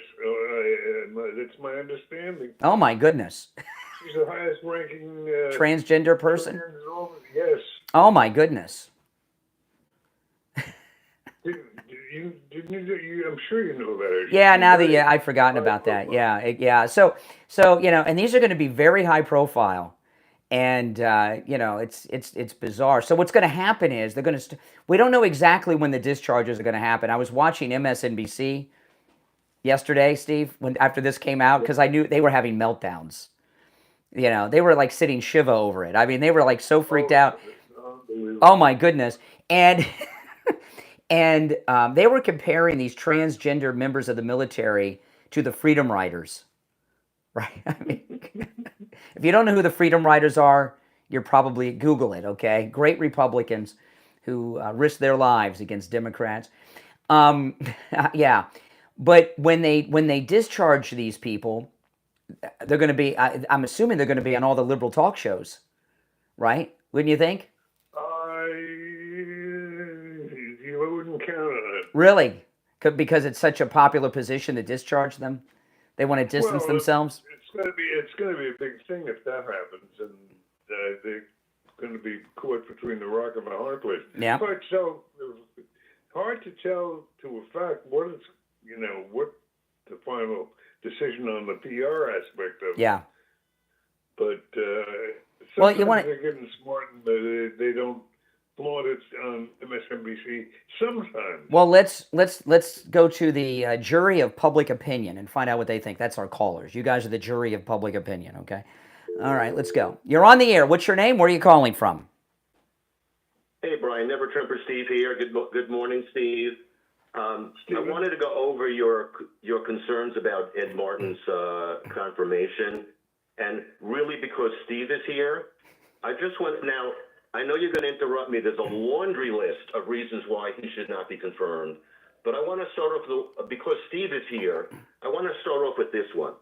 that's my understanding. Oh my goodness. She's the highest ranking transgender person. Yes. Oh my goodness. I'm sure you know that. Yeah, I've forgotten about that. Yeah. So and these are going to be very high profile, and it's bizarre. So what's going to happen is they're going to. We don't know exactly when the discharges are going to happen. I was watching MSNBC yesterday, Steve, after this came out, because I knew they were having meltdowns. They were like sitting Shiva over it. I mean, they were like so freaked out. Oh my goodness. And they were comparing these transgender members of the military to the Freedom Riders, right? I mean, if you don't know who the Freedom Riders are, you're probably, Google it, okay? Great Republicans who risked their lives against Democrats. Yeah, but when they discharge these people, they're going to be, I'm assuming they're going to be on all the liberal talk shows, right? Wouldn't you think? I wouldn't count on it. Really? Because it's such a popular position to discharge them? They want to distance themselves? It's going to be a big thing if that happens, and they're going to be caught between the rock and a hard place. Yeah. But so hard to tell to a fact what the final decision on the PR aspect of it. Yeah. But sometimes they're getting smart and they don't flaunt it on MSNBC sometimes. Well, let's go to the jury of public opinion and find out what they think. That's our callers. You guys are the jury of public opinion, okay? All right, let's go. You're on the air. What's your name? Where are you calling from? Hey, Brian. Never Trumper Steve here. Good morning, Steve. I wanted to go over your concerns about Ed Martin's confirmation, and really because Steve is here, I just want now. I know you're going to interrupt me. There's a laundry list of reasons why he should not be confirmed, but I want to start off because Steve is here. I want to start off with this one: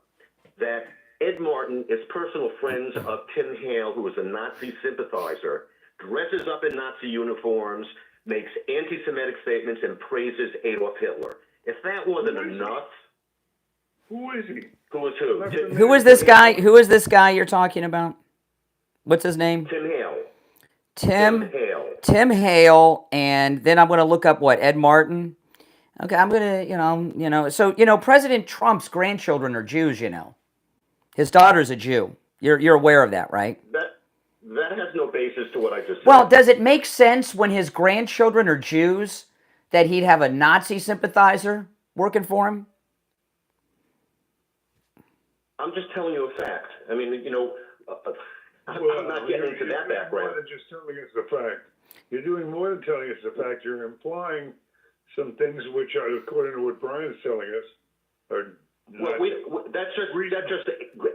that Ed Martin is personal friends of Tim Hale, who is a Nazi sympathizer, dresses up in Nazi uniforms, makes anti-Semitic statements, and praises Adolf Hitler. If that wasn't enough, who is he? Who is who? Who is this guy? Who is this guy you're talking about? What's his name? Tim Hale. Tim Hale, and then I'm going to look up Ed Martin. Okay, I'm going to, so, President Trump's grandchildren are Jews, His daughter's a Jew. You're aware of that, right? That has no basis to what I just said. Well, does it make sense when his grandchildren are Jews that he'd have a Nazi sympathizer working for him? I'm just telling you a fact. I mean, I'm not getting into that background. More than just telling us the fact. You're doing more than telling us the fact. You're implying some things which are, according to what Brian's telling us, are not. Well, that's just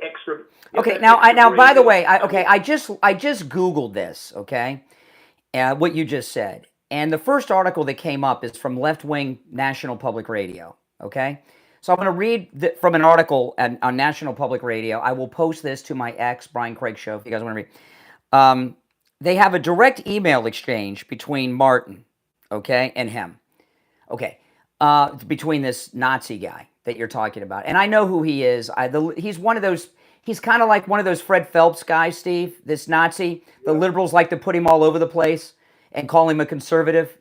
extra. Okay, now, by the way, I just Googled this. Okay, what you just said, and the first article that came up is from Left Wing National Public Radio. Okay. So I'm going to read from an article on National Public Radio. I will post this to my ex, Brian Craig Show, if you guys want to read. They have a direct email exchange between Martin, okay, and him. Okay, between this Nazi guy that you're talking about. And I know who he is. He's one of those, he's kind of like one of those Fred Phelps guys, Steve, this Nazi. The liberals like to put him all over the place and call him a conservative,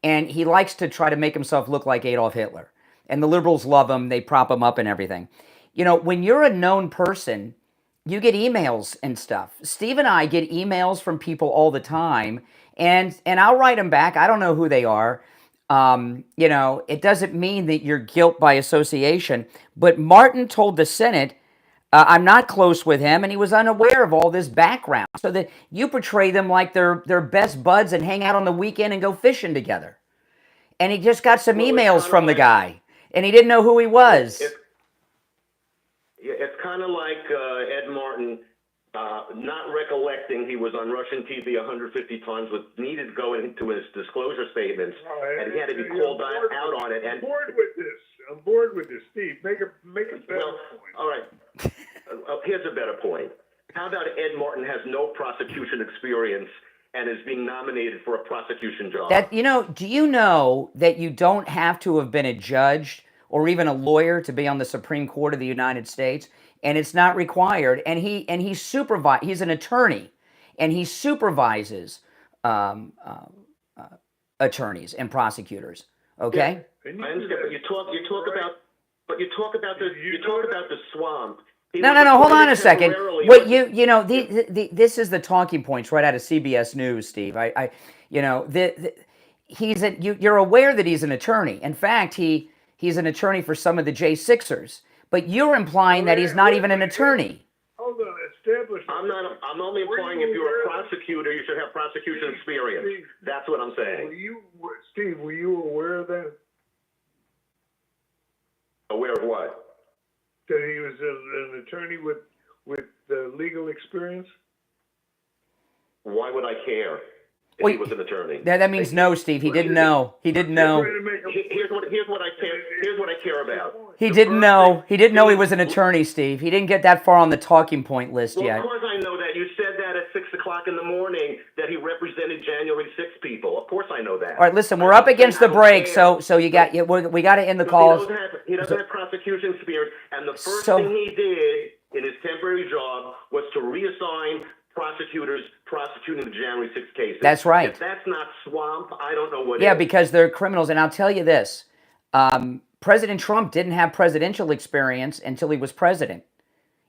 and he likes to try to make himself look like Adolf Hitler. And the liberals love him. They prop him up and everything. When you're a known person, you get emails and stuff. Steve and I get emails from people all the time, and I'll write them back. I don't know who they are. It doesn't mean that you're guilt by association. But Martin told the Senate, I'm not close with him, and he was unaware of all this background. So that you portray them like they're best buds and hang out on the weekend and go fishing together. And he just got some emails from the guy. And he didn't know who he was. It's kind of like Ed Martin not recollecting he was on Russian TV 150 times, needed to go into his disclosure statements, and he had to be called out on it. I'm bored with this. I'm bored with this, Steve. Make a better point. All right. Here's a better point. How about Ed Martin has no prosecution experience and is being nominated for a prosecution job? Do you know that you don't have to have been a judge or even a lawyer to be on the Supreme Court of the United States? And it's not required. And he's an attorney, and he supervises attorneys and prosecutors. Okay. Yeah, I understand, but you talk about the swamp. No. Hold on a second. What this is the talking points right out of CBS News, Steve. You're aware that he's an attorney. In fact, he's an attorney for some of the J6ers. But you're implying that he's not even an attorney. Hold on, establish. I'm only implying if you're a prosecutor, you should have prosecution experience. Steve, that's what I'm saying. Steve, were you aware of that? Aware of what? That he was an attorney with legal experience? Why would I care if he was an attorney? That means no, Steve. He didn't know. He didn't know. Here's what I care about. He didn't know. He didn't know he was an attorney, Steve. He didn't get that far on the talking point list yet. Of course I know that. You said that at 6 o'clock in the morning that he represented January 6 people. Of course I know that. All right, listen, we're up against the break, so we got to end the calls. He doesn't have prosecution experience, and the first thing he did in his temporary job was to reassign prosecutors prosecuting the January 6 cases. That's right. If that's not swamp, I don't know what is. Yeah, is. because they're criminals, and I'll tell you this. President Trump didn't have presidential experience until he was president.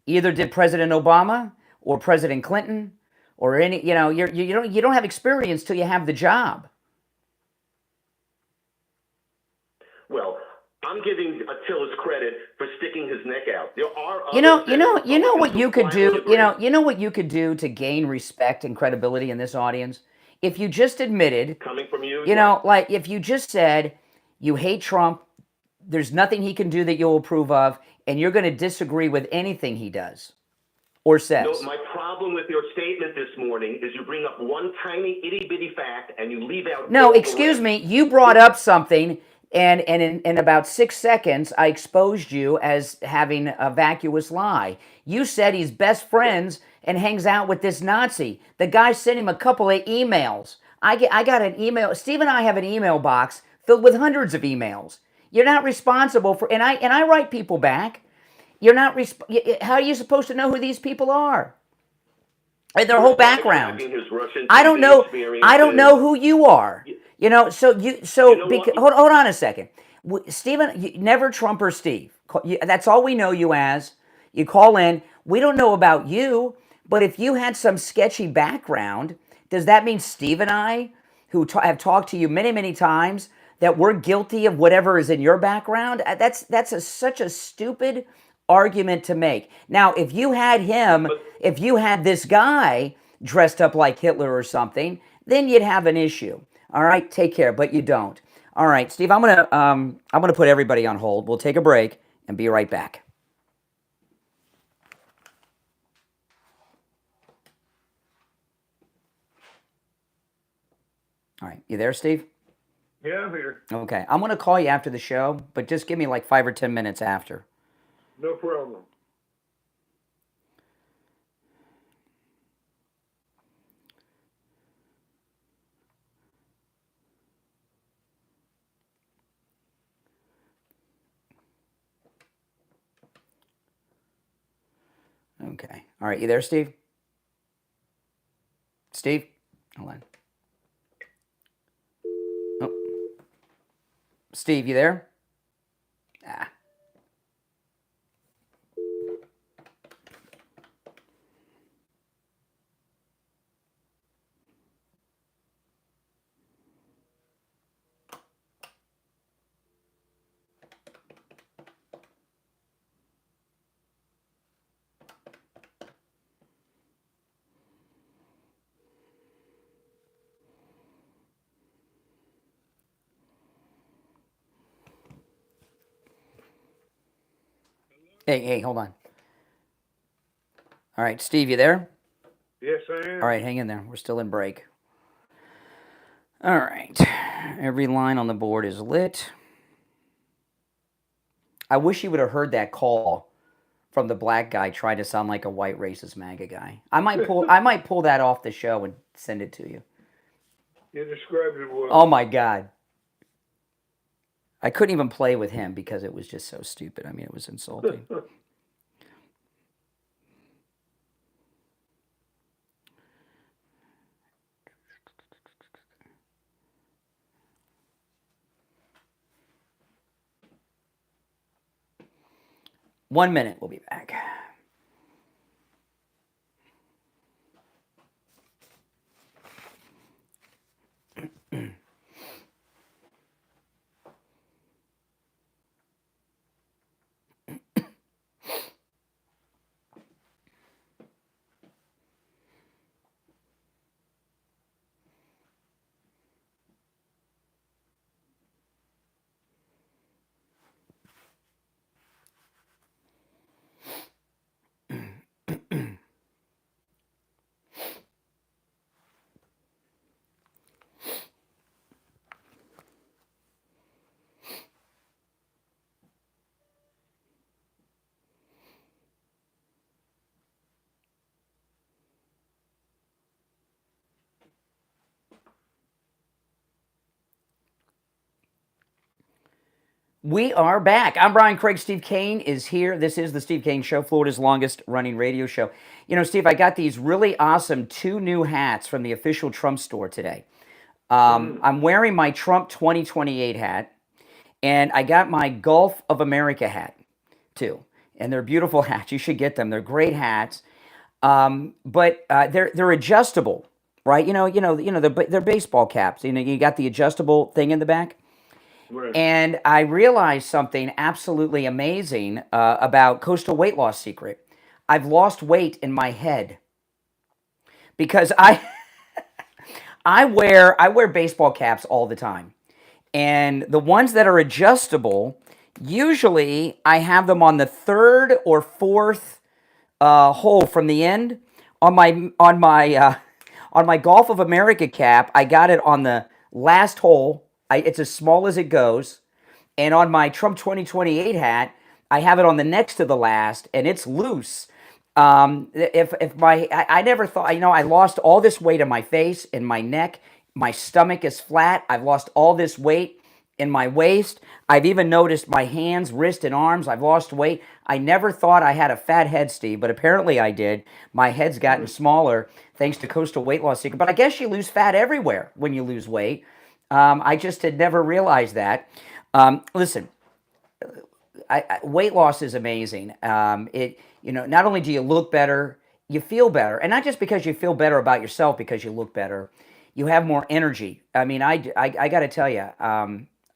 Either did President Obama or President Clinton or any, you don't have experience till you have the job. Well, I'm giving Attila's credit for sticking his neck out. There are you know what you could do. You know what you could do to gain respect and credibility in this audience. If you just admitted, coming from you, like if you just said you hate Trump, there's nothing he can do that you'll approve of, and you're going to disagree with anything he does or says. No, my problem with your statement this morning is you bring up one tiny itty-bitty fact and you leave out... No, excuse me. You brought up something, and in about 6 seconds, I exposed you as having a vacuous lie. You said he's best friends and hangs out with this Nazi. The guy sent him a couple of emails. I got an email. Steve and I have an email box filled with hundreds of emails. You're not responsible for, and I write people back. You're not, how are you supposed to know who these people are? And their whole background. I don't know who you are. You know, hold on a second. Stephen, never Trumper Steve. That's all we know you as. You call in. We don't know about you, but if you had some sketchy background, does that mean Steve and I, who have talked to you many, many times, that we're guilty of whatever is in your background? That's such a stupid argument to make. Now, if you had this guy dressed up like Hitler or something, then you'd have an issue. All right, take care, but you don't. All right, Steve, I'm gonna put everybody on hold. We'll take a break and be right back. All right, you there, Steve? Yeah, I'm here. Okay, I'm gonna call you after the show, but just give me like 5 or 10 minutes after. No problem. Okay. All right, you there, Steve? Steve? Hold on. Oh. Steve, you there? Ah. Hey, hold on. All right, Steve, you there? Yes, I am. All right, hang in there. We're still in break. All right. Every line on the board is lit. I wish you would have heard that call from the black guy trying to sound like a white racist MAGA guy. I might pull that off the show and send it to you. You described it well. Oh my God. I couldn't even play with him because it was just so stupid. I mean, it was insulting. One minute, we'll be back. We are back. I'm Brian Craig. Steve Kane is here. This is the Steve Kane Show, Florida's longest running radio show. You know, Steve, I got these really awesome 2 new hats from the official Trump store today. I'm wearing my Trump 2028 hat, and I got my Gulf of America hat, too. And they're beautiful hats. You should get them. They're great hats. But they're adjustable, right? They're baseball caps. You know, you got the adjustable thing in the back. Right. And I realized something absolutely amazing about Coastal Weight Loss Secret. I've lost weight in my head because I wear baseball caps all the time, and the ones that are adjustable, usually I have them on the 3rd or 4th hole from the end. On my Gulf of America cap, I got it on the last hole. It's as small as it goes. And on my Trump 2028 hat, I have it on the next to the last, and it's loose. I never thought, I lost all this weight on my face and my neck My stomach is flat. I've lost all this weight in my waist. I've even noticed my hands, wrist, and arms. I've lost weight. I never thought I had a fat head, Steve, but apparently I did. My head's gotten smaller thanks to Coastal Weight Loss Secret. But I guess you lose fat everywhere when you lose weight. I just had never realized that. Listen, weight loss is amazing. Not only do you look better, you feel better, and not just because you feel better about yourself because you look better. You have more energy. I mean, I got to tell you,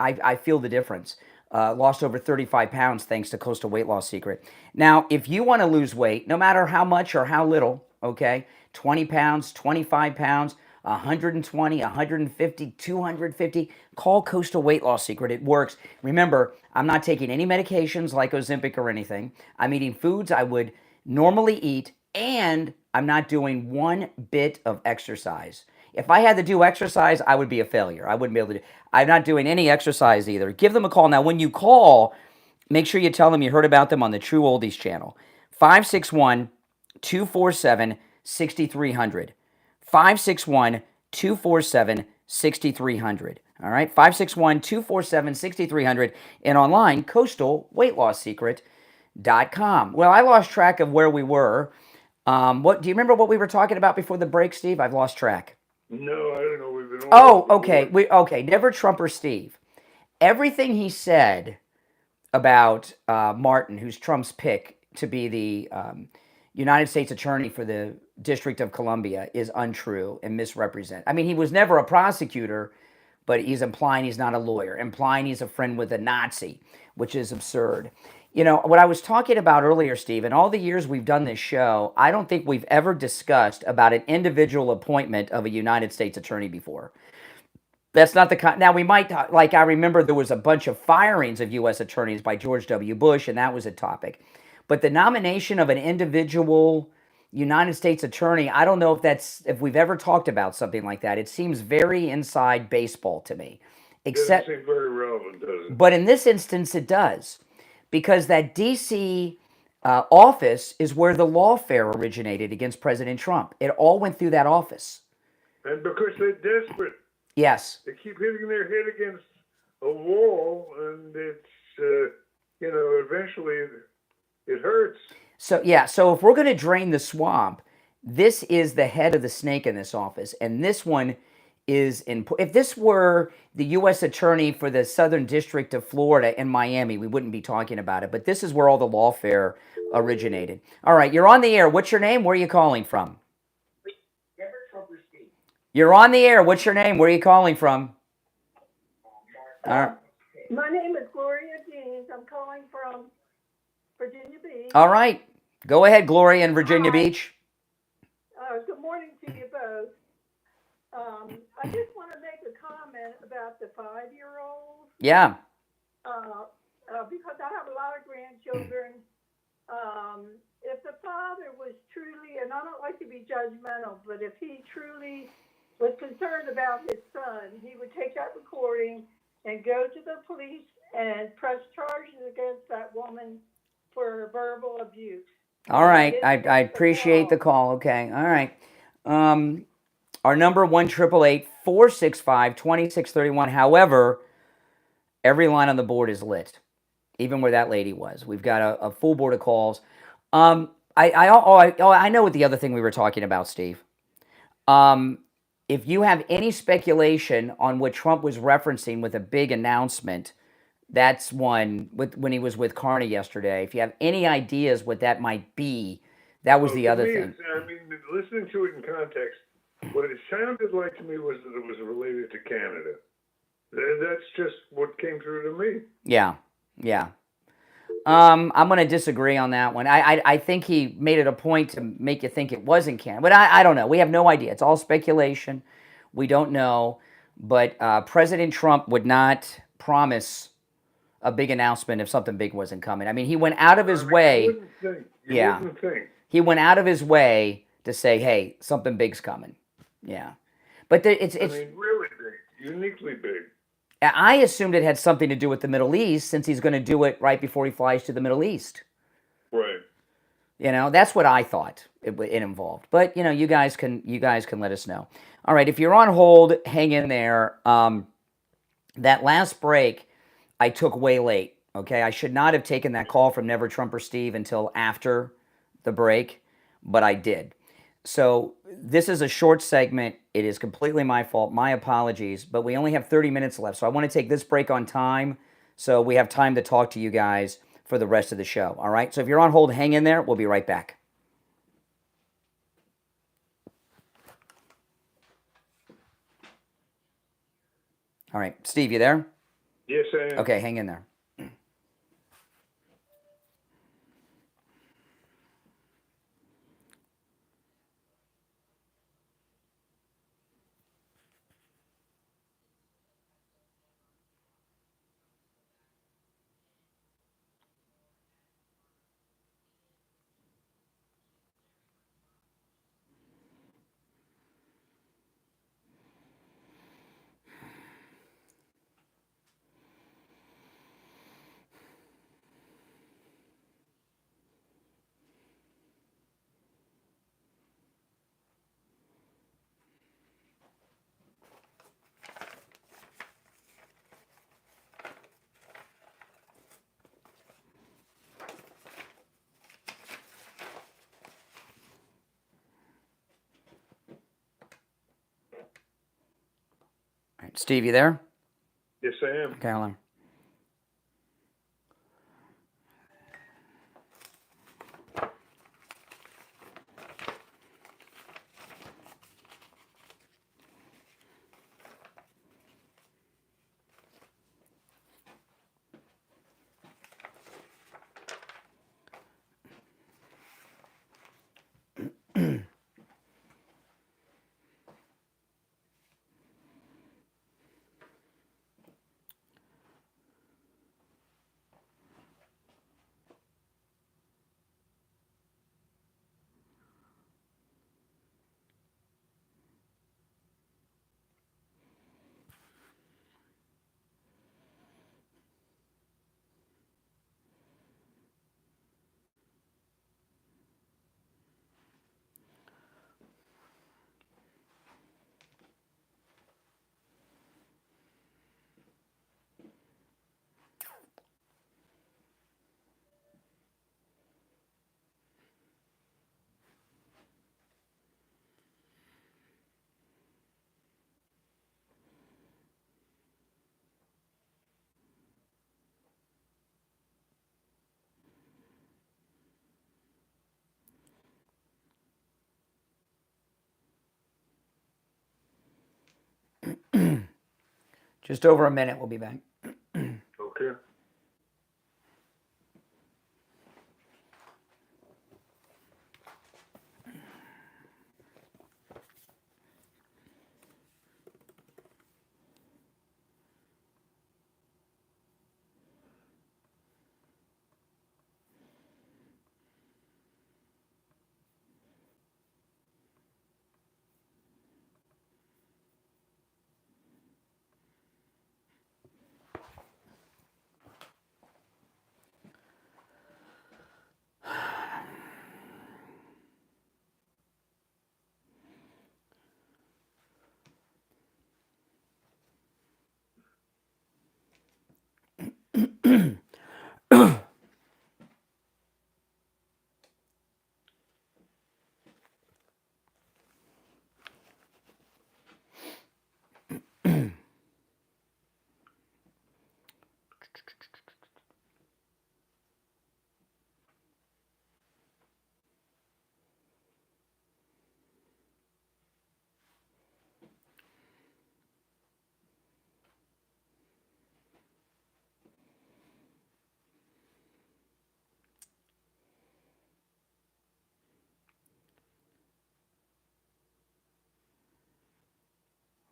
I feel the difference. Lost over 35 pounds thanks to Coastal Weight Loss Secret. Now, if you want to lose weight, no matter how much or how little, okay, 20 pounds, 25 pounds, 120, 150, 250, call Coastal Weight Loss Secret. It works. Remember, I'm not taking any medications like Ozempic or anything. I'm eating foods I would normally eat, and I'm not doing one bit of exercise. If I had to do exercise, I would be a failure. I wouldn't be able to do. I'm not doing any exercise either. Give them a call. Now, when you call, make sure you tell them you heard about them on the True Oldies channel. 561-247-6300. 561-247-6300. All right, 561-247-6300. And online, coastalweightlossecret.com. Well, I lost track of where we were. What do you remember what we were talking about before the break, Steve? I've lost track. No, I don't know. We've been Okay. Never Trumper Steve. Everything he said about Martin, who's Trump's pick to be the United States Attorney for the District of Columbia, is untrue and misrepresent. I mean, he was never a prosecutor, but he's implying he's not a lawyer, implying he's a friend with a Nazi, which is absurd. You know, what I was talking about earlier, Steve, in all the years we've done this show, I don't think we've ever discussed about an individual appointment of a United States attorney before. That's not the kind. Now, we might, like, I remember there was a bunch of firings of U.S. attorneys by George W. Bush, and that was a topic. But the nomination of an individual United States attorney, I don't know if we've ever talked about something like that. It seems very inside baseball to me. Doesn't seem very relevant, does it? But in this instance, it does. Because that D.C. office is where the lawfare originated against President Trump. It all went through that office. And because they're desperate. Yes. They keep hitting their head against a wall, and it's, eventually it hurts. So if we're going to drain the swamp, this is the head of the snake in this office. And this one is if this were the U.S. Attorney for the Southern District of Florida in Miami, we wouldn't be talking about it. But this is where all the lawfare originated. All right, you're on the air. What's your name? Where are you calling from? You're on the air. What's your name? Where are you calling from? All right. My name is Gloria Jeans. I'm calling from Virginia Beach. All right. Go ahead, Gloria in Virginia Beach. Good morning to you both. I just want to make a comment about the 5-year-old. Yeah. Because I have a lot of grandchildren. If the father was truly, and I don't like to be judgmental, but if he truly was concerned about his son, he would take that recording and go to the police and press charges against that woman for verbal abuse. All right. I appreciate the call. Okay. All right. Our number 1-888-465-2631. However, every line on the board is lit, even where that lady was. We've got a full board of calls. I know what the other thing we were talking about, Steve. If you have any speculation on what Trump was referencing with a big announcement, that's one when he was with Connie yesterday. If you have any ideas what that might be, that was the other thing. I mean, listening to it in context, what it sounded like to me was that it was related to Canada. That's just what came through to me. Yeah. I'm going to disagree on that one. I think he made it a point to make you think it wasn't Canada. But I don't know. We have no idea. It's all speculation. We don't know. But President Trump would not promise a big announcement if something big wasn't coming. I mean, he went out of his way. You wouldn't think. He went out of his way to say, hey, something big's coming. Yeah. But it's really big. Uniquely big. I assumed it had something to do with the Middle East since he's going to do it right before he flies to the Middle East. Right. You know, that's what I thought it involved. But you know, you guys can let us know. All right, if you're on hold, hang in there. That last break I took way late. Okay, I should not have taken that call from Never Trumper Steve until after the break, but I did. So this is a short segment. It is completely my fault. My apologies, but we only have 30 minutes left. So I want to take this break on time so we have time to talk to you guys for the rest of the show. All right? So if you're on hold, hang in there. We'll be right back. All right. Steve, you there? Yes, I am. Okay, hang in there. All right, Steve, you there? Yes, I am. Okay, hold on. Just over a minute, we'll be back. Okay.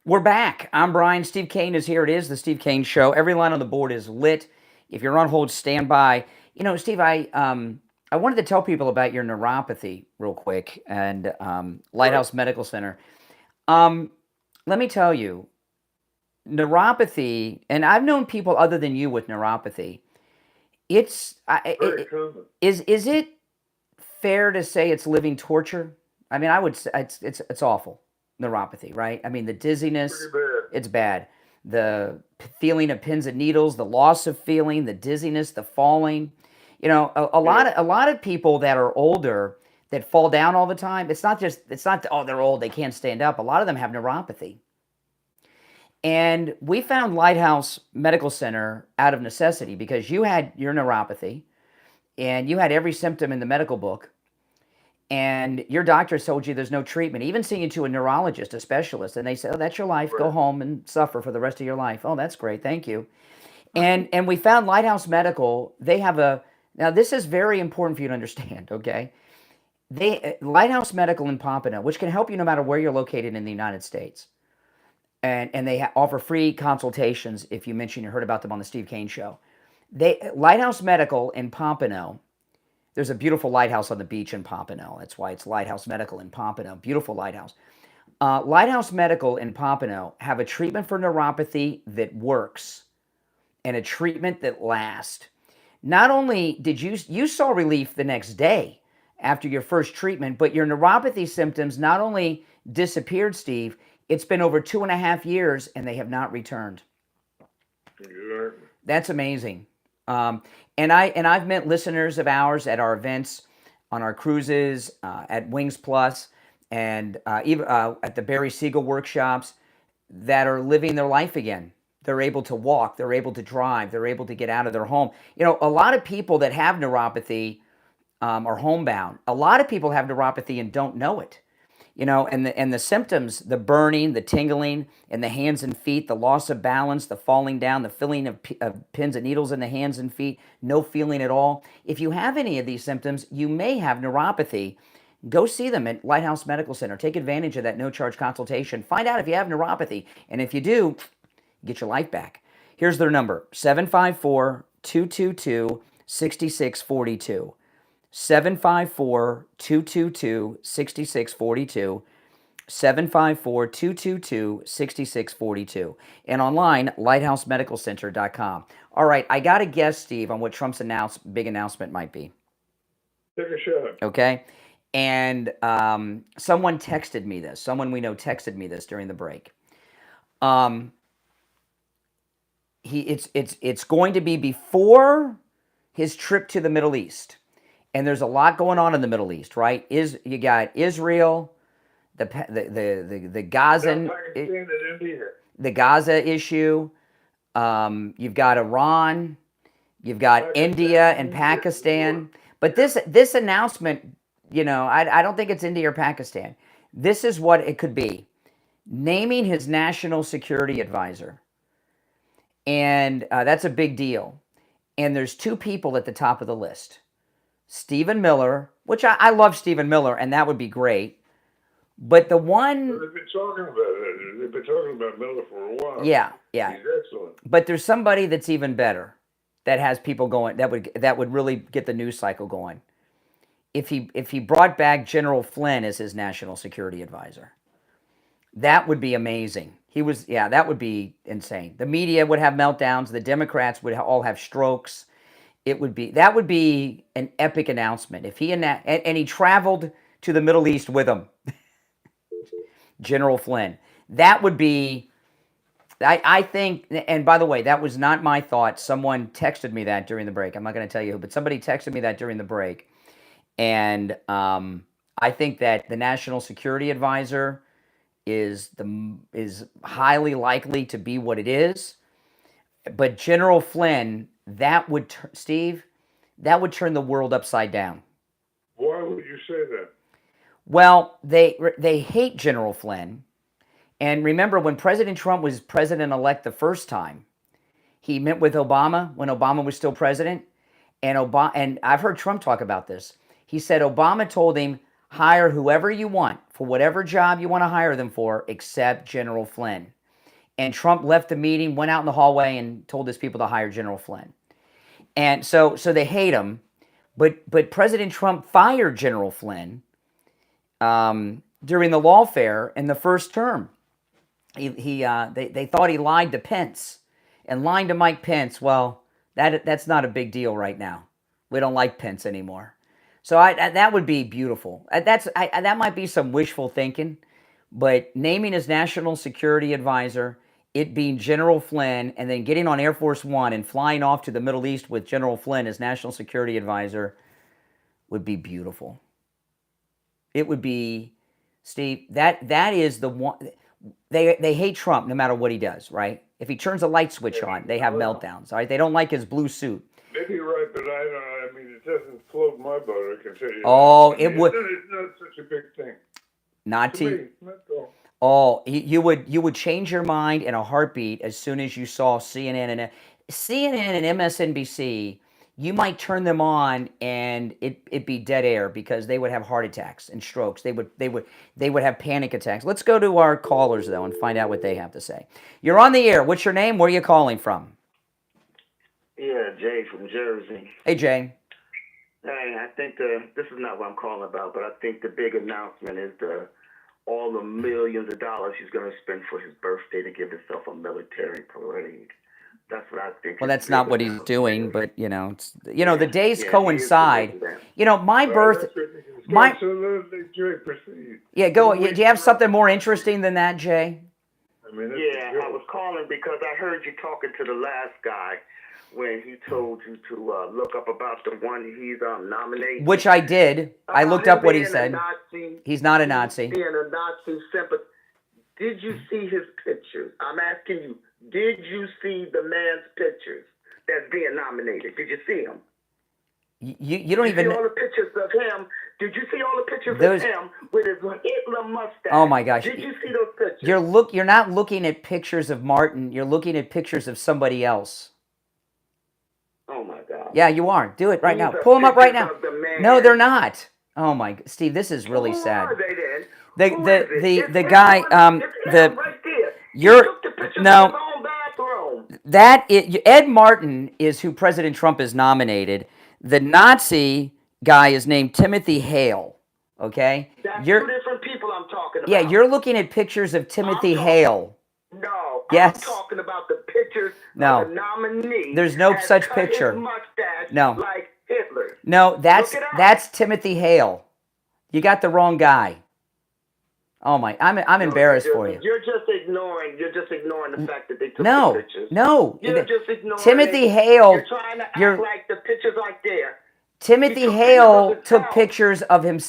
We're back. I'm Brian. Steve Kane is here. It is the Steve Kane Show. Every line on the board is lit. If you're on hold, stand by. You know, Steve, I wanted to tell people about your neuropathy real quick and Lighthouse Medical Center. Let me tell you, neuropathy, and I've known people other than you with neuropathy. It's Very common. Is it fair to say it's living torture? I mean, I would say it's awful. Neuropathy, right? I mean, the dizziness, it's bad. The feeling of pins and needles, the loss of feeling, the dizziness, the falling. You know, a lot of people that are older that fall down all the time. It's not oh, they're old, they can't stand up. A lot of them have neuropathy. And we found Lighthouse Medical Center out of necessity because you had your neuropathy and you had every symptom in the medical book. And your doctor told you there's no treatment, even seeing you to a neurologist, a specialist, and they said, oh, that's your life. Go home and suffer for the rest of your life. Oh, that's great. Thank you. And we found Lighthouse Medical. They have now this is very important for you to understand, okay? Lighthouse Medical in Pompano, which can help you no matter where you're located in the United States. And they offer free consultations if you mention you heard about them on the Steve Kane Show. Lighthouse Medical in Pompano. There's a beautiful lighthouse on the beach in Pompano. That's why it's Lighthouse Medical in Pompano. Beautiful lighthouse. Lighthouse Medical in Pompano have a treatment for neuropathy that works and a treatment that lasts. Not only did you saw relief the next day after your first treatment, but your neuropathy symptoms not only disappeared, Steve, it's been over 2.5 years and they have not returned. That's amazing. And I've met listeners of ours at our events, on our cruises, at Wings Plus, and even at the Barry Siegel workshops that are living their life again. They're able to walk, they're able to drive, they're able to get out of their home. You know, a lot of people that have neuropathy are homebound. A lot of people have neuropathy and don't know it. You know, and the symptoms, the burning, the tingling in the hands and feet, the loss of balance, the falling down, the feeling of pins and needles in the hands and feet, no feeling at all. If you have any of these symptoms, you may have neuropathy. Go see them at Lighthouse Medical Center. Take advantage of that no-charge consultation. Find out if you have neuropathy. And if you do, get your life back. Here's their number, 754-222-6642. 754-222-6642, 754-222-6642, and online, lighthousemedicalcenter.com. All right, I got to guess, Steve, on what Trump's big announcement might be. Take a shot. Okay, and someone texted me this. Someone we know texted me this during the break. It's going to be before his trip to the Middle East. And there's a lot going on in the Middle East, right? You got Israel, the Gaza, the Gaza issue. You've got Iran, you've got India and Pakistan. But this announcement, you know, I don't think it's India or Pakistan. This is what it could be: naming his national security advisor, and that's a big deal. And there's 2 people at the top of the list. Stephen Miller, which I love Stephen Miller, and that would be great. But the one... They've been talking about it. They've been talking about Miller for a while. Yeah. He's excellent. But there's somebody that's even better, that has people going, that would really get the news cycle going. If he brought back General Flynn as his national security advisor, that would be amazing. That would be insane. The media would have meltdowns. The Democrats would all have strokes. That would be an epic announcement. If he and he traveled to the Middle East with him, General Flynn. That would be, I think, and by the way, that was not my thought. Someone texted me that during the break. I'm not going to tell you who, but somebody texted me that during the break. And I think that the National Security Advisor is highly likely to be what it is. But General Flynn, that would turn the world upside down. Why would you say that? Well, they hate General Flynn. And remember, when President Trump was president-elect the first time, he met with Obama when Obama was still president. And I've heard Trump talk about this. He said Obama told him, hire whoever you want for whatever job you want to hire them for, except General Flynn. And Trump left the meeting, went out in the hallway, and told his people to hire General Flynn. And so they hate him. But President Trump fired General Flynn during the lawfare in the first term. They thought he lied to Pence, and lying to Mike Pence. Well, that's not a big deal right now. We don't like Pence anymore. So that would be beautiful. That might be some wishful thinking, but naming as National Security Advisor, it being General Flynn, and then getting on Air Force One and flying off to the Middle East with General Flynn as National Security Advisor would be beautiful. It would be, Steve, that is the one. They hate Trump no matter what he does, right? If he turns a light switch on, they have meltdowns, all right? They don't like his blue suit. Maybe you're right, but I mean, it doesn't float my boat, I can tell you. Oh, I mean, it would. It's not such a big thing. Not to to. me, not all. Oh, you would change your mind in a heartbeat as soon as you saw CNN and MSNBC. You might turn them on and it'd be dead air because they would have heart attacks and strokes. They would have panic attacks. Let's go to our callers though and find out what they have to say. You're on the air. What's your name? Where are you calling from? Yeah, Jay from Jersey. Hey, Jay. Hey, I think this is not what I'm calling about, but I think the big announcement is all the millions of dollars he's going to spend for his birthday to give himself a military parade. That's what I think. Well, that's not what he's doing, but the days coincide. My birth. Yeah, go. Do you have something more interesting than that, Jay? I was calling because I heard you talking to the last guy when he told you to look up about the one he's nominating. Which I did. I looked up what he said. He's not a Nazi. Being a Nazi sympathizer. Did you see his pictures? I'm asking you. Did you see the man's pictures that's being nominated? Did you see them? You don't even see all the pictures of him. Did you see all the pictures of him with his Hitler mustache? Oh my gosh! Did you see those pictures? You're not looking at pictures of Martin. You're looking at pictures of somebody else. Oh my God! Yeah, you are. Do it right now. Pull them up right now. No, they're not. Oh my, Steve, this is really sad. Who are they then? The guy Ed Martin is who President Trump has nominated. The Nazi guy is named Timothy Hale. Okay, that's two different people I'm talking about. Yeah, you're looking at pictures of Timothy Hale. No, yes. I'm talking about the pictures of the nominee. There's no such picture. His mustache no, like Hitler. No, that's Timothy Hale. You got the wrong guy. Oh my! I'm embarrassed for you. You're just ignoring the fact that they took the pictures. No, you're just ignoring Timothy Hale. You're trying to act like the pictures aren't there. Timothy Hale took pictures of him.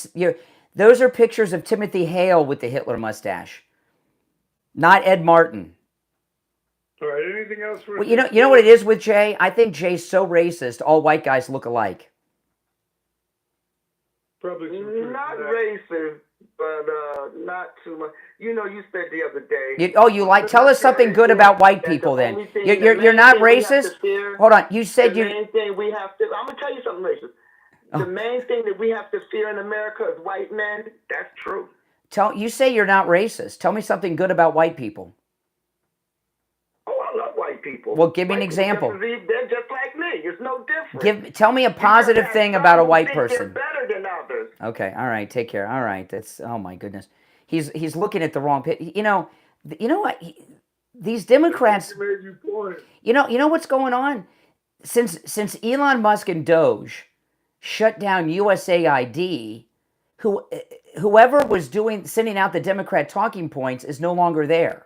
Those are pictures of Timothy Hale with the Hitler mustache, not Ed Martin. All right. Anything else? Well, you know what it is with Jay? I think Jay's so racist. All white guys look alike. Probably not racist, but not too much. You said the other day. Tell us something good about white people then. You're not racist? Hold on. You said the main thing we have to. I'm gonna tell you something racist. The main thing that we have to fear in America is white men. That's true. You say you're not racist. Tell me something good about white people. Oh, I love white people. Well, give me an example. They're just like me. It's no different. Tell me a positive thing about a white person. They're better than others. Okay. All right. Take care. All right. That's. Oh my goodness. He's looking at the wrong pit. You know what? These Democrats. You know what's going on? Since Elon Musk and Doge shut down USAID, whoever was sending out the Democrat talking points is no longer there.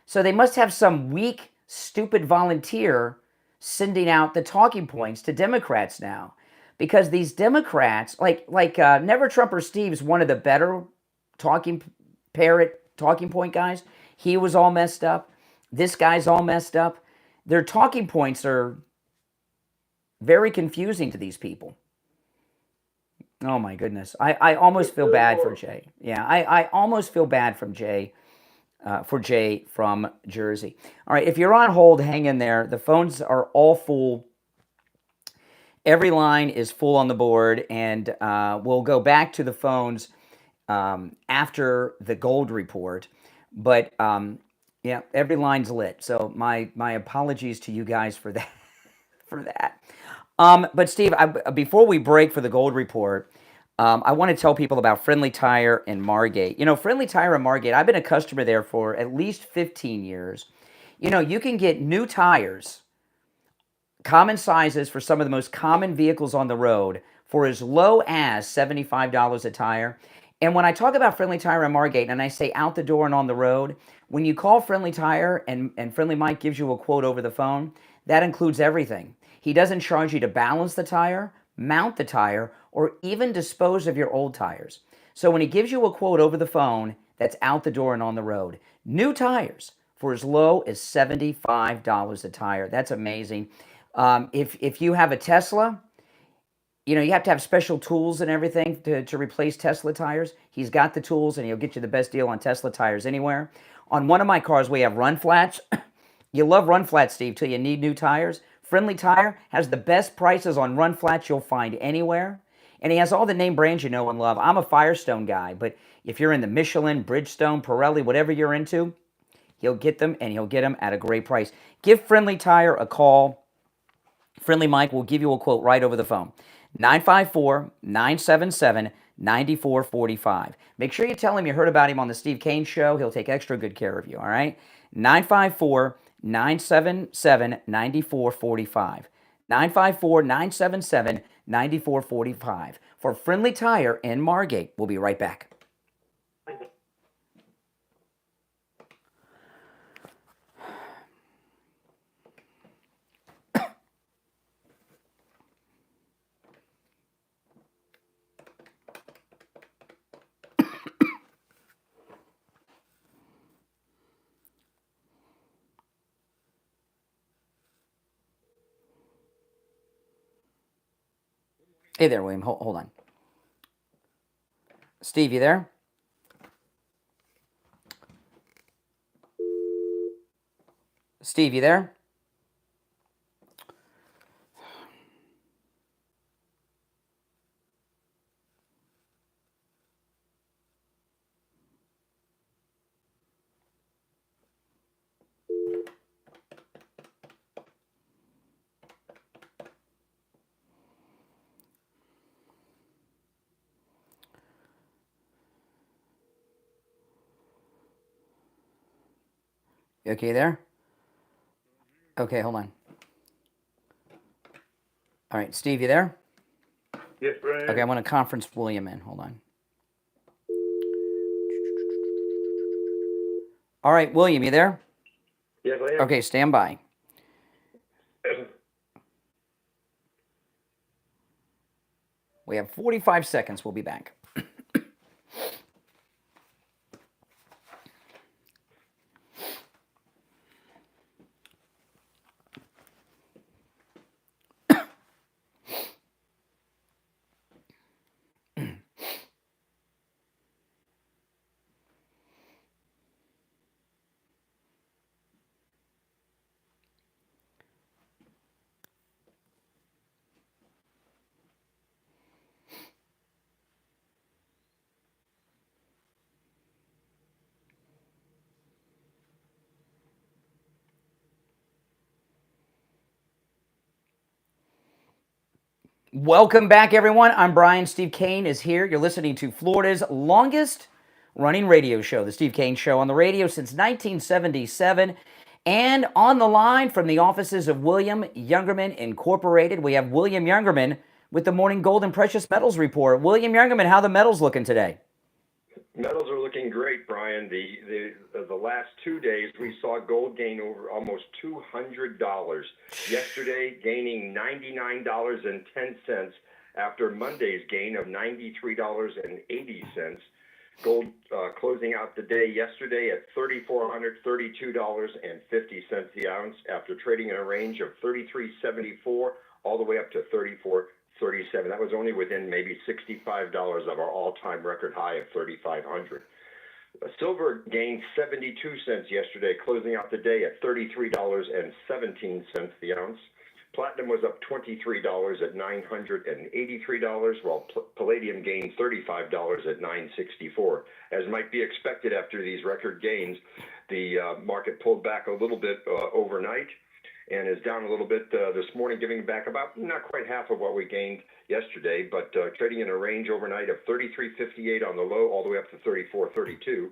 So they must have some weak, stupid volunteer sending out the talking points to Democrats now, because these Democrats, like Never Trumper Steve's one of the better talking point guys. He was all messed up. This guy's all messed up. Their talking points are very confusing to these people. Oh my goodness. I almost feel bad for Jay. Yeah, I almost feel bad for Jay from Jersey. All right, if you're on hold, hang in there. The phones are all full. Every line is full on the board, and we'll go back to the phones after the gold report. But yeah, every line's lit. So my apologies to you guys for that. But Steve, before we break for the gold report, I want to tell people about Friendly Tire and Margate. Friendly Tire and Margate, I've been a customer there for at least 15 years. You can get new tires, common sizes for some of the most common vehicles on the road, for as low as $75 a tire. And when I talk about Friendly Tire and Margate, and I say out the door and on the road, when you call Friendly Tire and Friendly Mike gives you a quote over the phone, that includes everything. He doesn't charge you to balance the tire, mount the tire, or even dispose of your old tires. So when he gives you a quote over the phone, that's out the door and on the road. New tires for as low as $75 a tire. That's amazing. If you have a Tesla, you know, you have to have special tools and everything to replace Tesla tires. He's got the tools, and he'll get you the best deal on Tesla tires anywhere. On one of my cars, we have run flats. You love run flats, Steve, till you need new tires. Friendly Tire has the best prices on run flats you'll find anywhere. And he has all the name brands you know and love. I'm a Firestone guy, but if you're in the Michelin, Bridgestone, Pirelli, whatever you're into, he'll get them, and he'll get them at a great price. Give Friendly Tire a call. Friendly Mike will give you a quote right over the phone. 954-977-9445. Make sure you tell him you heard about him on the Steve Kane Show. He'll take extra good care of you, all right? 954-977-9445. 954-977-9445. For Friendly Tire in Margate. We'll be right back. Hey there, William. Hold on. Steve, you there? Steve, you there? You okay there? Okay, hold on. All right, Steve, you there? Yes, Brian. Okay, I want to conference William in. Hold on. All right, William, you there? Yes, I am. Okay, stand by. We have 45 seconds. We'll be back. Welcome back, everyone. I'm Brian. Steve Kane is here. You're listening to Florida's longest running radio show, The Steve Kane Show, on the radio since 1977. And on the line from the offices of William Youngerman Incorporated, we have William Youngerman with the Morning Gold and Precious Metals Report. William Youngerman, how the metals looking today? Metals are looking great, Brian. The last 2 days, we saw gold gain over almost $200. Yesterday, gaining $99.10 after Monday's gain of $93.80. Gold closing out the day yesterday at $3,432.50 the ounce after trading in a range of $33.74 all the way up to $34.37. That was only within maybe $65 of our all-time record high of $3,500. Silver gained 72 cents yesterday, closing out the day at $33.17 the ounce. Platinum was up $23 at $983, while palladium gained $35 at $964. As might be expected after these record gains, the market pulled back a little bit overnight and is down a little bit this morning, giving back about not quite half of what we gained yesterday, but trading in a range overnight of $33.58 on the low all the way up to $34.32.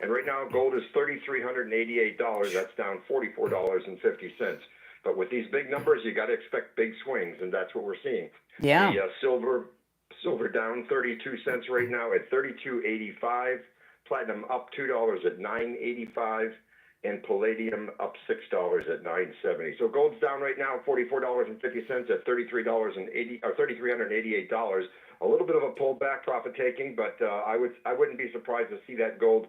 And right now, gold is $3,388. That's down $44.50. But with these big numbers, you got to expect big swings, and that's what we're seeing. Yeah. The silver Silver down 32 cents right now at 32.85. Platinum up $2 at 9.85, and palladium up $6 at 9.70. So gold's down right now $44.50 at $3388. A little bit of a pullback, profit taking, but I wouldn't be surprised to see that gold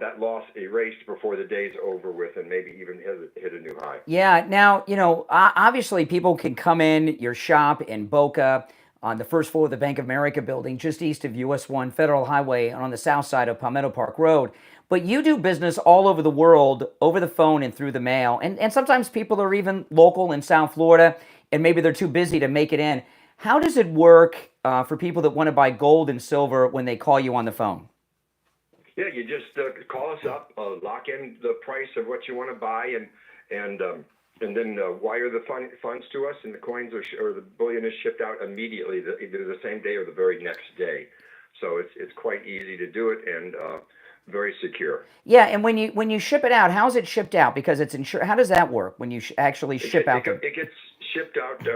that loss erased before the day's over with, and maybe even hit a new high. Yeah. Now, obviously people can come in your shop in Boca on the first floor of the Bank of America building, just east of US 1 Federal Highway and on the south side of Palmetto Park Road. But you do business all over the world, over the phone and through the mail. And sometimes people are even local in South Florida, and maybe they're too busy to make it in. How does it work for people that want to buy gold and silver when they call you on the phone? Yeah, you just call us up, lock in the price of what you want to buy, and then wire the funds to us, and the coins or the bullion is shipped out immediately, either the same day or the very next day. So it's quite easy to do it, and very secure. Yeah, and when you ship it out, how's it shipped out? Because it's insured. How does that work when you actually ship out? It gets shipped out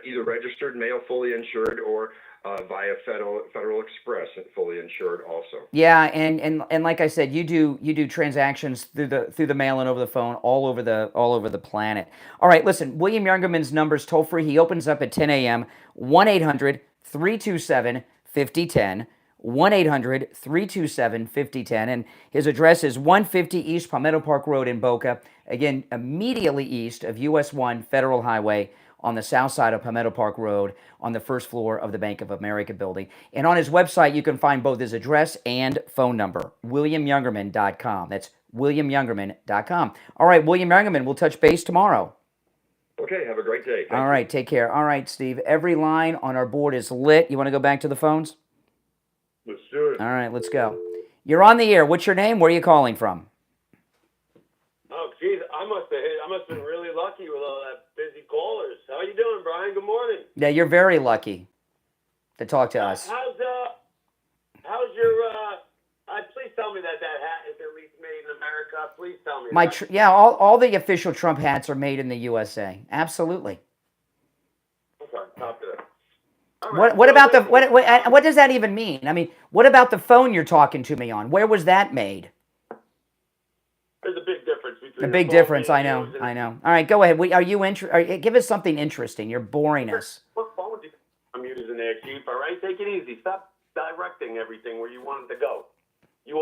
either registered mail, fully insured, or via Federal Express, fully insured also. Yeah, and like I said, you do transactions through the mail and over the phone all over the planet. All right, listen, William Youngerman's number's toll free. He opens up at 10 a.m. 1-800-327-5010. 1-800-327-5010, and his address is 150 East Palmetto Park Road in Boca. Again, immediately east of US 1 Federal Highway on the south side of Palmetto Park Road on the first floor of the Bank of America building. And on his website, you can find both his address and phone number, WilliamYoungerman.com. That's WilliamYoungerman.com. All right, William Youngerman, we'll touch base tomorrow. Okay, have a great day. All right, take care. All right, Steve, every line on our board is lit. You want to go back to the phones? Let's do it. All right, let's go. You're on the air. What's your name? Where are you calling from? Oh, geez, I must have been really lucky with all that busy callers. How you doing, Brian? Good morning. Yeah, you're very lucky to talk to us. How's your please tell me that hat is at least made in America. Please tell me. All the official Trump hats are made in the USA. Absolutely. Okay, copy that. What about what does that even mean? I mean, what about the phone you're talking to me on? Where was that made? There's a big difference between a big difference. I know. All right, go ahead. Are you give us something interesting. You're boring us. What phone I'm using there, Chief? All right, take it easy. Stop directing everything where you want it to go. You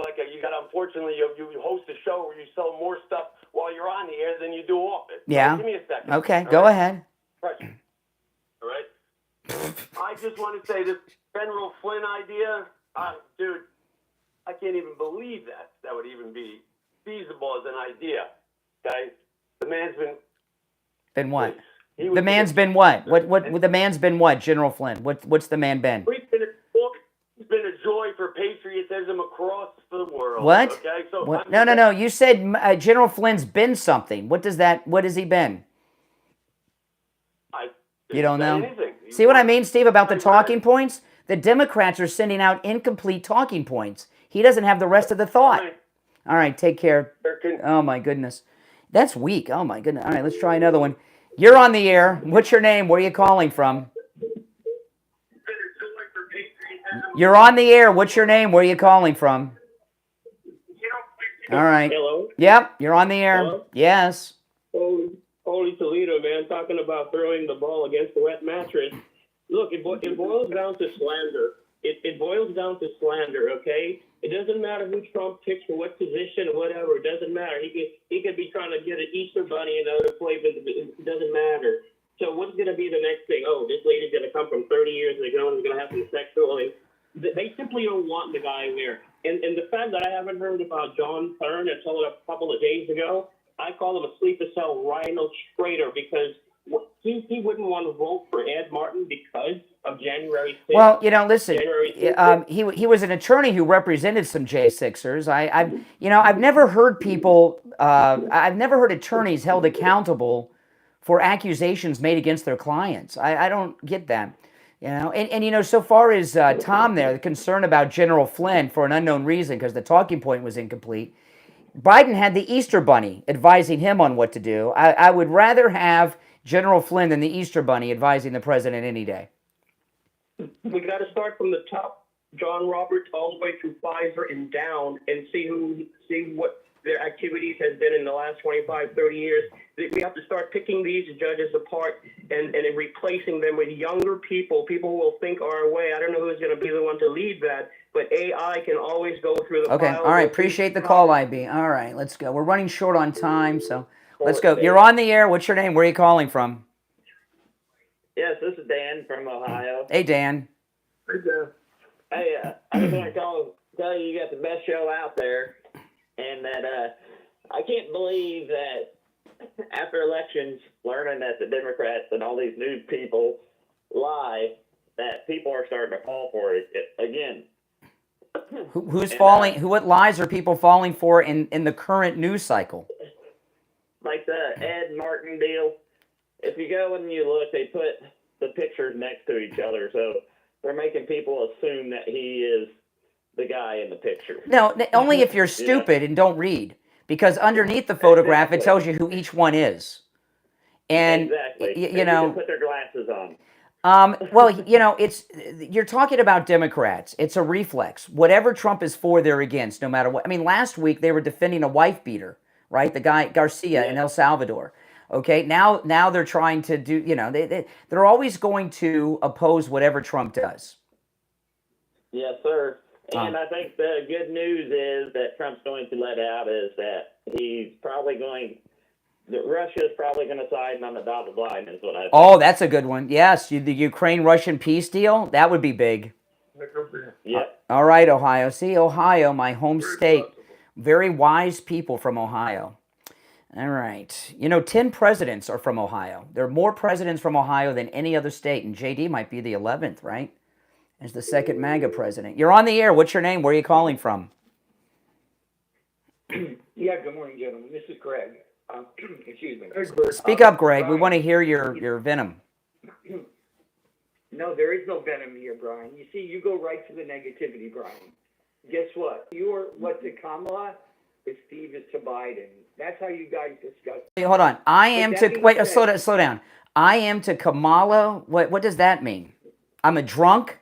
unfortunately you host a show where you sell more stuff while you're on the air than you do off it. Yeah. Give me a second. Okay, go ahead. All right. I just want to say this General Flynn idea, dude, I can't even believe that would even be feasible as an idea. Okay, the man's been what? The man's been what? What? The man's been what? General Flynn. What's the man been? He's been a joy for patriotism across the world. What? Okay, so what? No. You said General Flynn's been something. What has he been? You don't know? See what I mean, Steve, about the talking points? The Democrats are sending out incomplete talking points. He doesn't have the rest of the thought. All right, take care. Oh, my goodness. That's weak. Oh, my goodness. All right, let's try another one. You're on the air. What's your name? Where are you calling from? You're on the air. What's your name? Where are you calling from? All right. Hello? Yep, you're on the air. Hello? Yes. Holy Toledo, man, talking about throwing the ball against the wet mattress. Look, it boils down to slander. It boils down to slander, okay? It doesn't matter who Trump picks for what position or whatever. It doesn't matter. He could be trying to get an Easter bunny in other places. It doesn't matter. So what's going to be the next thing? Oh, this lady's going to come from 30 years ago and is going to have some sexual. They simply don't want the guy there. And the fact that I haven't heard about John Thurn until a couple of days ago, I call him a sleeper cell rhino traitor because he wouldn't want to vote for Ed Martin because of January 6th. Well, listen, he was an attorney who represented some J6ers. I've never heard people, I've never heard attorneys held accountable for accusations made against their clients. I don't get that. And so far as Tom there, the concern about General Flynn for an unknown reason because the talking point was incomplete, Biden had the Easter Bunny advising him on what to do. I would rather have General Flynn than the Easter Bunny advising the president any day. we got to start from the top, John Roberts, all the way through Pfizer and down, and see what their activities has been in the last 25, 30 years. We have to start picking these judges apart and replacing them with younger people who will think our way. I don't know who's going to be the one to lead that, but AI can always go through the Okay, files. all right. Appreciate the call, IB. All right, let's go. We're running short on time, so let's go. You're on the air. What's your name? Where are you calling from? Yes, this is Dan from Ohio. Hey, Dan. Hey, Dan. Hey, I just want to tell you got the best show out there, and that I can't believe that after elections, learning that the Democrats and all these new people lie, that people are starting to fall for it again. Who's falling? What lies are people falling for in the current news cycle? Like the Ed Martin deal. If you go and you look, they put the pictures next to each other, so they're making people assume that he is the guy in the picture. No, only if you're stupid and don't read, because underneath the photograph it tells you who each one is. And exactly. you know, put their glasses on. well, you know, you're talking about Democrats. It's a reflex. Whatever Trump is for, they're against, no matter what. I mean, last week they were defending a wife beater, right? The guy Garcia in El Salvador. Okay, now they're trying to do. You know, they're always going to oppose whatever Trump does. Yes, sir. And I think the good news is that Trump's going to let out is that he's probably going. That Russia's probably going to side on the dotted line, is what I think. Oh, that's a good one. Yes, the Ukraine-Russian peace deal, that would be big. Yeah. All right, Ohio. See, Ohio, my home state. Very wise people from Ohio. All right. You know, 10 presidents are from Ohio. There are more presidents from Ohio than any other state, and JD might be the 11th, right? As the second MAGA president. You're on the air. What's your name? Where are you calling from? Yeah, good morning, gentlemen. This is Greg. Excuse me. Speak up, Greg. We want to hear your venom. No, there is no venom here, Brian. You see, you go right to the negativity, Brian. Guess what? You're what to Kamala is Steve is to Biden. That's how you guys discuss. Hey, hold on. I am to wait. Slow down. I am to Kamala. What does that mean? I'm a drunk.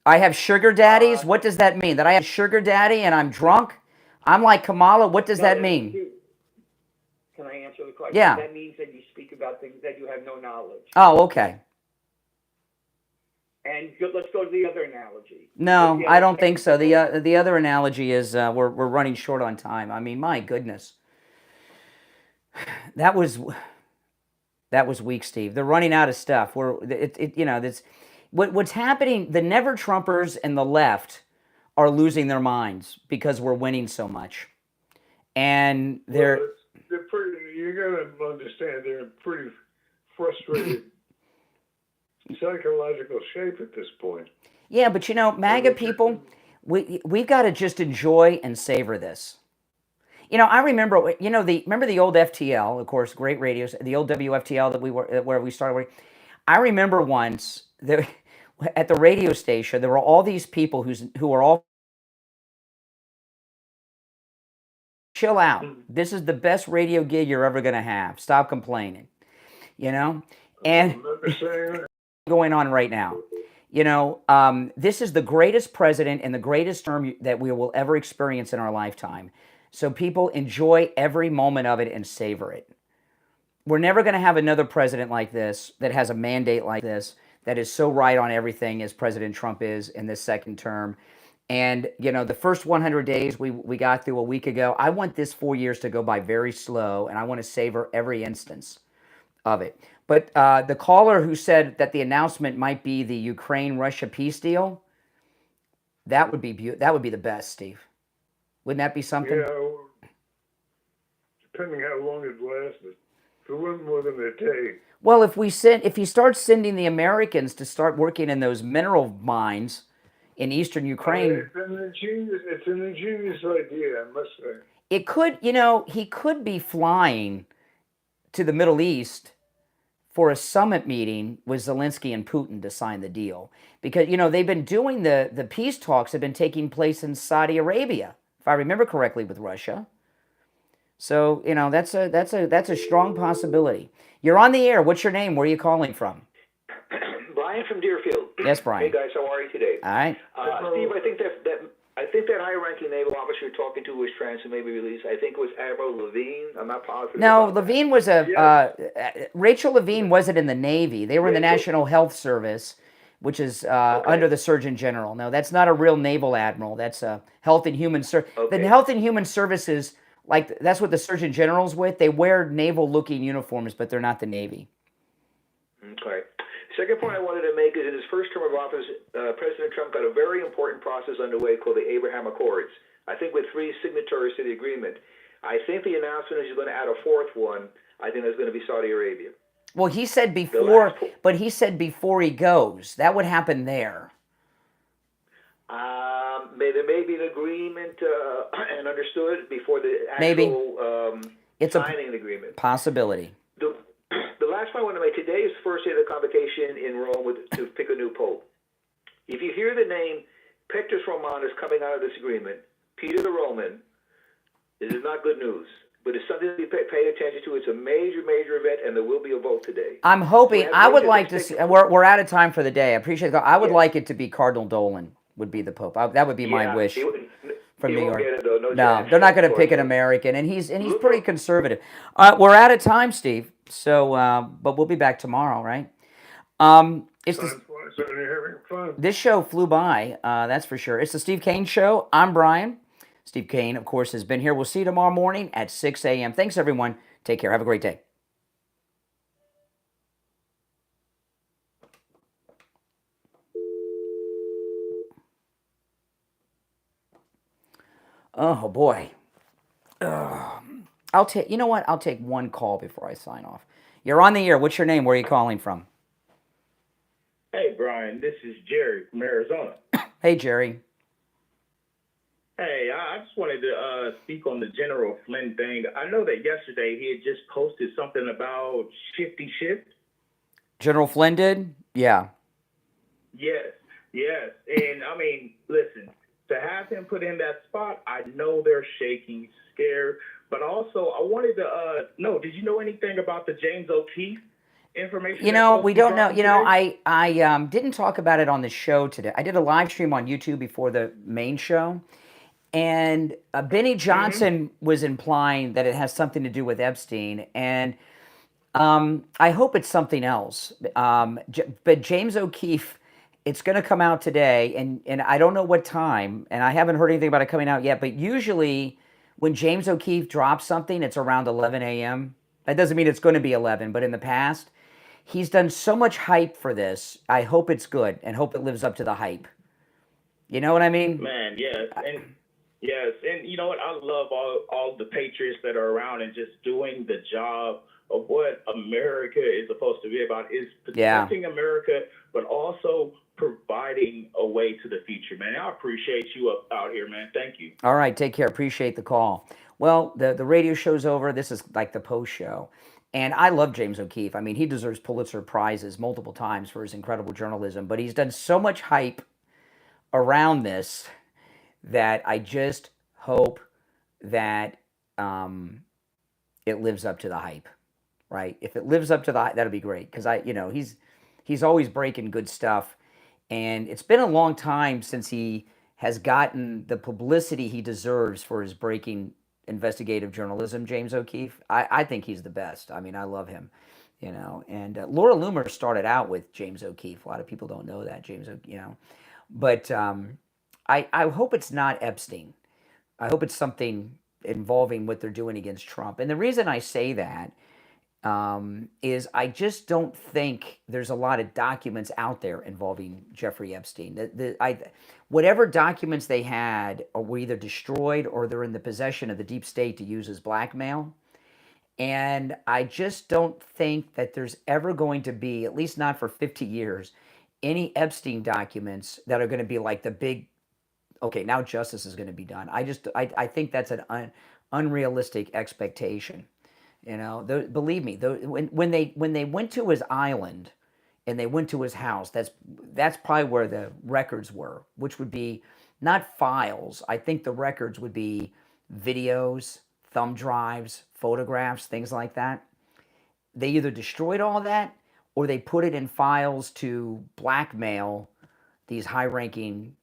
I have sugar daddies. What does that mean? That I have sugar daddy and I'm drunk? I'm like Kamala. What does that mean? Can I answer the question? Yeah. That means that you speak about things that you have no knowledge. Oh, okay. And let's go to the other analogy. No, I don't think so. The other analogy is we're running short on time. I mean, my goodness. That was weak, Steve. They're running out of stuff. What's happening, the never Trumpers and the left are losing their minds because we're winning so much. And they're pretty, you got to understand, they're in pretty frustrated psychological shape at this point. Yeah, but you know, MAGA people, we've got to just enjoy and savor this. You know, I remember, remember the old FTL, of course, great radios, the old WFTL that where we started working. I remember once at the radio station, there were all these people who are all chill out. This is the best radio gig you're ever going to have. Stop complaining. You know, and going on right now. You know, this is the greatest president and the greatest term that we will ever experience in our lifetime. So people enjoy every moment of it and savor it. We're never going to have another president like this that has a mandate like this that is so right on everything as President Trump is in this second term. And, you know, the first 100 days we got through a week ago, I want this 4 years to go by very slow, and I want to savor every instance of it. But the caller who said that the announcement might be the Ukraine-Russia peace deal, that would be the best, Steve. Wouldn't that be something? Yeah, depending how long it lasted. If it wasn't more than a day. Well, if he starts sending the Americans to start working in those mineral mines in eastern Ukraine, it's an ingenious idea, I must say. It could, you know, he could be flying to the Middle East for a summit meeting with Zelensky and Putin to sign the deal, because you know they've been doing the peace talks have been taking place in Saudi Arabia, if I remember correctly, with Russia. So you know that's a strong possibility. You're on the air. What's your name? Where are you calling from? Brian from Deerfield. Yes, Brian. Hey guys, how are you today? All right. Steve, I think that high-ranking naval officer you're talking to was transferred, maybe released. I think it was Admiral Levine. I'm not positive. No, Levine was Rachel Levine wasn't in the Navy. They were in the National Health Service, which is under the Surgeon General. No, that's not a real naval admiral. That's Health and Human The Health and Human Services, like that's what the Surgeon General's with. They wear naval-looking uniforms, but they're not the Navy. Okay. Second point I wanted to make is in his first term of office, President Trump got a very important process underway called the Abraham Accords. I think with 3 signatories to the agreement. I think the announcement is he's going to add a 4th one. I think that's going to be Saudi Arabia. Well, he said before, but he said before he goes. That would happen there. There may be an agreement and understood before the actual signing of the agreement. Possibility. The last point I want to make, today is the first day of the convocation in Rome to pick a new pope. If you hear the name Pectus Romanus coming out of this agreement, Peter the Roman, this is not good news. But it's something to pay attention to. It's a major, major event, and there will be a vote today. I'm hoping, I would like to see, we're out of time for the day. I appreciate it. I would like it to be Cardinal Dolan would be the pope. That would be my wish. From New York. No, they're not going to pick an American, and he's pretty conservative. We're out of time, Steve. So, but we'll be back tomorrow, right? This show flew by, that's for sure. It's the Steve Kane Show. I'm Brian. Steve Kane, of course, has been here. We'll see you tomorrow morning at 6 a.m. Thanks, everyone. Take care. Have a great day. Oh, boy. I'll take, you know what? I'll take one call before I sign off. You're on the air. What's your name? Where are you calling from? Hey, Brian. This is Jerry from Arizona. Hey, Jerry. Hey, I just wanted to speak on the General Flynn thing. I know that yesterday he had just posted something about shifty shift. General Flynn did? Yeah. Yes. And, I mean, listen, to have him put in that spot, I know they're shaking, scared. But also, I wanted to know, did you know anything about the James O'Keefe information? You know, we don't know. You know, I didn't talk about it on the show today. I did a live stream on YouTube before the main show. And Benny Johnson was implying that it has something to do with Epstein. And I hope it's something else. But James O'Keefe, it's going to come out today. And I don't know what time. And I haven't heard anything about it coming out yet. But usually when James O'Keefe drops something, it's around 11 a.m. That doesn't mean it's going to be 11. But in the past, he's done so much hype for this. I hope it's good and hope it lives up to the hype. You know what I mean? Man, yes. Yes, and you know what? I love all the patriots that are around and just doing the job of what America is supposed to be about, is protecting America, but also providing a way to the future, man. I appreciate you out here, man. Thank you. All right, take care. Appreciate the call. Well, the radio show's over. This is like the post show. And I love James O'Keefe. I mean, he deserves Pulitzer Prizes multiple times for his incredible journalism, but he's done so much hype around this that I just hope that it lives up to the hype, right? If it lives up to the hype, that'll be great, because he's always breaking good stuff, and it's been a long time since he has gotten the publicity he deserves for his breaking investigative journalism. James O'Keefe, I think he's the best. I mean, I love him, And Laura Loomer started out with James O'Keefe. A lot of people don't know that, but. I hope it's not Epstein. I hope it's something involving what they're doing against Trump. And the reason I say that is I just don't think there's a lot of documents out there involving Jeffrey Epstein. Whatever documents they had were either destroyed or they're in the possession of the deep state to use as blackmail. And I just don't think that there's ever going to be, at least not for 50 years, any Epstein documents that are going to be like the big, okay, now justice is going to be done. I think that's an unrealistic expectation. Believe me, when they went to his island and they went to his house, that's probably where the records were, which would be not files. I think the records would be videos, thumb drives, photographs, things like that. They either destroyed all that or they put it in files to blackmail these high-ranking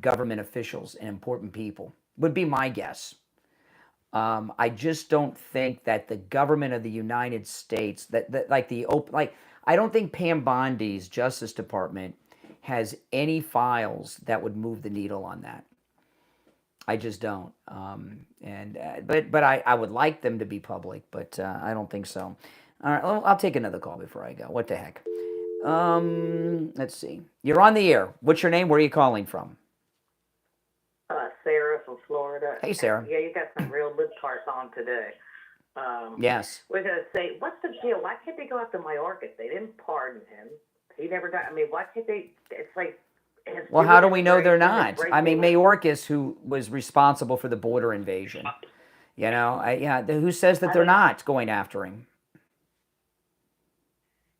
government officials and important people, would be my guess. I just don't think that the government of the United States, I don't think Pam Bondi's Justice Department has any files that would move the needle on that. I just don't. But I would like them to be public, but I don't think so. All right, I'll take another call before I go. What the heck? Let's see. You're on the air. What's your name? Where are you calling from? Sarah from Florida. Hey, Sarah. Yeah, you got some real libtards on today. Yes. We're going to say, what's the deal? Why can't they go after Mayorkas? They didn't pardon him. He never got, I mean, why can't they, it's like. Well, how do we know they're not? I mean, Mayorkas, who was responsible for the border invasion, you know, who says that they're not going after him?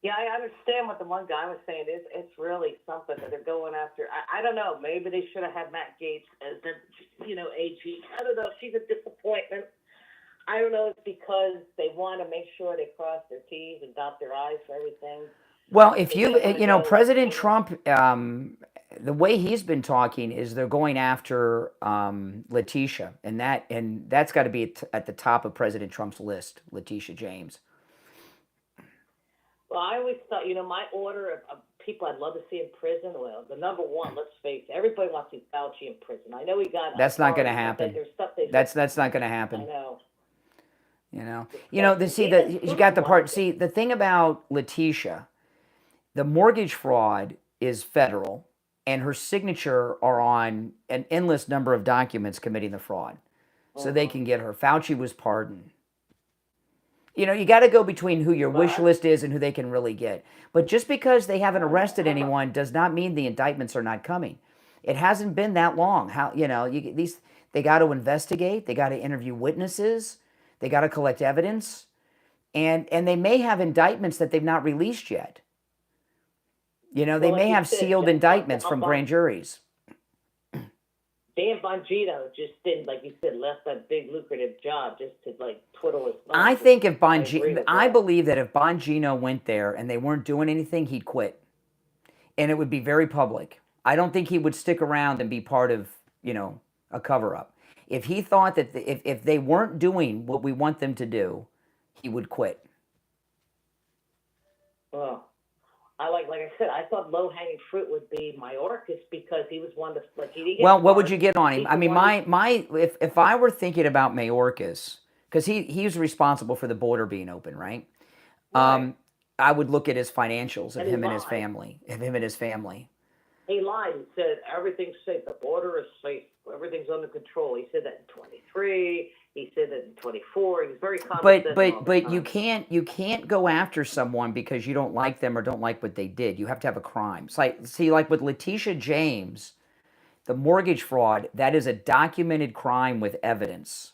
Yeah, I understand what the one guy was saying. It's really something that they're going after. I don't know. Maybe they should have had Matt Gaetz as the, AG. I don't know. She's a disappointment. I don't know. It's because they want to make sure they cross their T's and dot their I's for everything. Well, if President Trump, the way he's been talking is they're going after Letitia, and that's got to be at the top of President Trump's list, Letitia James. Well, I always thought, my order of people I'd love to see in prison. Well, the number one, let's face it, everybody wants to see Fauci in prison. I know he got. That's not going to happen. That's not going to happen. I know. You got the part. See, the thing about Letitia, the mortgage fraud is federal, and her signature are on an endless number of documents committing the fraud, so they can get her. Fauci was pardoned. You got to go between who your wish list is and who they can really get. But just because they haven't arrested anyone does not mean the indictments are not coming. It hasn't been that long. They got to investigate. They got to interview witnesses. They got to collect evidence, and they may have indictments that they've not released yet. They may have sealed indictments from grand juries. Dan Bongino just didn't, like you said, left that big lucrative job just to twiddle his thumbs. I think I believe that if Bongino went there and they weren't doing anything, he'd quit, and it would be very public. I don't think he would stick around and be part of a cover-up. If he thought that if they weren't doing what we want them to do, he would quit. Well, like I said, I thought low-hanging fruit would be Mayorkas because he was one that he didn't get. Well, what would you get on him? I mean, if I were thinking about Mayorkas, because he's responsible for the border being open, right? I would look at his financials of him and his family. He lied. He said everything's safe. The border is safe. Everything's under control. He said that in 23. He said that in 24. He was very confident. But you can't go after someone because you don't like them or don't like what they did. You have to have a crime. It's like with Letitia James, the mortgage fraud, that is a documented crime with evidence,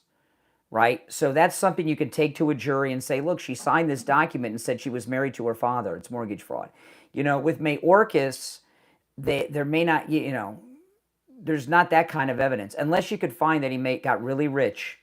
right? So that's something you can take to a jury and say, look, she signed this document and said she was married to her father. It's mortgage fraud. With Mayorkas, there may not, there's not that kind of evidence unless you could find that he got really rich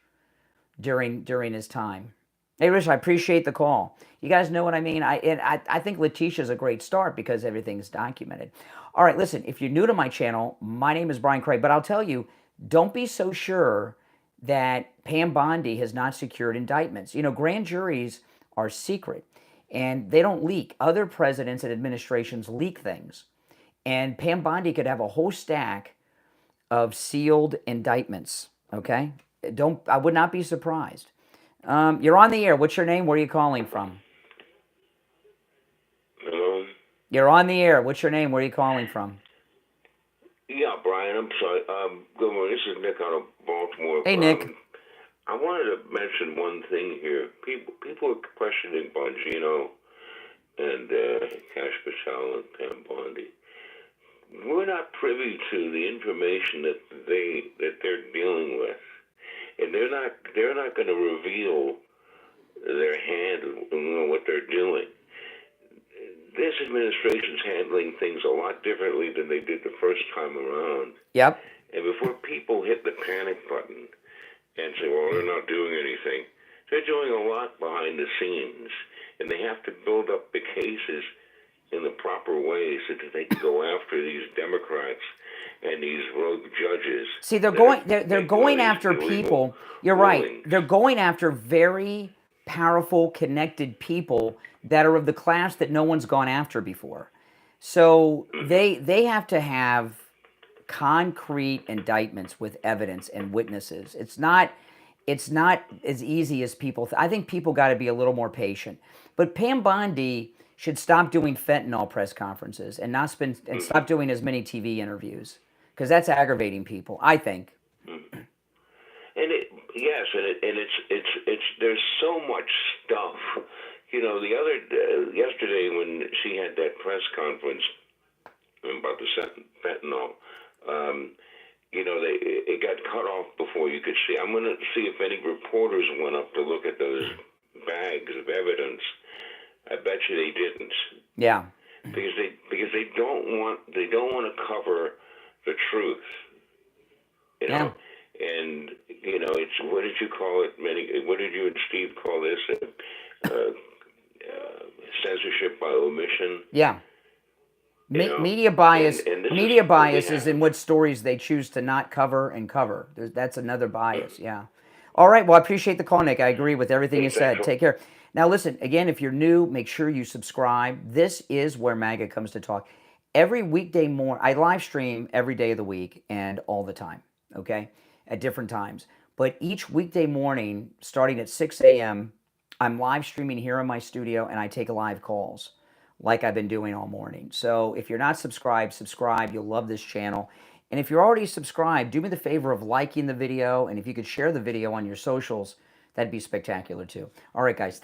during his time. Hey, Rich, I appreciate the call. You guys know what I mean? I think Letitia's a great start because everything's documented. All right, listen, if you're new to my channel, my name is Brian Craig, but I'll tell you, don't be so sure that Pam Bondi has not secured indictments. Grand juries are secret and they don't leak. Other presidents and administrations leak things. And Pam Bondi could have a whole stack of sealed indictments, okay? I would not be surprised. You're on the air. What's your name? Where are you calling from? Hello? You're on the air. What's your name? Where are you calling from? Yeah, Brian, I'm sorry. Good morning. This is Nick out of Baltimore. Hey, Nick. I wanted to mention one thing here. People are questioning Bongino and Cash Patel and Pam Bondi. We're not privy to the information that they're dealing with, and they're not going to reveal their hand on what they're doing. This administration's handling things a lot differently than they did the first time around. Yep. And before people hit the panic button and say, "Well, they're not doing anything," they're doing a lot behind the scenes, and they have to build up the cases in the proper way so that they can go after these Democrats and these rogue judges. See, they're going after people. You're right. They're going after very powerful, connected people that are of the class that no one's gone after before. So they have to have concrete indictments with evidence and witnesses. It's not as easy as people. I think people got to be a little more patient. But Pam Bondi should stop doing fentanyl press conferences and stop doing as many TV interviews, because that's aggravating people, I think. And it's there's so much stuff. You know, yesterday when she had that press conference about the fentanyl, you know, it got cut off before you could see. I'm going to see if any reporters went up to look at those bags of evidence. I bet you they didn't. Yeah. Because they don't want to cover the truth. You know. And you know, it's, what did you call it? What did you and Steve call this? Censorship by omission. Yeah. Media bias. Media bias is in what stories they choose to not cover and cover. That's another bias. Yeah. All right. Well, I appreciate the call, Nick. I agree with everything you said. Take care. Now, listen, again, if you're new, make sure you subscribe. This is where MAGA comes to talk. Every weekday morning, I live stream every day of the week and all the time, okay, at different times. But each weekday morning, starting at 6 a.m., I'm live streaming here in my studio, and I take live calls like I've been doing all morning. So if you're not subscribed, subscribe. You'll love this channel. And if you're already subscribed, do me the favor of liking the video, and if you could share the video on your socials, that'd be spectacular too. All right, guys.